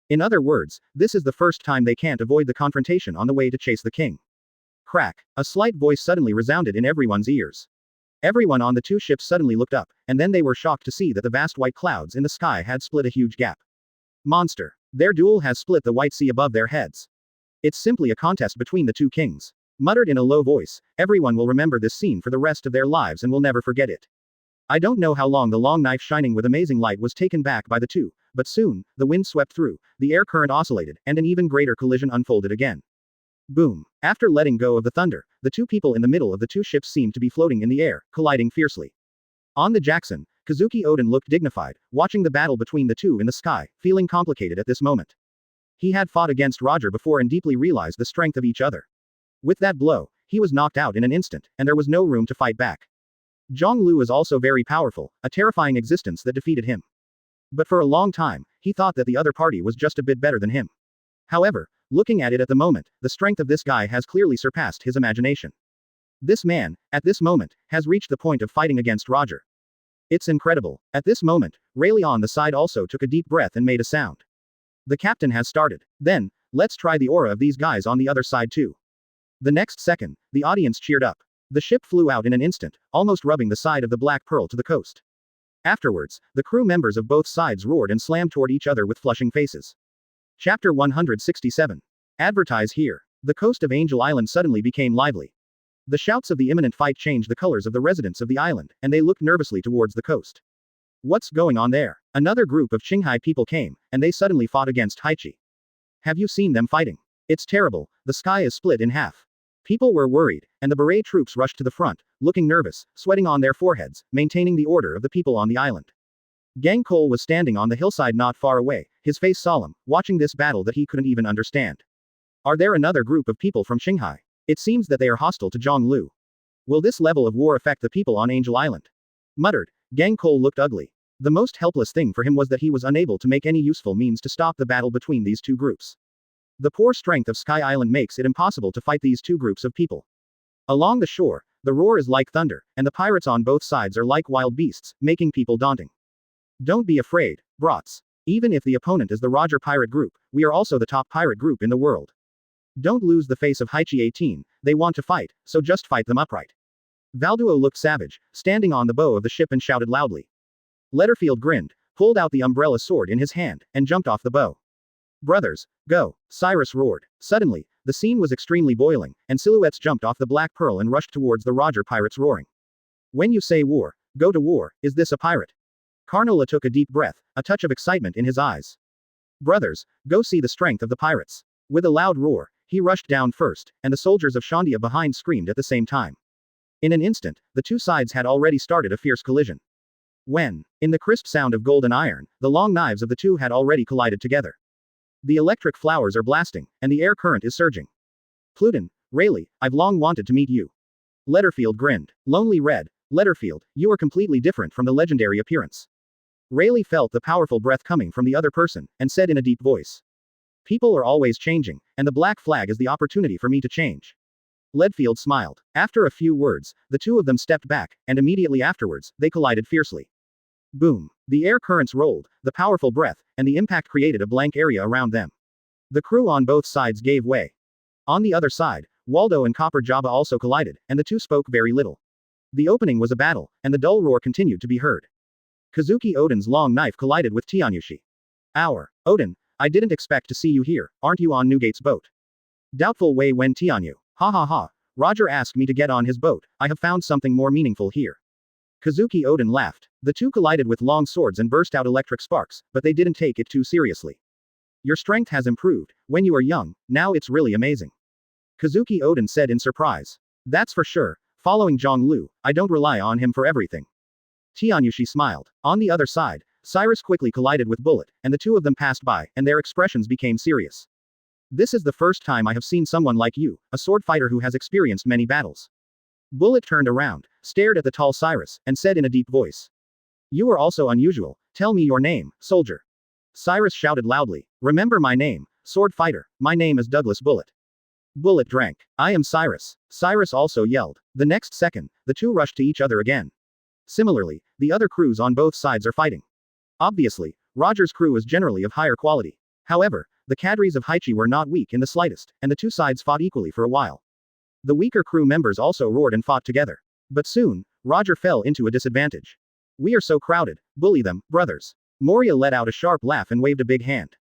Speaker 2: In other words, this is the first time they can't avoid the confrontation on the way to chase the king. Crack. A slight voice suddenly resounded in everyone's ears. Everyone on the two ships suddenly looked up, and then they were shocked to see that the vast white clouds in the sky had split a huge gap. Monster. Their duel has split the white sea above their heads. It's simply a contest between the two kings. Muttered in a low voice, everyone will remember this scene for the rest of their lives and will never forget it. I don't know how long the long knife shining with amazing light was taken back by the two, but soon, the wind swept through, the air current oscillated, and an even greater collision unfolded again. Boom. After letting go of the thunder, the two people in the middle of the two ships seemed to be floating in the air, colliding fiercely. On the Jackson, Kazuki Oden looked dignified, watching the battle between the two in the sky, feeling complicated at this moment. He had fought against Roger before and deeply realized the strength of each other. With that blow, he was knocked out in an instant, and there was no room to fight back. Jiāng Liú is also very powerful, a terrifying existence that defeated him. But for a long time, he thought that the other party was just a bit better than him. However, looking at it at the moment, the strength of this guy has clearly surpassed his imagination. This man, at this moment, has reached the point of fighting against Roger. It's incredible. At this moment, Rayleigh on the side also took a deep breath and made a sound. The captain has started. Then, let's try the aura of these guys on the other side too. The next second, the audience cheered up. The ship flew out in an instant, almost rubbing the side of the Black Pearl to the coast. Afterwards, the crew members of both sides roared and slammed toward each other with flushing faces. Chapter 167. Advertise here. The coast of Angel Island suddenly became lively. The shouts of the imminent fight changed the colors of the residents of the island, and they looked nervously towards the coast. What's going on there? Another group of Qinghai people came, and they suddenly fought against Haichi. Have you seen them fighting? It's terrible, the sky is split in half. People were worried, and the beret troops rushed to the front, looking nervous, sweating on their foreheads, maintaining the order of the people on the island. Gang Cole was standing on the hillside not far away, his face solemn, watching this battle that he couldn't even understand. Are there another group of people from Qinghai? It seems that they are hostile to Jiāng Liú. Will this level of war affect the people on Angel Island? Muttered. Gang Cole looked ugly. The most helpless thing for him was that he was unable to make any useful means to stop the battle between these two groups. The poor strength of Sky Island makes it impossible to fight these two groups of people. Along the shore, the roar is like thunder, and the pirates on both sides are like wild beasts, making people daunting. Don't be afraid, brats. Even if the opponent is the Roger pirate group, we are also the top pirate group in the world. Don't lose the face of Haichi 18, they want to fight, so just fight them upright. Valduo looked savage, standing on the bow of the ship and shouted loudly. Letterfield grinned, pulled out the umbrella sword in his hand, and jumped off the bow. Brothers, go, Cyrus roared. Suddenly, the scene was extremely boiling, and silhouettes jumped off the Black Pearl and rushed towards the Roger pirates roaring. When you say war, go to war, is this a pirate? Carnola took a deep breath, a touch of excitement in his eyes. Brothers, go see the strength of the pirates. With a loud roar, he rushed down first, and the soldiers of Shandia behind screamed at the same time. In an instant, the two sides had already started a fierce collision. When, in the crisp sound of golden iron, the long knives of the two had already collided together. The electric flowers are blasting, and the air current is surging. Pluton, Rayleigh, I've long wanted to meet you. Letterfield grinned. Lonely Red, Letterfield, you are completely different from the legendary appearance. Rayleigh felt the powerful breath coming from the other person, and said in a deep voice. People are always changing, and the black flag is the opportunity for me to change. Leadfield smiled. After a few words, the two of them stepped back, and immediately afterwards, they collided fiercely. Boom. The air currents rolled, the powerful breath, and the impact created a blank area around them. The crew on both sides gave way. On the other side, Waldo and Copper Jabba also collided, and the two spoke very little. The opening was a battle, and the dull roar continued to be heard. Kazuki Oden's long knife collided with Tianyushi. Oden, I didn't expect to see you here, aren't you on Newgate's boat? Doubtful Wei Wen Tianyu. Ha ha ha. Roger asked me to get on his boat, I have found something more meaningful here. Kazuki Oden laughed. The two collided with long swords and burst out electric sparks, but they didn't take it too seriously. Your strength has improved, when you are young, now it's really amazing. Kazuki Oden said in surprise. That's for sure, following Jiāng Liú, I don't rely on him for everything. Tianyushi smiled. On the other side, Cyrus quickly collided with Bullet, and the two of them passed by, and their expressions became serious. This is the first time I have seen someone like you, a sword fighter who has experienced many battles. Bullet turned around, stared at the tall Cyrus, and said in a deep voice. You are also unusual, tell me your name, soldier. Cyrus shouted loudly. Remember my name, sword fighter, my name is Douglas Bullet. Bullet drank. I am Cyrus. Cyrus also yelled. The next second, the two rushed to each other again. Similarly, the other crews on both sides are fighting. Obviously, Roger's crew is generally of higher quality. However, the cadres of Haichi were not weak in the slightest, and the two sides fought equally for a while. The weaker crew members also roared and fought together. But soon, Roger fell into a disadvantage. We are so crowded, bully them, brothers. Moria let out a sharp laugh and waved a big hand.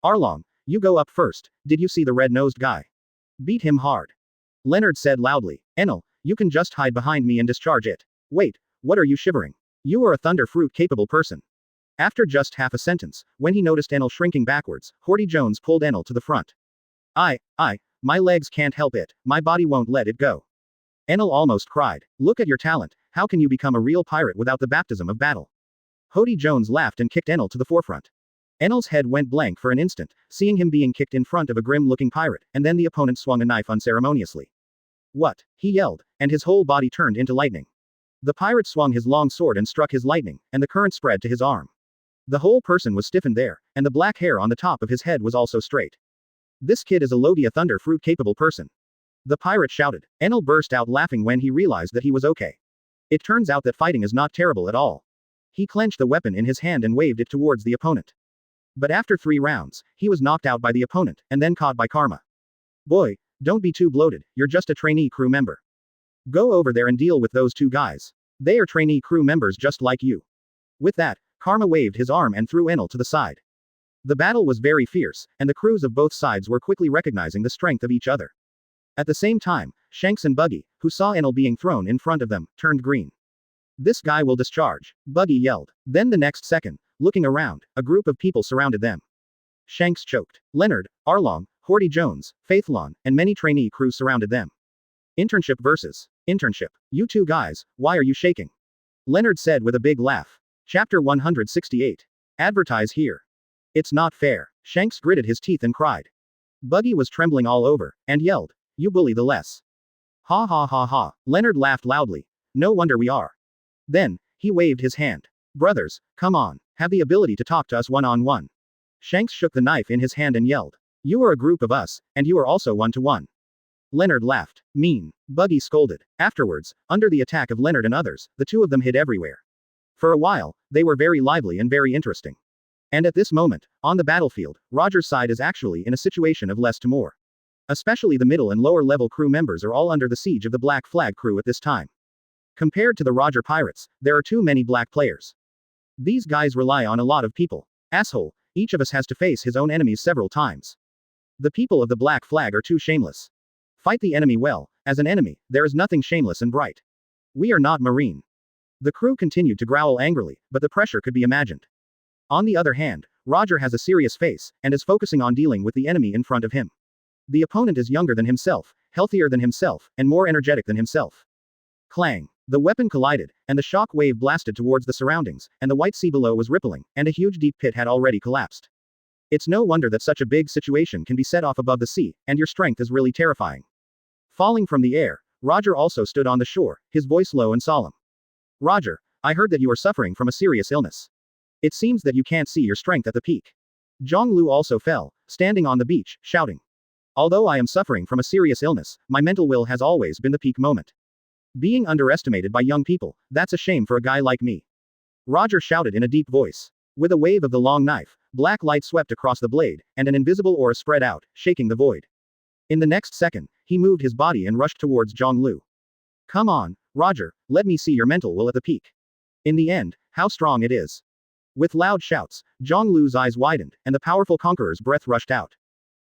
Speaker 2: Arlong, you go up first, did you see the red-nosed guy? Beat him hard. Leonard said loudly. Enel, you can just hide behind me and discharge it. Wait, what are you shivering? You are a thunder fruit capable person. After just half a sentence, when he noticed Enel shrinking backwards, Horty Jones pulled Enel to the front. My legs can't help it, my body won't let it go. Enel almost cried. Look at your talent, how can you become a real pirate without the baptism of battle? Horty Jones laughed and kicked Enel to the forefront. Enel's head went blank for an instant, seeing him being kicked in front of a grim-looking pirate, and then the opponent swung a knife unceremoniously. What? He yelled, and his whole body turned into lightning. The pirate swung his long sword and struck his lightning, and the current spread to his arm. The whole person was stiffened there, and the black hair on the top of his head was also straight. This kid is a Logia thunder fruit capable person. The pirate shouted. Enel burst out laughing when he realized that he was okay. It turns out that fighting is not terrible at all. He clenched the weapon in his hand and waved it towards the opponent. But after 3 rounds, he was knocked out by the opponent, and then caught by Karma. Boy, don't be too bloated, you're just a trainee crew member. Go over there and deal with those 2 guys. They are trainee crew members just like you. With that, Karma waved his arm and threw Enel to the side. The battle was very fierce, and the crews of both sides were quickly recognizing the strength of each other. At the same time, Shanks and Buggy, who saw Enel being thrown in front of them, turned green. This guy will discharge, Buggy yelled. Then the next second, looking around, a group of people surrounded them. Shanks choked. Leonard, Arlong, Horty Jones, Faithlon, and many trainee crews surrounded them. Internship versus internship. You 2 guys, why are you shaking? Leonard said with a big laugh. Chapter 168. Advertise here. It's not fair. Shanks gritted his teeth and cried. Buggy was trembling all over, and yelled, You bully the less. Ha ha ha ha. Leonard laughed loudly. No wonder we are. Then, he waved his hand. Brothers, come on, have the ability to talk to us one-on-one. Shanks shook the knife in his hand and yelled. You are a group of us, and you are also 1-to-1. Leonard laughed. Mean. Buggy scolded. Afterwards, under the attack of Leonard and others, the 2 of them hid everywhere. For a while, they were very lively and very interesting. And at this moment, on the battlefield, Roger's side is actually in a situation of less to more. Especially the middle and lower level crew members are all under the siege of the Black Flag crew at this time. Compared to the Roger Pirates, there are too many black players. These guys rely on a lot of people. Asshole, each of us has to face his own enemies several times. The people of the Black Flag are too shameless. Fight the enemy well, as an enemy, there is nothing shameless and bright. We are not Marine. The crew continued to growl angrily, but the pressure could be imagined. On the other hand, Roger has a serious face, and is focusing on dealing with the enemy in front of him. The opponent is younger than himself, healthier than himself, and more energetic than himself. Clang. The weapon collided, and the shock wave blasted towards the surroundings, and the white sea below was rippling, and a huge deep pit had already collapsed. It's no wonder that such a big situation can be set off above the sea, and your strength is really terrifying. Falling from the air, Roger also stood on the shore, his voice low and solemn. Roger, I heard that you are suffering from a serious illness. It seems that you can't see your strength at the peak. Jiāng Liú also fell, standing on the beach, shouting. Although I am suffering from a serious illness, my mental will has always been the peak moment. Being underestimated by young people, that's a shame for a guy like me. Roger shouted in a deep voice. With a wave of the long knife, black light swept across the blade, and an invisible aura spread out, shaking the void. In the next second, he moved his body and rushed towards Jiāng Liú. Come on, Roger, let me see your mental will at the peak. In the end, how strong it is. With loud shouts, Jiāng Liú's eyes widened, and the powerful conqueror's breath rushed out.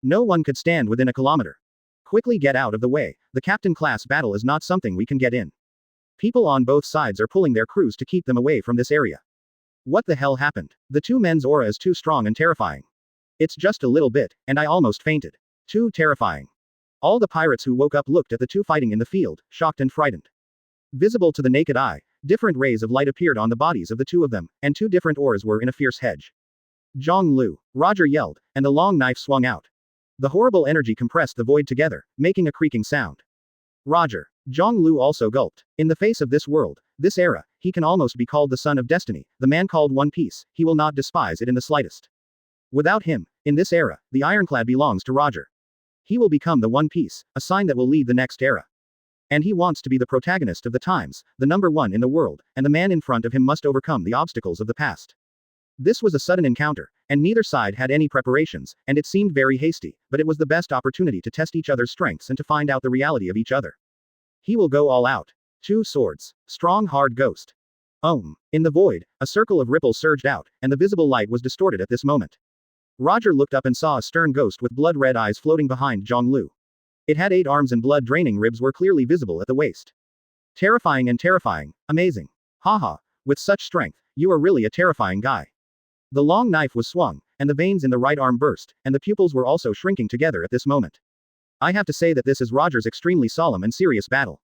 Speaker 2: No one could stand within a kilometer. Quickly get out of the way, the captain-class battle is not something we can get in. People on both sides are pulling their crews to keep them away from this area. What the hell happened? The 2 men's aura is too strong and terrifying. It's just a little bit, and I almost fainted. Too terrifying. All the pirates who woke up looked at the 2 fighting in the field, shocked and frightened. Visible to the naked eye, different rays of light appeared on the bodies of the 2 of them, and 2 different auras were in a fierce hedge. Jiāng Liú, Roger yelled, and the long knife swung out. The horrible energy compressed the void together, making a creaking sound. Roger. Jiāng Liú also gulped. In the face of this world, this era, he can almost be called the son of destiny, the man called One Piece, he will not despise it in the slightest. Without him, in this era, the ironclad belongs to Roger. He will become the One Piece, a sign that will lead the next era. And he wants to be the protagonist of the times, the number 1 in the world, and the man in front of him must overcome the obstacles of the past. This was a sudden encounter, and neither side had any preparations, and it seemed very hasty, but it was the best opportunity to test each other's strengths and to find out the reality of each other. He will go all out. 2 swords. Strong hard ghost. In the void, a circle of ripples surged out, and the visible light was distorted at this moment. Roger looked up and saw a stern ghost with blood-red eyes floating behind Jiāng Liú. It had 8 arms and blood-draining ribs were clearly visible at the waist. Terrifying and terrifying, amazing. Haha, With such strength, you are really a terrifying guy. The long knife was swung, and the veins in the right arm burst, and the pupils were also shrinking together at this moment. I have to say that this is Roger's extremely solemn and serious battle.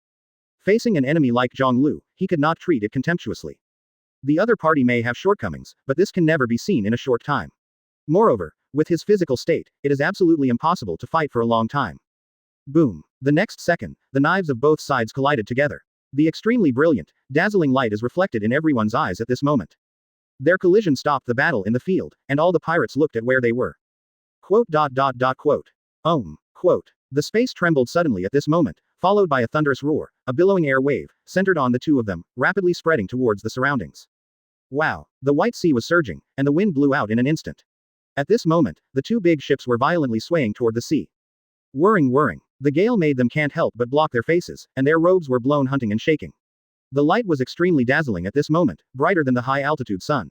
Speaker 2: Facing an enemy like Jiāng Liú, he could not treat it contemptuously. The other party may have shortcomings, but this can never be seen in a short time. Moreover, with his physical state, it is absolutely impossible to fight for a long time. Boom. The next second, the knives of both sides collided together. The extremely brilliant, dazzling light is reflected in everyone's eyes at this moment. Their collision stopped the battle in the field, and all the pirates looked at where they were. Quote. Quote. The space trembled suddenly at this moment, followed by a thunderous roar, a billowing air wave, centered on the two of them, rapidly spreading towards the surroundings. Wow. The white sea was surging, and the wind blew out in an instant. At this moment, the two big ships were violently swaying toward the sea. Whirring. The gale made them can't help but block their faces, and their robes were blown hunting and shaking. The light was extremely dazzling at this moment, brighter than the high-altitude sun.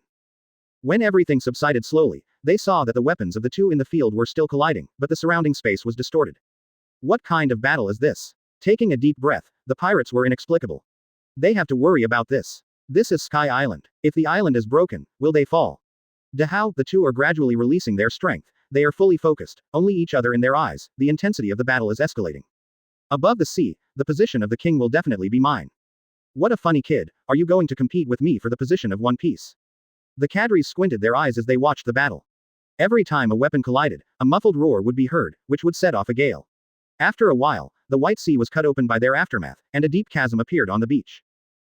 Speaker 2: When everything subsided slowly, they saw that the weapons of the two in the field were still colliding, but the surrounding space was distorted. What kind of battle is this? Taking a deep breath, the pirates were inexplicable. They have to worry about this. This is Sky Island. If the island is broken, will they fall? How the two are gradually releasing their strength. They are fully focused, only each other in their eyes. The intensity of the battle is escalating. Above the sea, the position of the king will definitely be mine. What a funny kid, are you going to compete with me for the position of One Piece? The cadres squinted their eyes as they watched the battle. Every time a weapon collided, a muffled roar would be heard, which would set off a gale. After a while, the white sea was cut open by their aftermath, and a deep chasm appeared on the beach.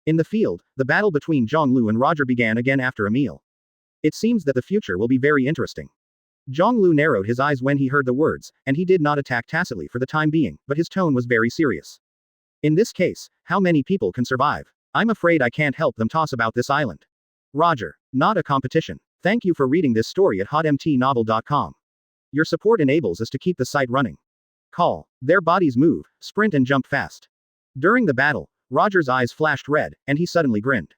Speaker 2: In the field, the battle between Jiāng Liú and Roger began again after a meal. It seems that the future will be very interesting. Jiāng Liú narrowed his eyes when he heard the words, and he did not attack tacitly for the time being, but his tone was very serious. In this case, how many people can survive? I'm afraid I can't help them toss about this island. Roger. Not a competition. Thank you for reading this story at hotmtnovel.com. Your support enables us to keep the site running. Call. Their bodies move, sprint and jump fast. During the battle, Roger's eyes flashed red, and he suddenly grinned.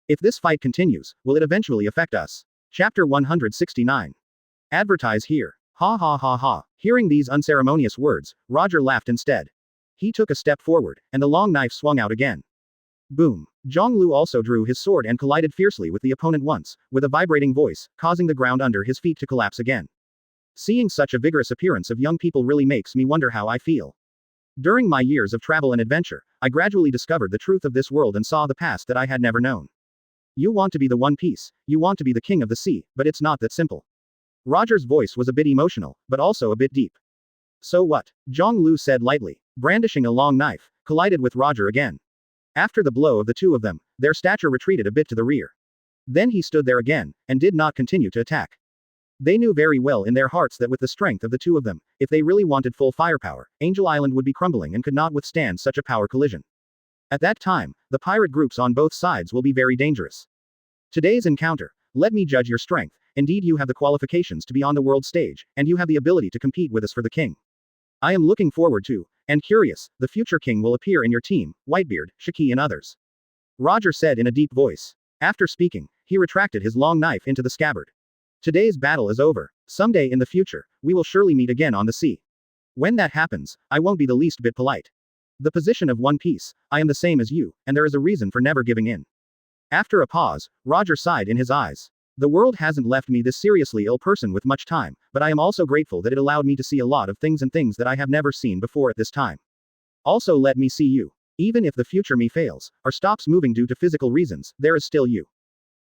Speaker 2: If this fight continues, will it eventually affect us? Chapter 169. Advertise here. Ha. Hearing these unceremonious words, Roger laughed instead. He took a step forward, and the long knife swung out again. Boom. Jiāng Liú also drew his sword and collided fiercely with the opponent once, with a vibrating voice, causing the ground under his feet to collapse again. Seeing such a vigorous appearance of young people really makes me wonder how I feel. During my years of travel and adventure, I gradually discovered the truth of this world and saw the past that I had never known. You want to be the One Piece, you want to be the king of the sea, but it's not that simple. Roger's voice was a bit emotional, but also a bit deep. So what? Jiāng Liú said lightly, brandishing a long knife, collided with Roger again. After the blow of the two of them, their stature retreated a bit to the rear. Then he stood there again, and did not continue to attack. They knew very well in their hearts that with the strength of the two of them, if they really wanted full firepower, Angel Island would be crumbling and could not withstand such a power collision. At that time, the pirate groups on both sides will be very dangerous. Today's encounter, let me judge your strength. Indeed, you have the qualifications to be on the world stage, and you have the ability to compete with us for the king. I am looking forward to, and curious, the future king will appear in your team, Whitebeard, Shiki and others. Roger said in a deep voice. After speaking, he retracted his long knife into the scabbard. Today's battle is over. Someday in the future, we will surely meet again on the sea. When that happens, I won't be the least bit polite. The position of One Piece, I am the same as you, and there is a reason for never giving in. After a pause, Roger sighed in his eyes. The world hasn't left me this seriously ill person with much time, but I am also grateful that it allowed me to see a lot of things and things that I have never seen before at this time. Also let me see you. Even if the future me fails, or stops moving due to physical reasons, there is still you.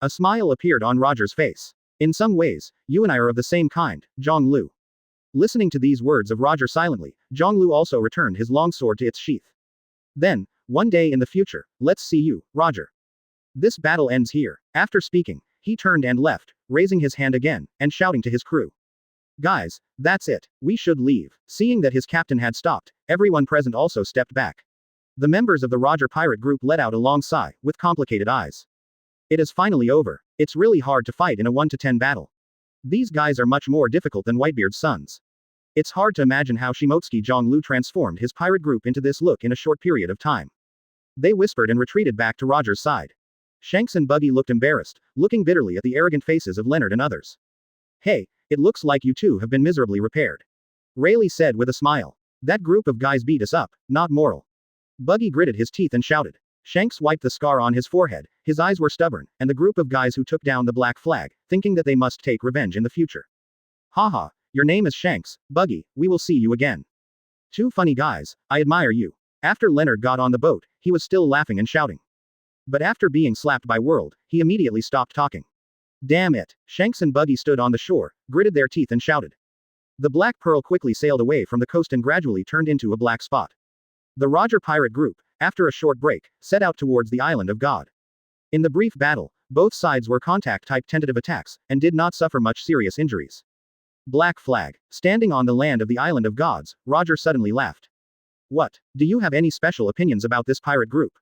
Speaker 2: A smile appeared on Roger's face. In some ways, you and I are of the same kind, Jiāng Liú. Listening to these words of Roger silently, Jiāng Liú also returned his long sword to its sheath. Then, one day in the future, let's see you, Roger. This battle ends here. After speaking, he turned and left, raising his hand again, and shouting to his crew. Guys, that's it. We should leave. Seeing that his captain had stopped, everyone present also stepped back. The members of the Roger pirate group let out a long sigh, with complicated eyes. It is finally over. It's really hard to fight in a 1-10 battle. These guys are much more difficult than Whitebeard's sons. It's hard to imagine how Shimotsuki Jiāng Liú transformed his pirate group into this look in a short period of time. They whispered and retreated back to Roger's side. Shanks and Buggy looked embarrassed, looking bitterly at the arrogant faces of Leonard and others. Hey, it looks like you two have been miserably repaired. Rayleigh said with a smile. That group of guys beat us up, not moral. Buggy gritted his teeth and shouted. Shanks wiped the scar on his forehead, his eyes were stubborn, and the group of guys who took down the black flag, thinking that they must take revenge in the future. Haha, your name is Shanks, Buggy, we will see you again. Two funny guys, I admire you. After Leonard got on the boat, he was still laughing and shouting. But after being slapped by World, he immediately stopped talking. Damn it, Shanks and Buggy stood on the shore, gritted their teeth and shouted. The Black Pearl quickly sailed away from the coast and gradually turned into a black spot. The Roger pirate group, after a short break, set out towards the Island of God. In the brief battle, both sides were contact-type tentative attacks, and did not suffer much serious injuries. Black Flag. Standing on the land of the Island of Gods, Roger suddenly laughed. What? Do you have any special opinions about this pirate group?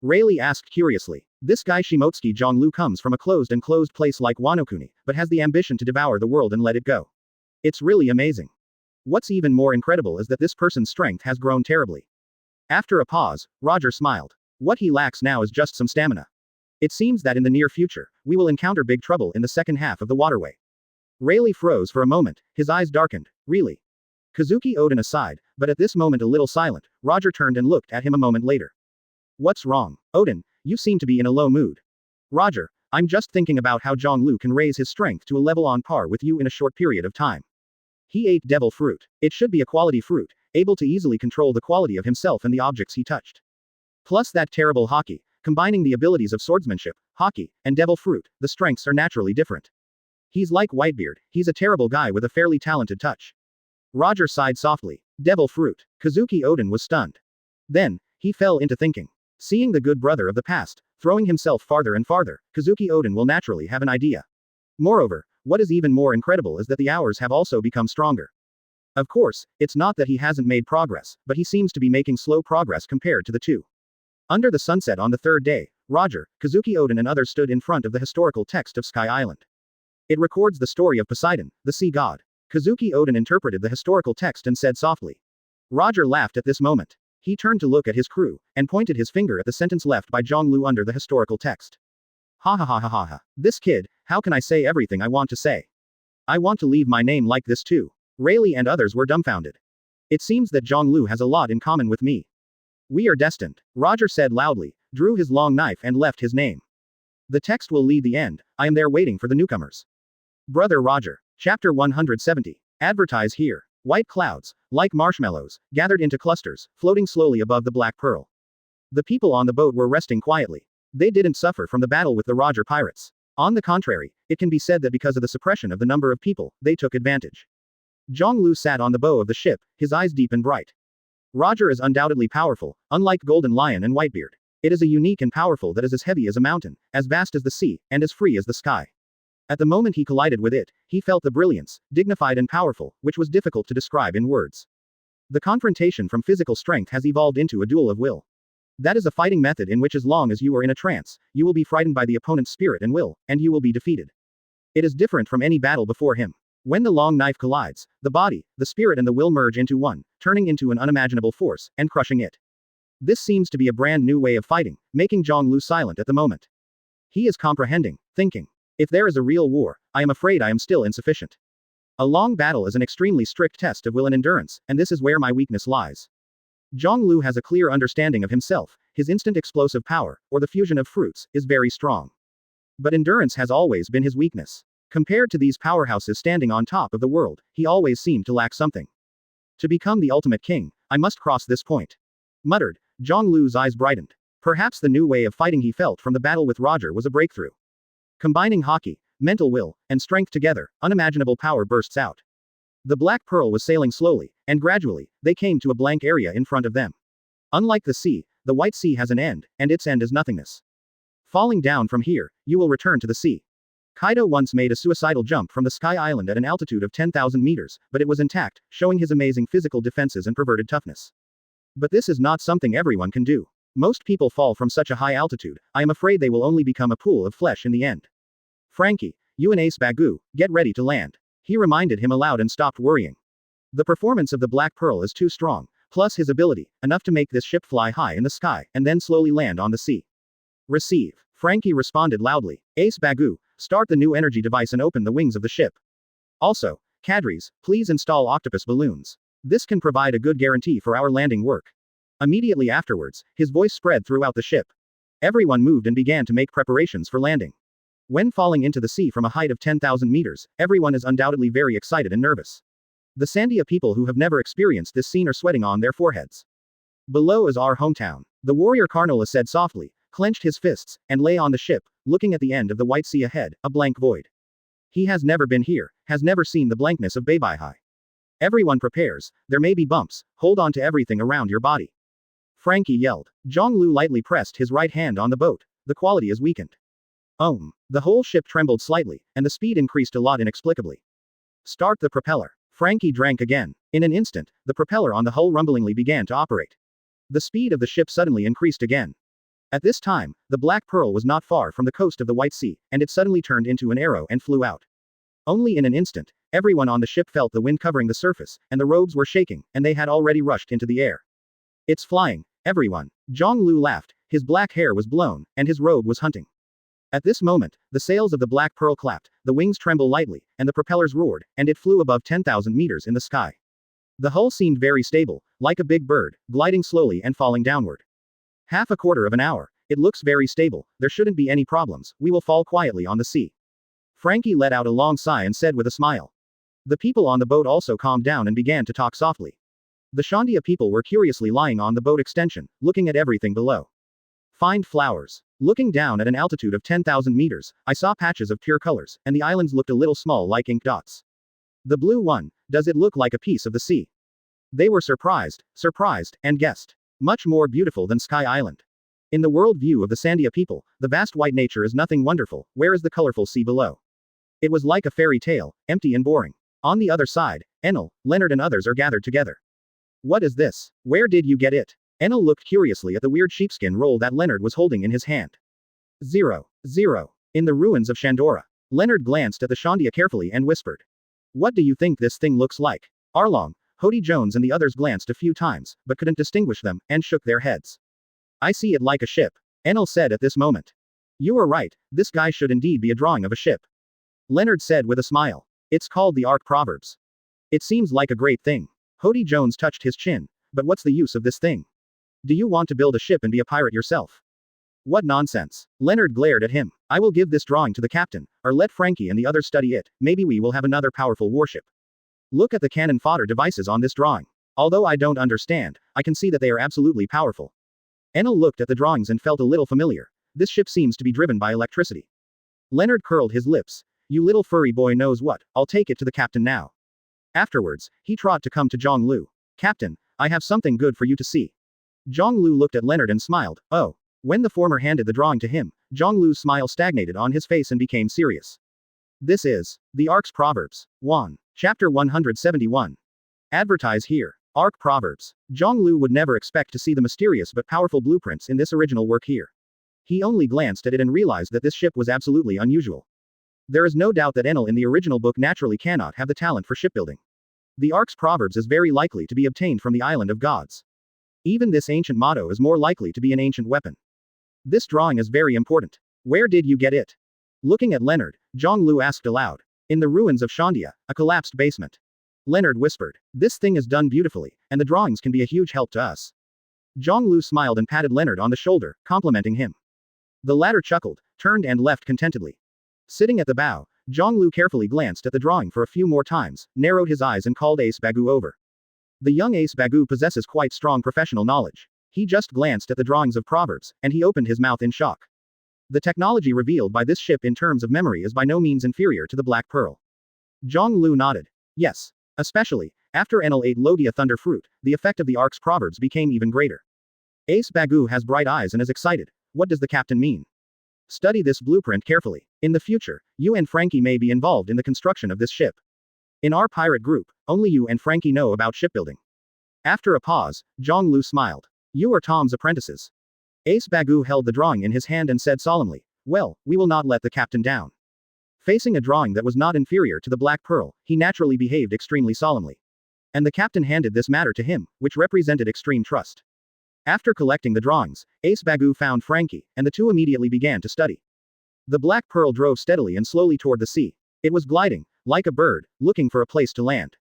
Speaker 2: Rayleigh asked curiously. This guy Shimotsuki Jiāng Liú comes from a closed place like Wanokuni, but has the ambition to devour the world and let it go. It's really amazing. What's even more incredible is that this person's strength has grown terribly. After a pause, Roger smiled. What he lacks now is just some stamina. It seems that in the near future, we will encounter big trouble in the second half of the waterway. Rayleigh froze for a moment, his eyes darkened. Really? Kazuki Oden aside, but at this moment a little silent, Roger turned and looked at him a moment later. What's wrong? Oden, you seem to be in a low mood. Roger, I'm just thinking about how Jiāng Liú can raise his strength to a level on par with you in a short period of time. He ate devil fruit. It should be a quality fruit, able to easily control the quality of himself and the objects he touched. Plus that terrible hockey, combining the abilities of swordsmanship, hockey, and devil fruit, the strengths are naturally different. He's like Whitebeard, he's a terrible guy with a fairly talented touch. Roger sighed softly. Devil fruit. Kazuki Oden was stunned. Then, he fell into thinking. Seeing the good brother of the past, throwing himself farther and farther, Kazuki Oden will naturally have an idea. Moreover, what is even more incredible is that the hours have also become stronger. Of course, it's not that he hasn't made progress, but he seems to be making slow progress compared to the two. Under the sunset on the third day, Roger, Kazuki Oden and others stood in front of the historical text of Sky Island. It records the story of Poseidon, the sea god. Kazuki Oden interpreted the historical text and said softly. Roger laughed at this moment. He turned to look at his crew, and pointed his finger at the sentence left by Jiāng Liú under the historical text. Ha ha ha ha ha ha. This kid, how can I say everything I want to say? I want to leave my name like this too. Rayleigh and others were dumbfounded. It seems that Jiāng Liú has a lot in common with me. We are destined, Roger said loudly, drew his long knife and left his name. The text will lead the end, I am there waiting for the newcomers. Brother Roger. Chapter 170. Advertise here. White clouds, like marshmallows, gathered into clusters, floating slowly above the Black Pearl. The people on the boat were resting quietly. They didn't suffer from the battle with the Roger pirates. On the contrary, it can be said that because of the suppression of the number of people, they took advantage. Jiāng Liú sat on the bow of the ship, his eyes deep and bright. Roger is undoubtedly powerful, unlike Golden Lion and Whitebeard. It is a unique and powerful that is as heavy as a mountain, as vast as the sea, and as free as the sky. At the moment he collided with it, he felt the brilliance, dignified and powerful, which was difficult to describe in words. The confrontation from physical strength has evolved into a duel of will. That is a fighting method in which as long as you are in a trance, you will be frightened by the opponent's spirit and will, and you will be defeated. It is different from any battle before him. When the long knife collides, the body, the spirit and the will merge into one, turning into an unimaginable force, and crushing it. This seems to be a brand new way of fighting, making Jiāng Liú silent at the moment. He is comprehending, thinking. If there is a real war, I am afraid I am still insufficient. A long battle is an extremely strict test of will and endurance, and this is where my weakness lies. Jiāng Liú has a clear understanding of himself, his instant explosive power, or the fusion of fruits, is very strong. But endurance has always been his weakness. Compared to these powerhouses standing on top of the world, he always seemed to lack something. To become the ultimate king, I must cross this point. Muttered, Jiāng Liú's eyes brightened. Perhaps the new way of fighting he felt from the battle with Roger was a breakthrough. Combining hockey, mental will, and strength together, unimaginable power bursts out. The Black Pearl was sailing slowly, and gradually, they came to a blank area in front of them. Unlike the sea, the White Sea has an end, and its end is nothingness. Falling down from here, you will return to the sea. Kaido once made a suicidal jump from the Sky Island at an altitude of 10,000 meters, but it was intact, showing his amazing physical defenses and perverted toughness. But this is not something everyone can do. Most people fall from such a high altitude, I am afraid they will only become a pool of flesh in the end. Frankie, you and Ace Bagu, get ready to land. He reminded him aloud and stopped worrying. The performance of the Black Pearl is too strong, plus his ability, enough to make this ship fly high in the sky, and then slowly land on the sea. Receive. Frankie responded loudly. Ace Bagu, start the new energy device and open the wings of the ship. Also, Cadres, please install octopus balloons. This can provide a good guarantee for our landing work. Immediately afterwards, his voice spread throughout the ship. Everyone moved and began to make preparations for landing. When falling into the sea from a height of 10,000 meters, everyone is undoubtedly very excited and nervous. The Sandia people who have never experienced this scene are sweating on their foreheads. Below is our hometown. The warrior Carnola said softly, clenched his fists, and lay on the ship, looking at the end of the white sea ahead, a blank void. He has never been here, has never seen the blankness of Beibaihai. Everyone prepares, there may be bumps, hold on to everything around your body. Frankie yelled. Jiāng Liú lightly pressed his right hand on the boat, the quality is weakened. The whole ship trembled slightly, and the speed increased a lot inexplicably. Start the propeller. Frankie drank again. In an instant, the propeller on the hull rumblingly began to operate. The speed of the ship suddenly increased again. At this time, the Black Pearl was not far from the coast of the White Sea, and it suddenly turned into an arrow and flew out. Only in an instant, everyone on the ship felt the wind covering the surface, and the robes were shaking, and they had already rushed into the air. It's flying, everyone. Jiāng Liú laughed, his black hair was blown, and his robe was hunting. At this moment, the sails of the Black Pearl clapped, the wings trembled lightly, and the propellers roared, and it flew above 10,000 meters in the sky. The hull seemed very stable, like a big bird, gliding slowly and falling downward. Half a quarter of an hour, it looks very stable, there shouldn't be any problems, we will fall quietly on the sea. Frankie let out a long sigh and said with a smile. The people on the boat also calmed down and began to talk softly. The Shandia people were curiously lying on the boat extension, looking at everything below. Find flowers. Looking down at an altitude of 10,000 meters, I saw patches of pure colors, and the islands looked a little small like ink dots. The blue one, does it look like a piece of the sea? They were surprised, and guessed. Much more beautiful than Sky Island. In the world view of the Sandia people, the vast white nature is nothing wonderful, where is the colorful sea below? It was like a fairy tale, empty and boring. On the other side, Enel, Leonard and others are gathered together. What is this? Where did you get it? Enel looked curiously at the weird sheepskin roll that Leonard was holding in his hand. 0. In the ruins of Shandora. Leonard glanced at the Shandia carefully and whispered. What do you think this thing looks like? Arlong, Hody Jones and the others glanced a few times, but couldn't distinguish them, and shook their heads. I see it like a ship. Enel said at this moment. You are right, this guy should indeed be a drawing of a ship. Leonard said with a smile. It's called the Ark Proverbs. It seems like a great thing. Hody Jones touched his chin. But what's the use of this thing? Do you want to build a ship and be a pirate yourself? What nonsense. Leonard glared at him. I will give this drawing to the captain, or let Frankie and the others study it, maybe we will have another powerful warship. Look at the cannon fodder devices on this drawing. Although I don't understand, I can see that they are absolutely powerful. Enel looked at the drawings and felt a little familiar. This ship seems to be driven by electricity. Leonard curled his lips. You little furry boy knows what, I'll take it to the captain now. Afterwards, he trod to come to Jiāng Liú. Captain, I have something good for you to see. Jiāng Liú looked at Leonard and smiled. Oh. When the former handed the drawing to him, Jiāng Liú's smile stagnated on his face and became serious. This is the Ark's Proverbs. 1. Chapter 171. Advertise here. Ark Proverbs. Jiāng Liú would never expect to see the mysterious but powerful blueprints in this original work here. He only glanced at it and realized that this ship was absolutely unusual. There is no doubt that Enel in the original book naturally cannot have the talent for shipbuilding. The Ark's Proverbs is very likely to be obtained from the Island of Gods. Even this ancient motto is more likely to be an ancient weapon. This drawing is very important. Where did you get it? Looking at Leonard, Jiāng Liú asked aloud. In the ruins of Shandia, a collapsed basement. Leonard whispered. This thing is done beautifully, and the drawings can be a huge help to us. Jiāng Liú smiled and patted Leonard on the shoulder, complimenting him. The latter chuckled, turned and left contentedly. Sitting at the bow, Jiāng Liú carefully glanced at the drawing for a few more times, narrowed his eyes and called Ace Bagu over. The young Ace Bagu possesses quite strong professional knowledge. He just glanced at the drawings of Proverbs, and he opened his mouth in shock. The technology revealed by this ship in terms of memory is by no means inferior to the Black Pearl. Jiāng Liú nodded. Yes. Especially, after Enel ate Logia Thunder Fruit, the effect of the Ark's Proverbs became even greater. Ace Bagu has bright eyes and is excited. What does the captain mean? Study this blueprint carefully. In the future, you and Frankie may be involved in the construction of this ship. In our pirate group, only you and Frankie know about shipbuilding. After a pause, Jiāng Liú smiled. You are Tom's apprentices. Ace Bagu held the drawing in his hand and said solemnly, well, we will not let the captain down. Facing a drawing that was not inferior to the Black Pearl, he naturally behaved extremely solemnly. And the captain handed this matter to him, which represented extreme trust. After collecting the drawings, Ace Bagu found Frankie, and the two immediately began to study. The Black Pearl drove steadily and slowly toward the sea. It was gliding, like a bird, looking for a place to land.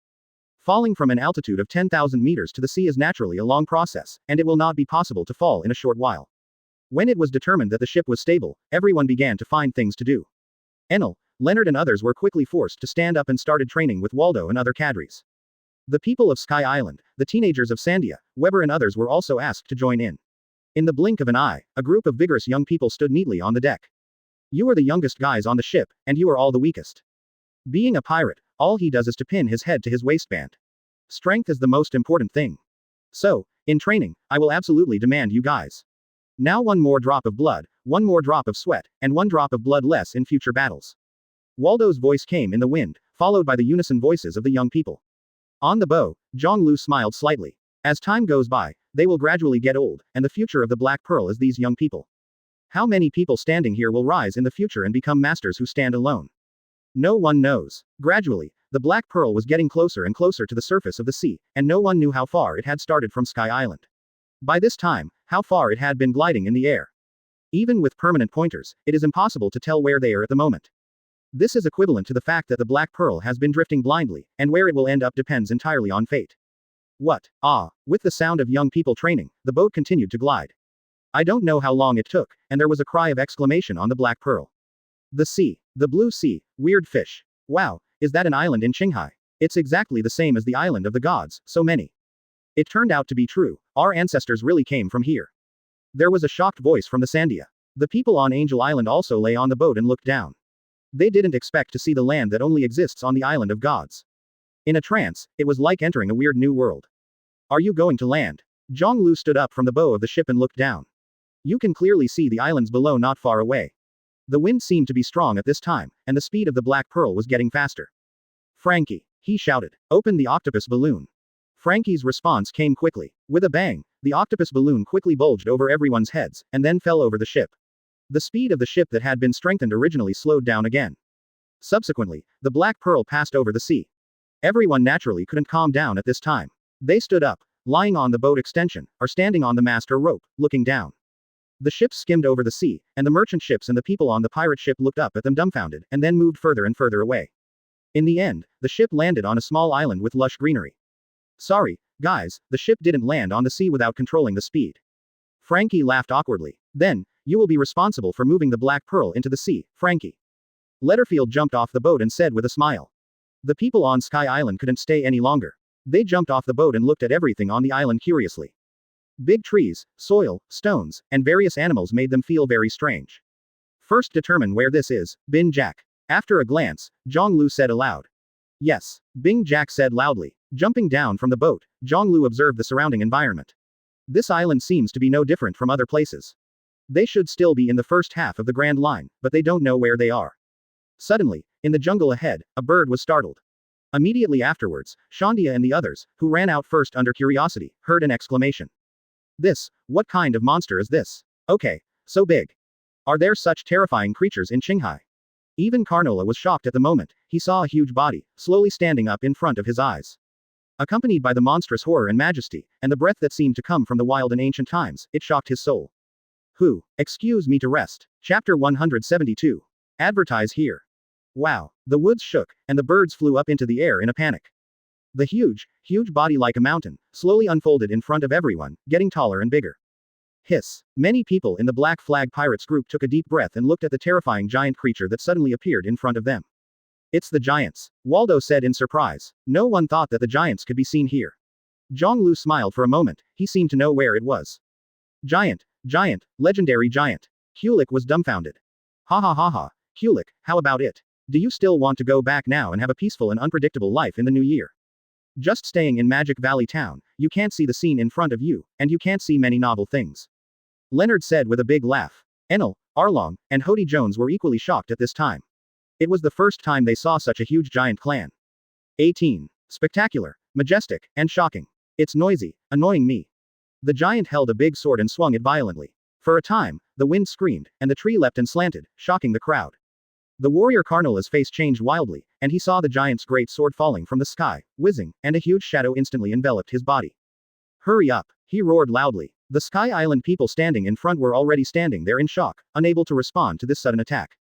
Speaker 2: Falling from an altitude of 10,000 meters to the sea is naturally a long process, and it will not be possible to fall in a short while. When it was determined that the ship was stable, everyone began to find things to do. Enel, Leonard and others were quickly forced to stand up and started training with Waldo and other cadres. The people of Sky Island, the teenagers of Sandia, Weber and others were also asked to join in. In the blink of an eye, a group of vigorous young people stood neatly on the deck. You are the youngest guys on the ship, and you are all the weakest. Being a pirate, all he does is to pin his head to his waistband. Strength is the most important thing. So, in training, I will absolutely demand you guys. Now one more drop of blood, one more drop of sweat, and one drop of blood less in future battles. Waldo's voice came in the wind, followed by the unison voices of the young people. On the bow, Jiāng Liú smiled slightly. As time goes by, they will gradually get old, and the future of the Black Pearl is these young people. How many people standing here will rise in the future and become masters who stand alone? No one knows. Gradually, the Black Pearl was getting closer and closer to the surface of the sea, and no one knew how far it had started from Sky Island. By this time, how far it had been gliding in the air. Even with permanent pointers, it is impossible to tell where they are at the moment. This is equivalent to the fact that the Black Pearl has been drifting blindly, and where it will end up depends entirely on fate. What? Ah, with the sound of young people training, the boat continued to glide. I don't know how long it took, and there was a cry of exclamation on the Black Pearl. The sea. The blue sea, weird fish. Wow, is that an island in Qinghai? It's exactly the same as the island of the gods, so many. It turned out to be true, our ancestors really came from here. There was a shocked voice from the Sandia. The people on Angel Island also lay on the boat and looked down. They didn't expect to see the land that only exists on the island of gods. In a trance, it was like entering a weird new world. Are you going to land? Jiāng Liú stood up from the bow of the ship and looked down. You can clearly see the islands below not far away. The wind seemed to be strong at this time, and the speed of the Black Pearl was getting faster. Frankie, he shouted, open the octopus balloon. Frankie's response came quickly. With a bang, the octopus balloon quickly bulged over everyone's heads, and then fell over the ship. The speed of the ship that had been strengthened originally slowed down again. Subsequently, the Black Pearl passed over the sea. Everyone naturally couldn't calm down at this time. They stood up, lying on the boat extension, or standing on the mast or rope, looking down. The ships skimmed over the sea, and the merchant ships and the people on the pirate ship looked up at them dumbfounded, and then moved further and further away. In the end, the ship landed on a small island with lush greenery. Sorry, guys, the ship didn't land on the sea without controlling the speed. Frankie laughed awkwardly. Then, you will be responsible for moving the Black Pearl into the sea, Frankie. Letterfield jumped off the boat and said with a smile. The people on Sky Island couldn't stay any longer. They jumped off the boat and looked at everything on the island curiously. Big trees, soil, stones, and various animals made them feel very strange. First determine where this is, Bin Jack. After a glance, Jiāng Liú said aloud. Yes, Bing Jack said loudly. Jumping down from the boat, Jiāng Liú observed the surrounding environment. This island seems to be no different from other places. They should still be in the first half of the Grand Line, but they don't know where they are. Suddenly, in the jungle ahead, a bird was startled. Immediately afterwards, Shandia and the others, who ran out first under curiosity, heard an exclamation. What kind of monster is this? Okay, so big. Are there such terrifying creatures in Qinghai? Even Carnola was shocked at the moment. He saw a huge body, slowly standing up in front of his eyes. Accompanied by the monstrous horror and majesty, and the breath that seemed to come from the wild and ancient times, it shocked his soul. Who? Excuse me to rest. Chapter 172. Advertise here. Wow. The woods shook, and the birds flew up into the air in a panic. The huge body like a mountain, slowly unfolded in front of everyone, getting taller and bigger. Hiss. Many people in the Black Flag Pirates group took a deep breath and looked at the terrifying giant creature that suddenly appeared in front of them. It's the giants, Waldo said in surprise. No one thought that the giants could be seen here. Jiāng Liú smiled for a moment, he seemed to know where it was. Giant, legendary giant. Kulik was dumbfounded. Ha ha ha ha, Kulik, how about it? Do you still want to go back now and have a peaceful and unpredictable life in the new year? Just staying in Magic Valley Town, you can't see the scene in front of you, and you can't see many novel things. Leonard said with a big laugh. Enel, Arlong, and Hody Jones were equally shocked at this time. It was the first time they saw such a huge giant clan. 18. Spectacular, majestic, and shocking. It's noisy, annoying me. The giant held a big sword and swung it violently. For a time, the wind screamed, and the tree leapt and slanted, shocking the crowd. The warrior Carnola's face changed wildly, and he saw the giant's great sword falling from the sky, whizzing, and a huge shadow instantly enveloped his body. Hurry up, he roared loudly. The Sky Island people standing in front were already standing there in shock, unable to respond to this sudden attack.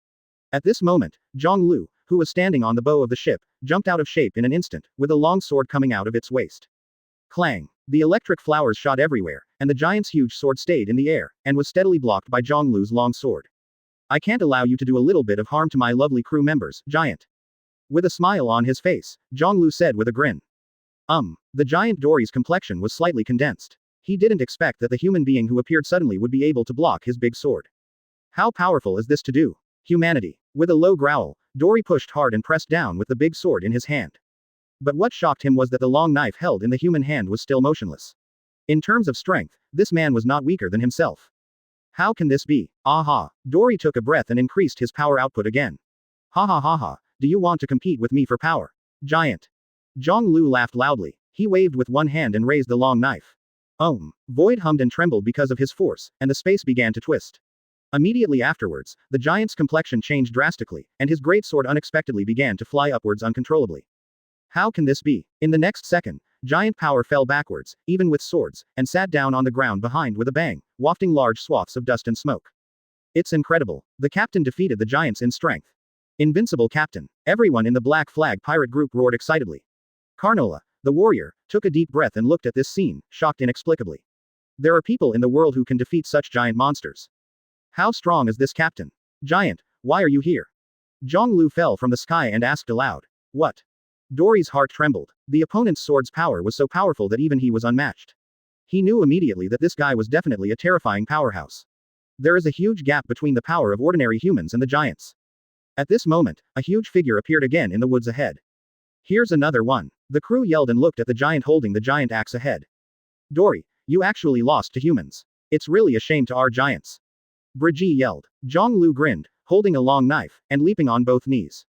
Speaker 2: At this moment, Jiāng Liú, who was standing on the bow of the ship, jumped out of shape in an instant, with a long sword coming out of its waist. Clang! The electric flowers shot everywhere, and the giant's huge sword stayed in the air, and was steadily blocked by Jiāng Liú's long sword. I can't allow you to do a little bit of harm to my lovely crew members, giant. With a smile on his face, Jiāng Liú said with a grin. The giant Dory's complexion was slightly condensed. He didn't expect that the human being who appeared suddenly would be able to block his big sword. How powerful is this to do? Humanity. With a low growl, Dory pushed hard and pressed down with the big sword in his hand. But what shocked him was that the long knife held in the human hand was still motionless. In terms of strength, this man was not weaker than himself. How can this be? Aha! Dory took a breath and increased his power output again. Ha ha ha ha, do you want to compete with me for power? Giant. Jiāng Liú laughed loudly. He waved with one hand and raised the long knife. Void hummed and trembled because of his force, and the space began to twist. Immediately afterwards, the giant's complexion changed drastically, and his great sword unexpectedly began to fly upwards uncontrollably. How can this be? In the next second, giant power fell backwards, even with swords, and sat down on the ground behind with a bang, wafting large swaths of dust and smoke. It's incredible. The captain defeated the giants in strength. Invincible captain. Everyone in the Black Flag pirate group roared excitedly. Carnola, the warrior, took a deep breath and looked at this scene, shocked inexplicably. There are people in the world who can defeat such giant monsters. How strong is this captain? Giant, why are you here? Jiāng Liú fell from the sky and asked aloud. What? Dory's heart trembled. The opponent's sword's power was so powerful that even he was unmatched. He knew immediately that this guy was definitely a terrifying powerhouse. There is a huge gap between the power of ordinary humans and the giants. At this moment, a huge figure appeared again in the woods ahead. Here's another one. The crew yelled and looked at the giant holding the giant axe ahead. Dory, you actually lost to humans. It's really a shame to our giants. Brigitte yelled. Jiāng Liú grinned, holding a long knife, and leaping on both knees.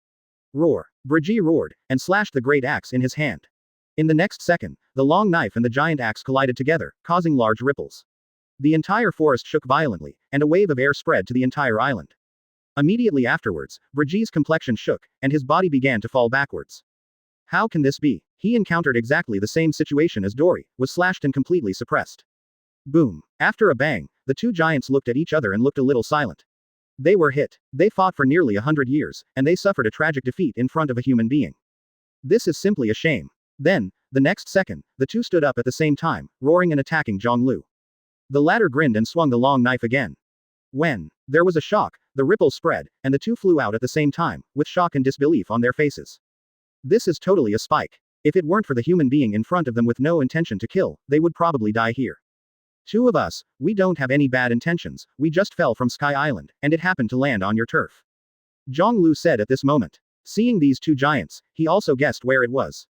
Speaker 2: Roar. Brigitte roared, and slashed the great axe in his hand. In the next second, the long knife and the giant axe collided together, causing large ripples. The entire forest shook violently, and a wave of air spread to the entire island. Immediately afterwards, Brigitte's complexion shook, and his body began to fall backwards. How can this be? He encountered exactly the same situation as Dory, was slashed and completely suppressed. Boom. After a bang, the two giants looked at each other and looked a little silent. They were hit. They fought for nearly 100 years, and they suffered a tragic defeat in front of a human being. This is simply a shame. Then, the next second, the two stood up at the same time, roaring and attacking Jiāng Liú. The latter grinned and swung the long knife again. When there was a shock, the ripple spread, and the two flew out at the same time, with shock and disbelief on their faces. This is totally a spike. If it weren't for the human being in front of them with no intention to kill, they would probably die here. Two of us, we don't have any bad intentions, we just fell from Sky Island, and it happened to land on your turf. Jiāng Liú said at this moment. Seeing these two giants, he also guessed where it was.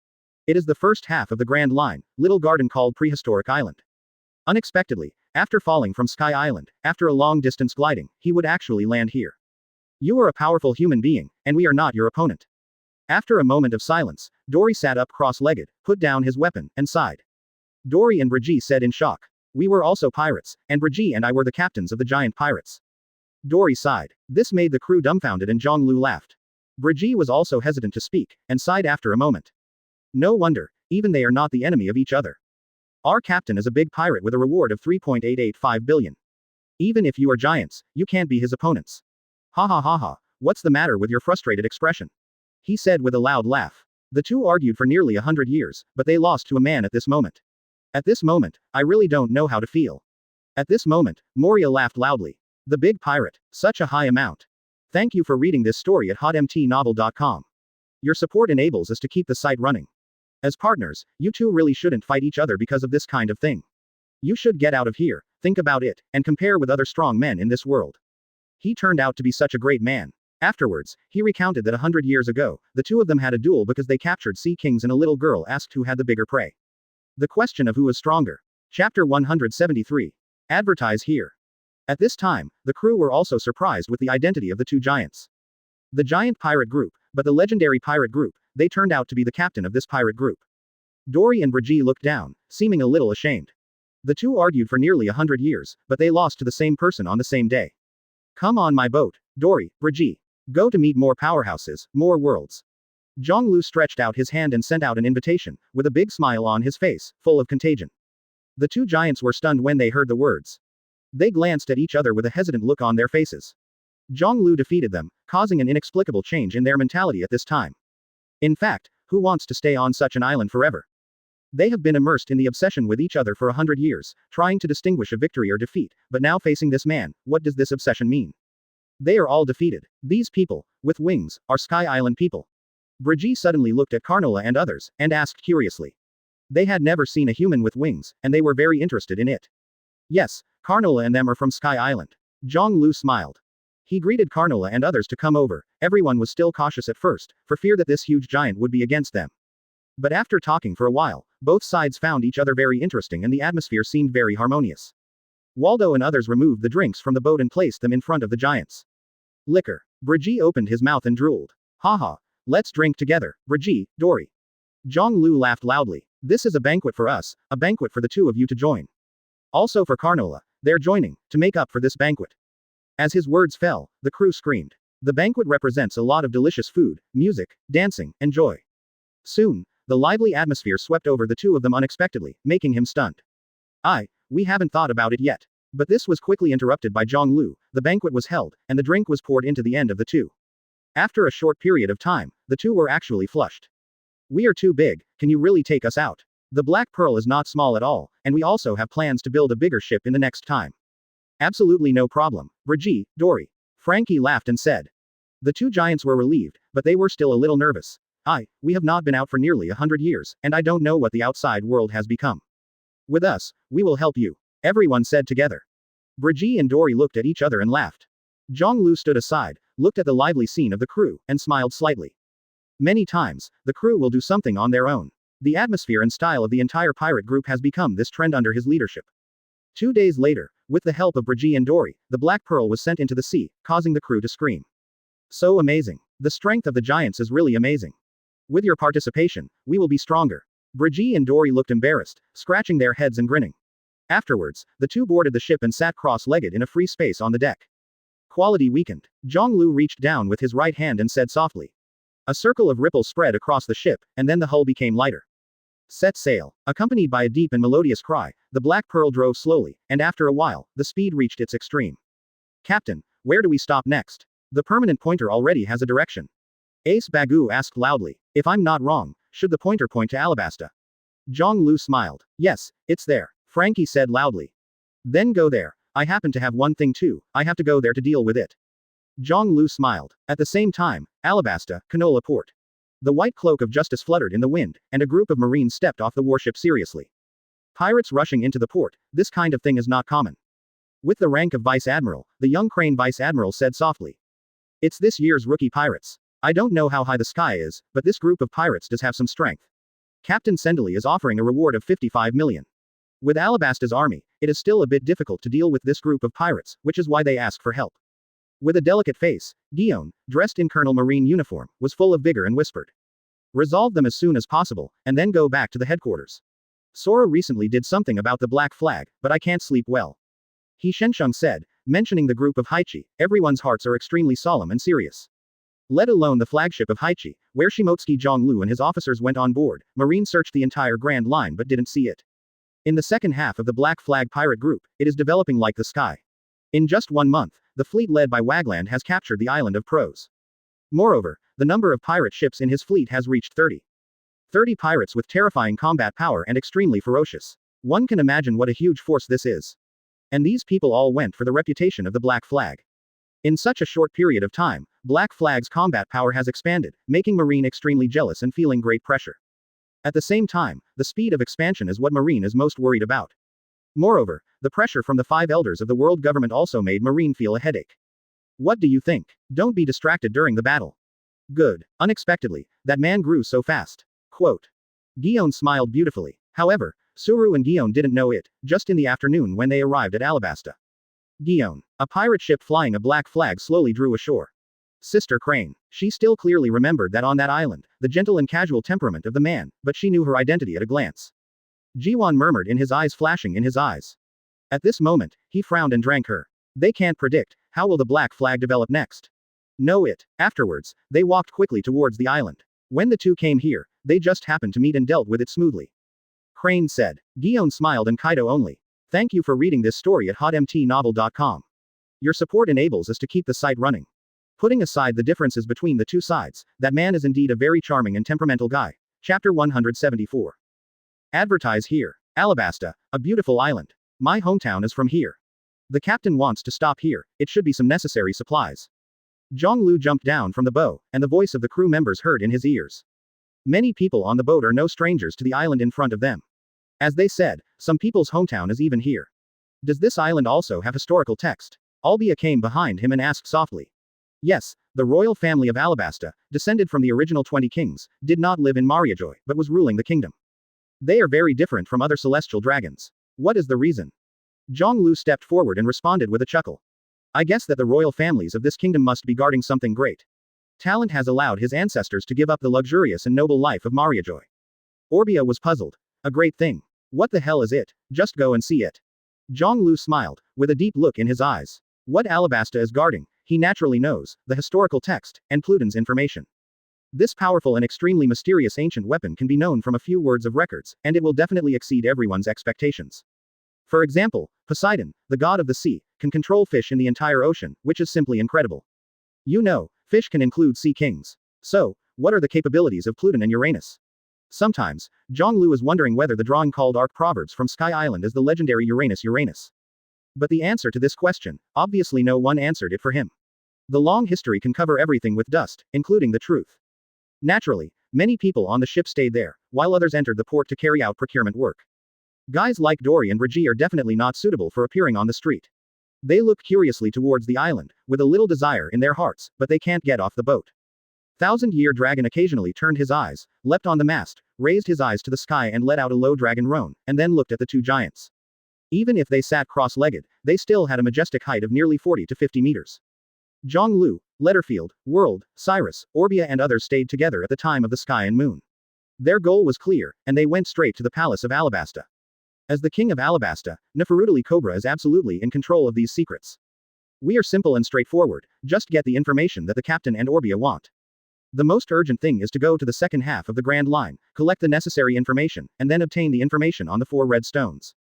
Speaker 2: It is the first half of the Grand Line, little garden called Prehistoric Island. Unexpectedly, after falling from Sky Island, after a long distance gliding, he would actually land here. You are a powerful human being, and we are not your opponent. After a moment of silence, Dory sat up cross-legged, put down his weapon, and sighed. Dory and Brigitte said in shock. We were also pirates, and Brigitte and I were the captains of the giant pirates. Dory sighed. This made the crew dumbfounded and Jiāng Liú laughed. Brigitte was also hesitant to speak, and sighed after a moment. No wonder, even they are not the enemy of each other. Our captain is a big pirate with a reward of 3.885 billion. Even if you are giants, you can't be his opponents. Ha ha ha ha, what's the matter with your frustrated expression? He said with a loud laugh. The two argued for nearly 100 years, but they lost to a man at this moment. At this moment, I really don't know how to feel. At this moment, Moria laughed loudly. The big pirate, such a high amount. Thank you for reading this story at hotmtnovel.com. Your support enables us to keep the site running. As partners, you two really shouldn't fight each other because of this kind of thing. You should get out of here, think about it, and compare with other strong men in this world. He turned out to be such a great man. Afterwards, he recounted that 100 years ago, the two of them had a duel because they captured sea kings and a little girl asked who had the bigger prey. The question of who is stronger. Chapter 173. Advertise here. At this time, the crew were also surprised with the identity of the two giants. The giant pirate group, but the legendary pirate group, they turned out to be the captain of this pirate group. Dory and Brigitte looked down, seeming a little ashamed. The two argued for nearly 100 years, but they lost to the same person on the same day. Come on my boat, Dory, Brigitte. Go to meet more powerhouses, more worlds. Jiāng Liú stretched out his hand and sent out an invitation, with a big smile on his face, full of contagion. The two giants were stunned when they heard the words. They glanced at each other with a hesitant look on their faces. Jiāng Liú defeated them, causing an inexplicable change in their mentality at this time. In fact, who wants to stay on such an island forever? They have been immersed in the obsession with each other for 100 years, trying to distinguish a victory or defeat, but now facing this man, what does this obsession mean? They are all defeated. These people, with wings, are Sky Island people. Brigitte suddenly looked at Carnola and others, and asked curiously. They had never seen a human with wings, and they were very interested in it. Yes, Carnola and them are from Sky Island. Jiāng Liú smiled. He greeted Carnola and others to come over. Everyone was still cautious at first, for fear that this huge giant would be against them. But after talking for a while, both sides found each other very interesting and the atmosphere seemed very harmonious. Waldo and others removed the drinks from the boat and placed them in front of the giants. Liquor. Brigitte opened his mouth and drooled. Haha. Let's drink together, Brigitte, Dory. Jiāng Liú laughed loudly. This is a banquet for us, a banquet for the two of you to join. Also for Carnola, they're joining, to make up for this banquet. As his words fell, the crew screamed. The banquet represents a lot of delicious food, music, dancing, and joy. Soon, the lively atmosphere swept over the two of them unexpectedly, making him stunned. We haven't thought about it yet. But this was quickly interrupted by Jiāng Liú. The banquet was held, and the drink was poured into the end of the two. After a short period of time, the two were actually flushed. We are too big, can you really take us out? The Black Pearl is not small at all, and we also have plans to build a bigger ship in the next time. Absolutely no problem, Brigitte, Dory. Frankie laughed and said. The two giants were relieved, but they were still a little nervous. We have not been out for nearly 100 years, and I don't know what the outside world has become. With us, we will help you. Everyone said together. Brigitte and Dory looked at each other and laughed. Jiāng Liú stood aside, looked at the lively scene of the crew, and smiled slightly. Many times, the crew will do something on their own. The atmosphere and style of the entire pirate group has become this trend under his leadership. 2 days later, with the help of Brigitte and Dory, the Black Pearl was sent into the sea, causing the crew to scream. So amazing. The strength of the giants is really amazing. With your participation, we will be stronger. Brigitte and Dory looked embarrassed, scratching their heads and grinning. Afterwards, the two boarded the ship and sat cross-legged in a free space on the deck. Quality weakened. Jiāng Liú reached down with his right hand and said softly. A circle of ripples spread across the ship, and then the hull became lighter. Set sail. Accompanied by a deep and melodious cry, the Black Pearl drove slowly, and after a while, the speed reached its extreme. Captain, where do we stop next? The permanent pointer already has a direction. Ace Bagu asked loudly. If I'm not wrong, should the pointer point to Alabasta? Jiāng Liú smiled. Yes, it's there. Frankie said loudly. Then go there. I happen to have one thing too, I have to go there to deal with it. Jiāng Liú smiled. At the same time, Alabasta, Canola Port. The white cloak of justice fluttered in the wind, and a group of marines stepped off the warship seriously. Pirates rushing into the port, this kind of thing is not common. With the rank of vice admiral, the young crane vice admiral said softly. It's this year's rookie pirates. I don't know how high the sky is, but this group of pirates does have some strength. Captain Sendley is offering a reward of 55 million. With Alabasta's army, it is still a bit difficult to deal with this group of pirates, which is why they ask for help. With a delicate face, Guillaume, dressed in Colonel Marine uniform, was full of vigor and whispered. Resolve them as soon as possible, and then go back to the headquarters. Sora recently did something about the black flag, but I can't sleep well. He Shensheng said, mentioning the group of Haichi, everyone's hearts are extremely solemn and serious. Let alone the flagship of Haichi, where Shimotsuki Jiāng Liú and his officers went on board, Marine searched the entire Grand Line but didn't see it. In the second half of the Black Flag pirate group, it is developing like the sky. In just 1 month, the fleet led by Wagland has captured the island of Pros. Moreover, the number of pirate ships in his fleet has reached 30. 30 pirates with terrifying combat power and extremely ferocious. One can imagine what a huge force this is. And these people all went for the reputation of the Black Flag. In such a short period of time, Black Flag's combat power has expanded, making Marine extremely jealous and feeling great pressure. At the same time, the speed of expansion is what Marine is most worried about. Moreover, the pressure from the 5 elders of the world government also made Marine feel a headache. What do you think? Don't be distracted during the battle. Good. Unexpectedly, that man grew so fast. Quote. Guillaume smiled beautifully. However, Suru and Guillaume didn't know it, just in the afternoon when they arrived at Alabasta. Guillaume, a pirate ship flying a black flag slowly drew ashore. Sister Crane. She still clearly remembered that on that island, the gentle and casual temperament of the man, but she knew her identity at a glance. Jiwan murmured in his eyes, flashing in his eyes. At this moment, he frowned and drank her. They can't predict, how will the black flag develop next? Know it. Afterwards, they walked quickly towards the island. When the two came here, they just happened to meet and dealt with it smoothly. Crane said. Guillaume smiled and Kaido only. Thank you for reading this story at hotmtnovel.com. Your support enables us to keep the site running. Putting aside the differences between the two sides, that man is indeed a very charming and temperamental guy. Chapter 174. Advertise here. Alabasta, a beautiful island. My hometown is from here. The captain wants to stop here, it should be some necessary supplies. Jiāng Liú jumped down from the boat, and the voice of the crew members heard in his ears. Many people on the boat are no strangers to the island in front of them. As they said, some people's hometown is even here. Does this island also have historical text? Albia came behind him and asked softly. Yes, the royal family of Alabasta, descended from the original 20 kings, did not live in Mariajoy, but was ruling the kingdom. They are very different from other celestial dragons. What is the reason? Jiāng Liú stepped forward and responded with a chuckle. I guess that the royal families of this kingdom must be guarding something great. Talent has allowed his ancestors to give up the luxurious and noble life of Mariajoy. Orbia was puzzled. A great thing. What the hell is it? Just go and see it. Jiāng Liú smiled, with a deep look in his eyes. What Alabasta is guarding, he naturally knows, the historical text, and Pluton's information. This powerful and extremely mysterious ancient weapon can be known from a few words of records, and it will definitely exceed everyone's expectations. For example, Poseidon, the god of the sea, can control fish in the entire ocean, which is simply incredible. You know, fish can include sea kings. So, what are the capabilities of Pluton and Uranus? Sometimes, Jiāng Liú is wondering whether the drawing called Arc Proverbs from Sky Island is the legendary Uranus. But the answer to this question, obviously no one answered it for him. The long history can cover everything with dust, including the truth. Naturally, many people on the ship stayed there, while others entered the port to carry out procurement work. Guys like Dory and Reggie are definitely not suitable for appearing on the street. They look curiously towards the island, with a little desire in their hearts, but they can't get off the boat. Thousand-Year Dragon occasionally turned his eyes, leapt on the mast, raised his eyes to the sky and let out a low dragon groan, and then looked at the two giants. Even if they sat cross-legged, they still had a majestic height of nearly 40 to 50 meters. Jiāng Liú, Letterfield, World, Cyrus, Orbia and others stayed together at the time of the Sky and Moon. Their goal was clear, and they went straight to the palace of Alabasta. As the king of Alabasta, Nefertiti Cobra is absolutely in control of these secrets. We are simple and straightforward, just get the information that the captain and Orbia want. The most urgent thing is to go to the second half of the Grand Line, collect the necessary information, and then obtain the information on the 4 red stones.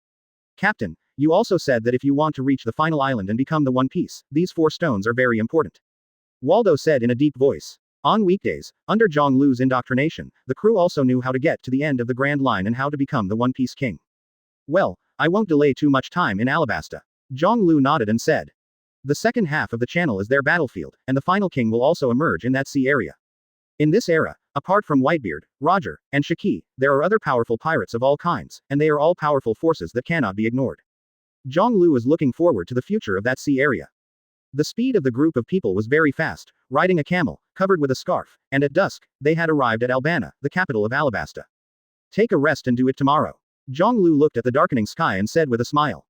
Speaker 2: Captain, you also said that if you want to reach the final island and become the One Piece, these 4 stones are very important. Waldo said in a deep voice. On weekdays, under Jiāng Liú's indoctrination, the crew also knew how to get to the end of the Grand Line and how to become the One Piece King. Well, I won't delay too much time in Alabasta. Jiāng Liú nodded and said. The second half of the channel is their battlefield, and the final king will also emerge in that sea area. In this era, apart from Whitebeard, Roger, and Shiki, there are other powerful pirates of all kinds, and they are all powerful forces that cannot be ignored. Jiāng Liú is looking forward to the future of that sea area. The speed of the group of people was very fast, riding a camel, covered with a scarf, and at dusk, they had arrived at Albana, the capital of Alabasta. Take a rest and do it tomorrow. Jiāng Liú looked at the darkening sky and said with a smile.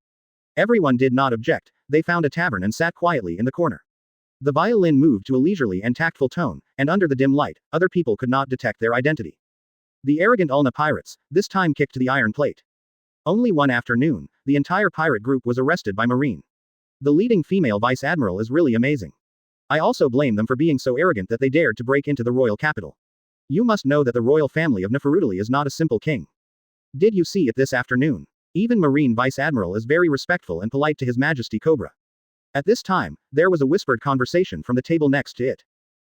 Speaker 2: Everyone did not object, they found a tavern and sat quietly in the corner. The violin moved to a leisurely and tactful tone, and under the dim light, other people could not detect their identity. The arrogant Ulna pirates, this time kicked to the iron plate. Only one afternoon, the entire pirate group was arrested by Marine. The leading female vice admiral is really amazing. I also blame them for being so arrogant that they dared to break into the royal capital. You must know that the royal family of Nefertiti is not a simple king. Did you see it this afternoon? Even Marine Vice Admiral is very respectful and polite to His Majesty Cobra. At this time, there was a whispered conversation from the table next to it.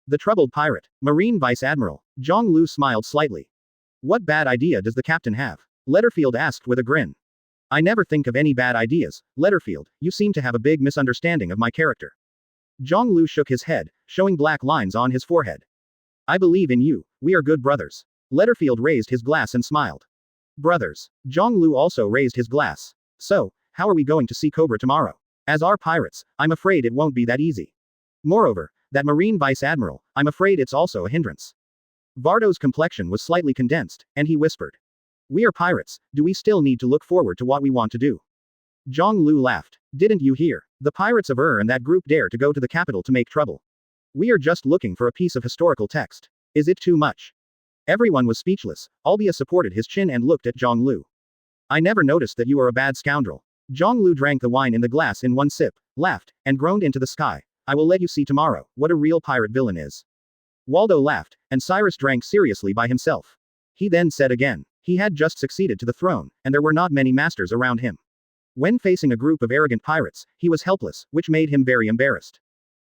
Speaker 2: The troubled pirate, Marine Vice Admiral, Jiāng Liú smiled slightly. What bad idea does the captain have? Letterfield asked with a grin. I never think of any bad ideas, Letterfield, you seem to have a big misunderstanding of my character. Jiāng Liú shook his head, showing black lines on his forehead. I believe in you, we are good brothers. Letterfield raised his glass and smiled. Brothers. Jiāng Liú also raised his glass. So, how are we going to see Cobra tomorrow? As our pirates, I'm afraid it won't be that easy. Moreover, that Marine Vice Admiral, I'm afraid it's also a hindrance. Vardo's complexion was slightly condensed, and he whispered. We are pirates, do we still need to look forward to what we want to do? Jiāng Liú laughed. Didn't you hear? The pirates of and that group dare to go to the capital to make trouble. We are just looking for a piece of historical text. Is it too much? Everyone was speechless. Albia supported his chin and looked at Jiāng Liú. I never noticed that you are a bad scoundrel. Jiāng Liú drank the wine in the glass in one sip, laughed, and groaned into the sky. I will let you see tomorrow what a real pirate villain is. Waldo laughed, and Cyrus drank seriously by himself. He then said again. He had just succeeded to the throne, and there were not many masters around him. When facing a group of arrogant pirates, he was helpless, which made him very embarrassed.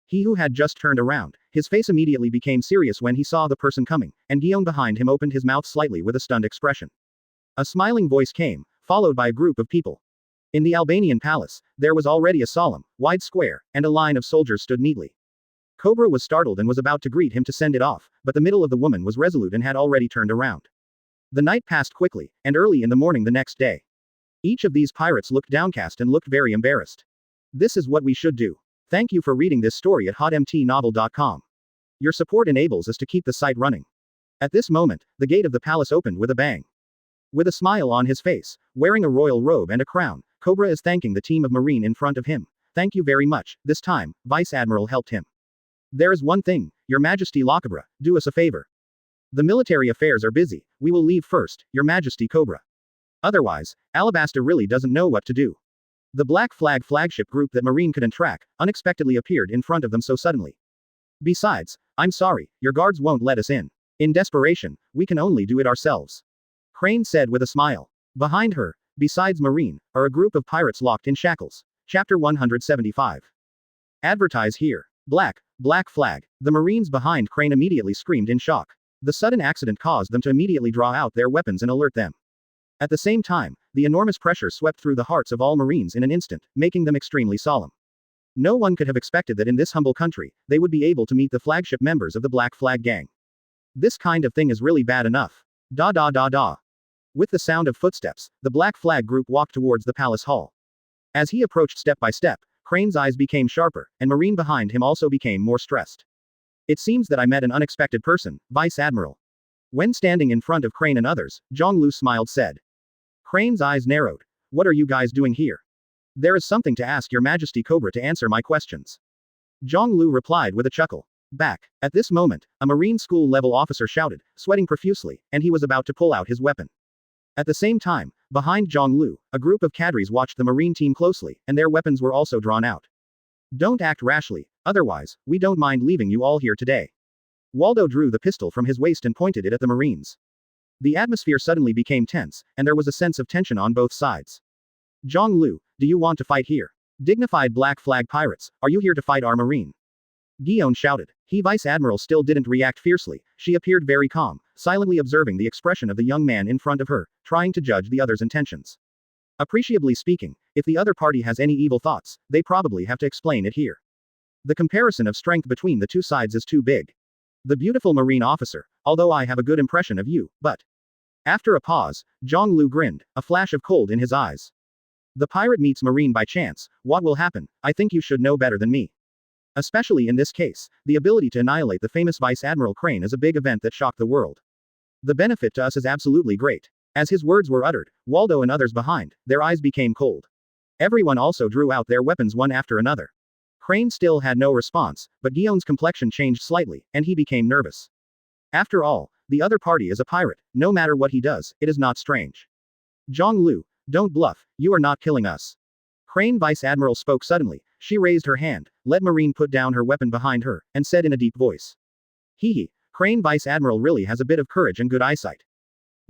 Speaker 2: He who had just turned around, his face immediately became serious when he saw the person coming, and Guillaume behind him opened his mouth slightly with a stunned expression. A smiling voice came, followed by a group of people. In the Albanian palace, there was already a solemn, wide square, and a line of soldiers stood neatly. Cobra was startled and was about to greet him to send it off, but the middle of the woman was resolute and had already turned around. The night passed quickly, and early in the morning the next day. Each of these pirates looked downcast and looked very embarrassed. This is what we should do. Thank you for reading this story at hotmtnovel.com. Your support enables us to keep the site running. At this moment, the gate of the palace opened with a bang. With a smile on his face, wearing a royal robe and a crown, Cobra is thanking the team of Marine in front of him. Thank you very much. This time, Vice Admiral helped him. There is one thing, Your Majesty Cobra, do us a favor. The military affairs are busy, we will leave first, Your Majesty Cobra. Otherwise, Alabasta really doesn't know what to do. The Black Flag flagship group that Marine couldn't track, unexpectedly appeared in front of them so suddenly. Besides, I'm sorry, your guards won't let us in. In desperation, we can only do it ourselves. Crane said with a smile. Behind her, besides Marine, are a group of pirates locked in shackles. Chapter 175. Advertise here. Black flag. The Marines behind Crane immediately screamed in shock. The sudden accident caused them to immediately draw out their weapons and alert them. At the same time, the enormous pressure swept through the hearts of all Marines in an instant, making them extremely solemn. No one could have expected that in this humble country, they would be able to meet the flagship members of the Black Flag gang. This kind of thing is really bad enough. Da. With the sound of footsteps, the Black Flag group walked towards the palace hall. As he approached step by step, Crane's eyes became sharper, and Marine behind him also became more stressed. It seems that I met an unexpected person, Vice Admiral. When standing in front of Crane and others, Jiāng Liú smiled said. Crane's eyes narrowed. What are you guys doing here? There is something to ask Your Majesty Cobra to answer my questions. Jiāng Liú replied with a chuckle. Back. At this moment, a Marine school-level officer shouted, sweating profusely, and he was about to pull out his weapon. At the same time, behind Jiāng Liú, a group of cadres watched the Marine team closely, and their weapons were also drawn out. Don't act rashly, otherwise, we don't mind leaving you all here today. Waldo drew the pistol from his waist and pointed it at the Marines. The atmosphere suddenly became tense, and there was a sense of tension on both sides. Jiāng Liú, do you want to fight here? Dignified Black Flag pirates, are you here to fight our Marine? Guillaume shouted. Vice Admiral still didn't react fiercely, she appeared very calm, silently observing the expression of the young man in front of her, trying to judge the other's intentions. Appreciably speaking, if the other party has any evil thoughts, they probably have to explain it here. The comparison of strength between the two sides is too big. The beautiful Marine officer, although I have a good impression of you, but... After a pause, Jiāng Liú grinned, a flash of cold in his eyes. The pirate meets Marine by chance, what will happen? I think you should know better than me. Especially in this case, the ability to annihilate the famous Vice Admiral Crane is a big event that shocked the world. The benefit to us is absolutely great. As his words were uttered, Waldo and others behind, their eyes became cold. Everyone also drew out their weapons one after another. Crane still had no response, but Guillaume's complexion changed slightly, and he became nervous. After all, the other party is a pirate, no matter what he does, it is not strange. Jiāng Liú, don't bluff, you are not killing us. Crane Vice Admiral spoke suddenly, she raised her hand, let Marine put down her weapon behind her, and said in a deep voice. Crane Vice Admiral really has a bit of courage and good eyesight.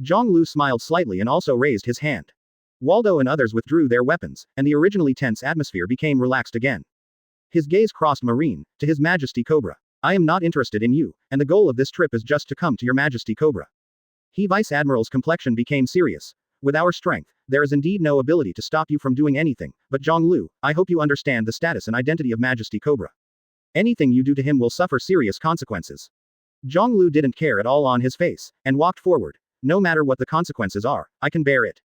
Speaker 2: Jiāng Liú smiled slightly and also raised his hand. Waldo and others withdrew their weapons, and the originally tense atmosphere became relaxed again. His gaze crossed Marine, to His Majesty Cobra. I am not interested in you, and the goal of this trip is just to come to Your Majesty Cobra. Vice Admiral's complexion became serious. With our strength, there is indeed no ability to stop you from doing anything, but Jiāng Liú, I hope you understand the status and identity of Majesty Cobra. Anything you do to him will suffer serious consequences. Jiāng Liú didn't care at all on his face, and walked forward. No matter what the consequences are, I can bear it.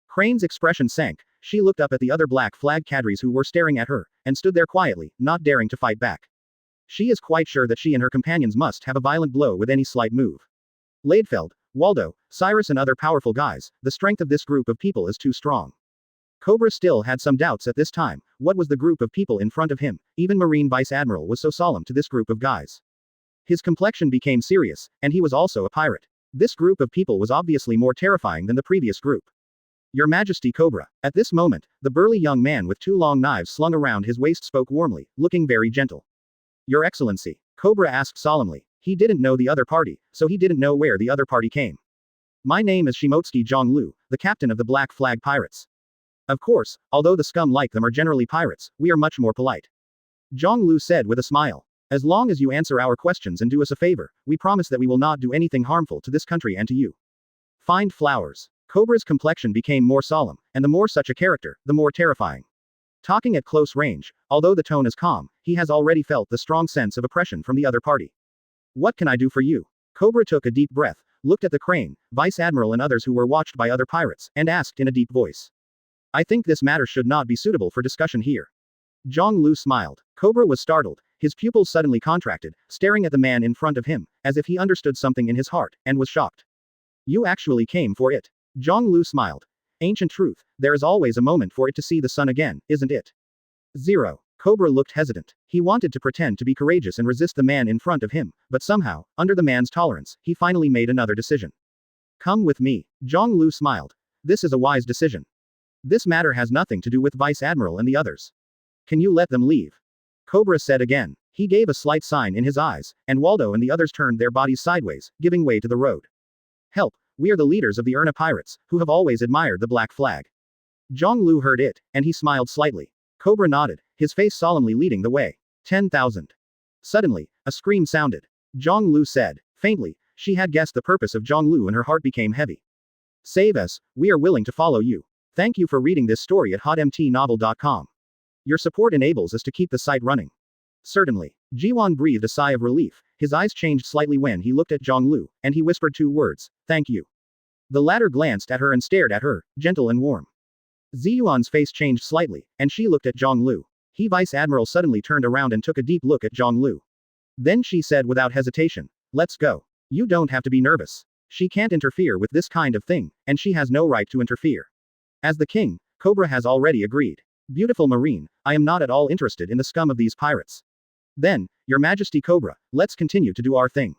Speaker 2: Crane's expression sank, she looked up at the other Black Flag cadres who were staring at her, and stood there quietly, not daring to fight back. She is quite sure that she and her companions must have a violent blow with any slight move. Laidfeld, Waldo, Cyrus and other powerful guys, the strength of this group of people is too strong. Cobra still had some doubts at this time, what was the group of people in front of him? Even Marine Vice Admiral was so solemn to this group of guys. His complexion became serious, and he was also a pirate. This group of people was obviously more terrifying than the previous group. Your Majesty Cobra. At this moment, the burly young man with two long knives slung around his waist spoke warmly, looking very gentle. Your Excellency. Cobra asked solemnly. He didn't know the other party, so he didn't know where the other party came. My name is Shimotsuki Jiāng Liú, the captain of the Black Flag Pirates. Of course, although the scum like them are generally pirates, we are much more polite. Jiāng Liú said with a smile. As long as you answer our questions and do us a favor, we promise that we will not do anything harmful to this country and to you. Find flowers. Cobra's complexion became more solemn, and the more such a character, the more terrifying. Talking at close range, although the tone is calm, he has already felt the strong sense of oppression from the other party. What can I do for you? Cobra took a deep breath, looked at the crane, vice admiral and others who were watched by other pirates, and asked in a deep voice. I think this matter should not be suitable for discussion here. Jiāng Liú smiled. Cobra was startled, his pupils suddenly contracted, staring at the man in front of him, as if he understood something in his heart, and was shocked. You actually came for it. Jiāng Liú smiled. Ancient truth, there is always a moment for it to see the sun again, isn't it? 0. Cobra looked hesitant. He wanted to pretend to be courageous and resist the man in front of him, but somehow, under the man's tolerance, he finally made another decision. Come with me. Jiāng Liú smiled. This is a wise decision. This matter has nothing to do with Vice Admiral and the others. Can you let them leave? Cobra said again. He gave a slight sign in his eyes, and Waldo and the others turned their bodies sideways, giving way to the road. Help, we are the leaders of the Erna pirates, who have always admired the black flag. Jiāng Liú heard it, and he smiled slightly. Cobra nodded, his face solemnly leading the way. 10,000. Suddenly, a scream sounded. Jiāng Liú said, faintly, she had guessed the purpose of Jiāng Liú and her heart became heavy. Save us, we are willing to follow you. Thank you for reading this story at hotmtnovel.com. Your support enables us to keep the site running. Certainly. Jiwan breathed a sigh of relief, his eyes changed slightly when he looked at Jiāng Liú, and he whispered 2 words, thank you. The latter glanced at her and stared at her, gentle and warm. Ziyuan's face changed slightly, and she looked at Jiāng Liú. He Vice Admiral suddenly turned around and took a deep look at Jiāng Liú. Then she said without hesitation, let's go. You don't have to be nervous. She can't interfere with this kind of thing, and she has no right to interfere. As the king, Cobra has already agreed. Beautiful Marine, I am not at all interested in the scum of these pirates. Then, Your Majesty Cobra, let's continue to do our thing.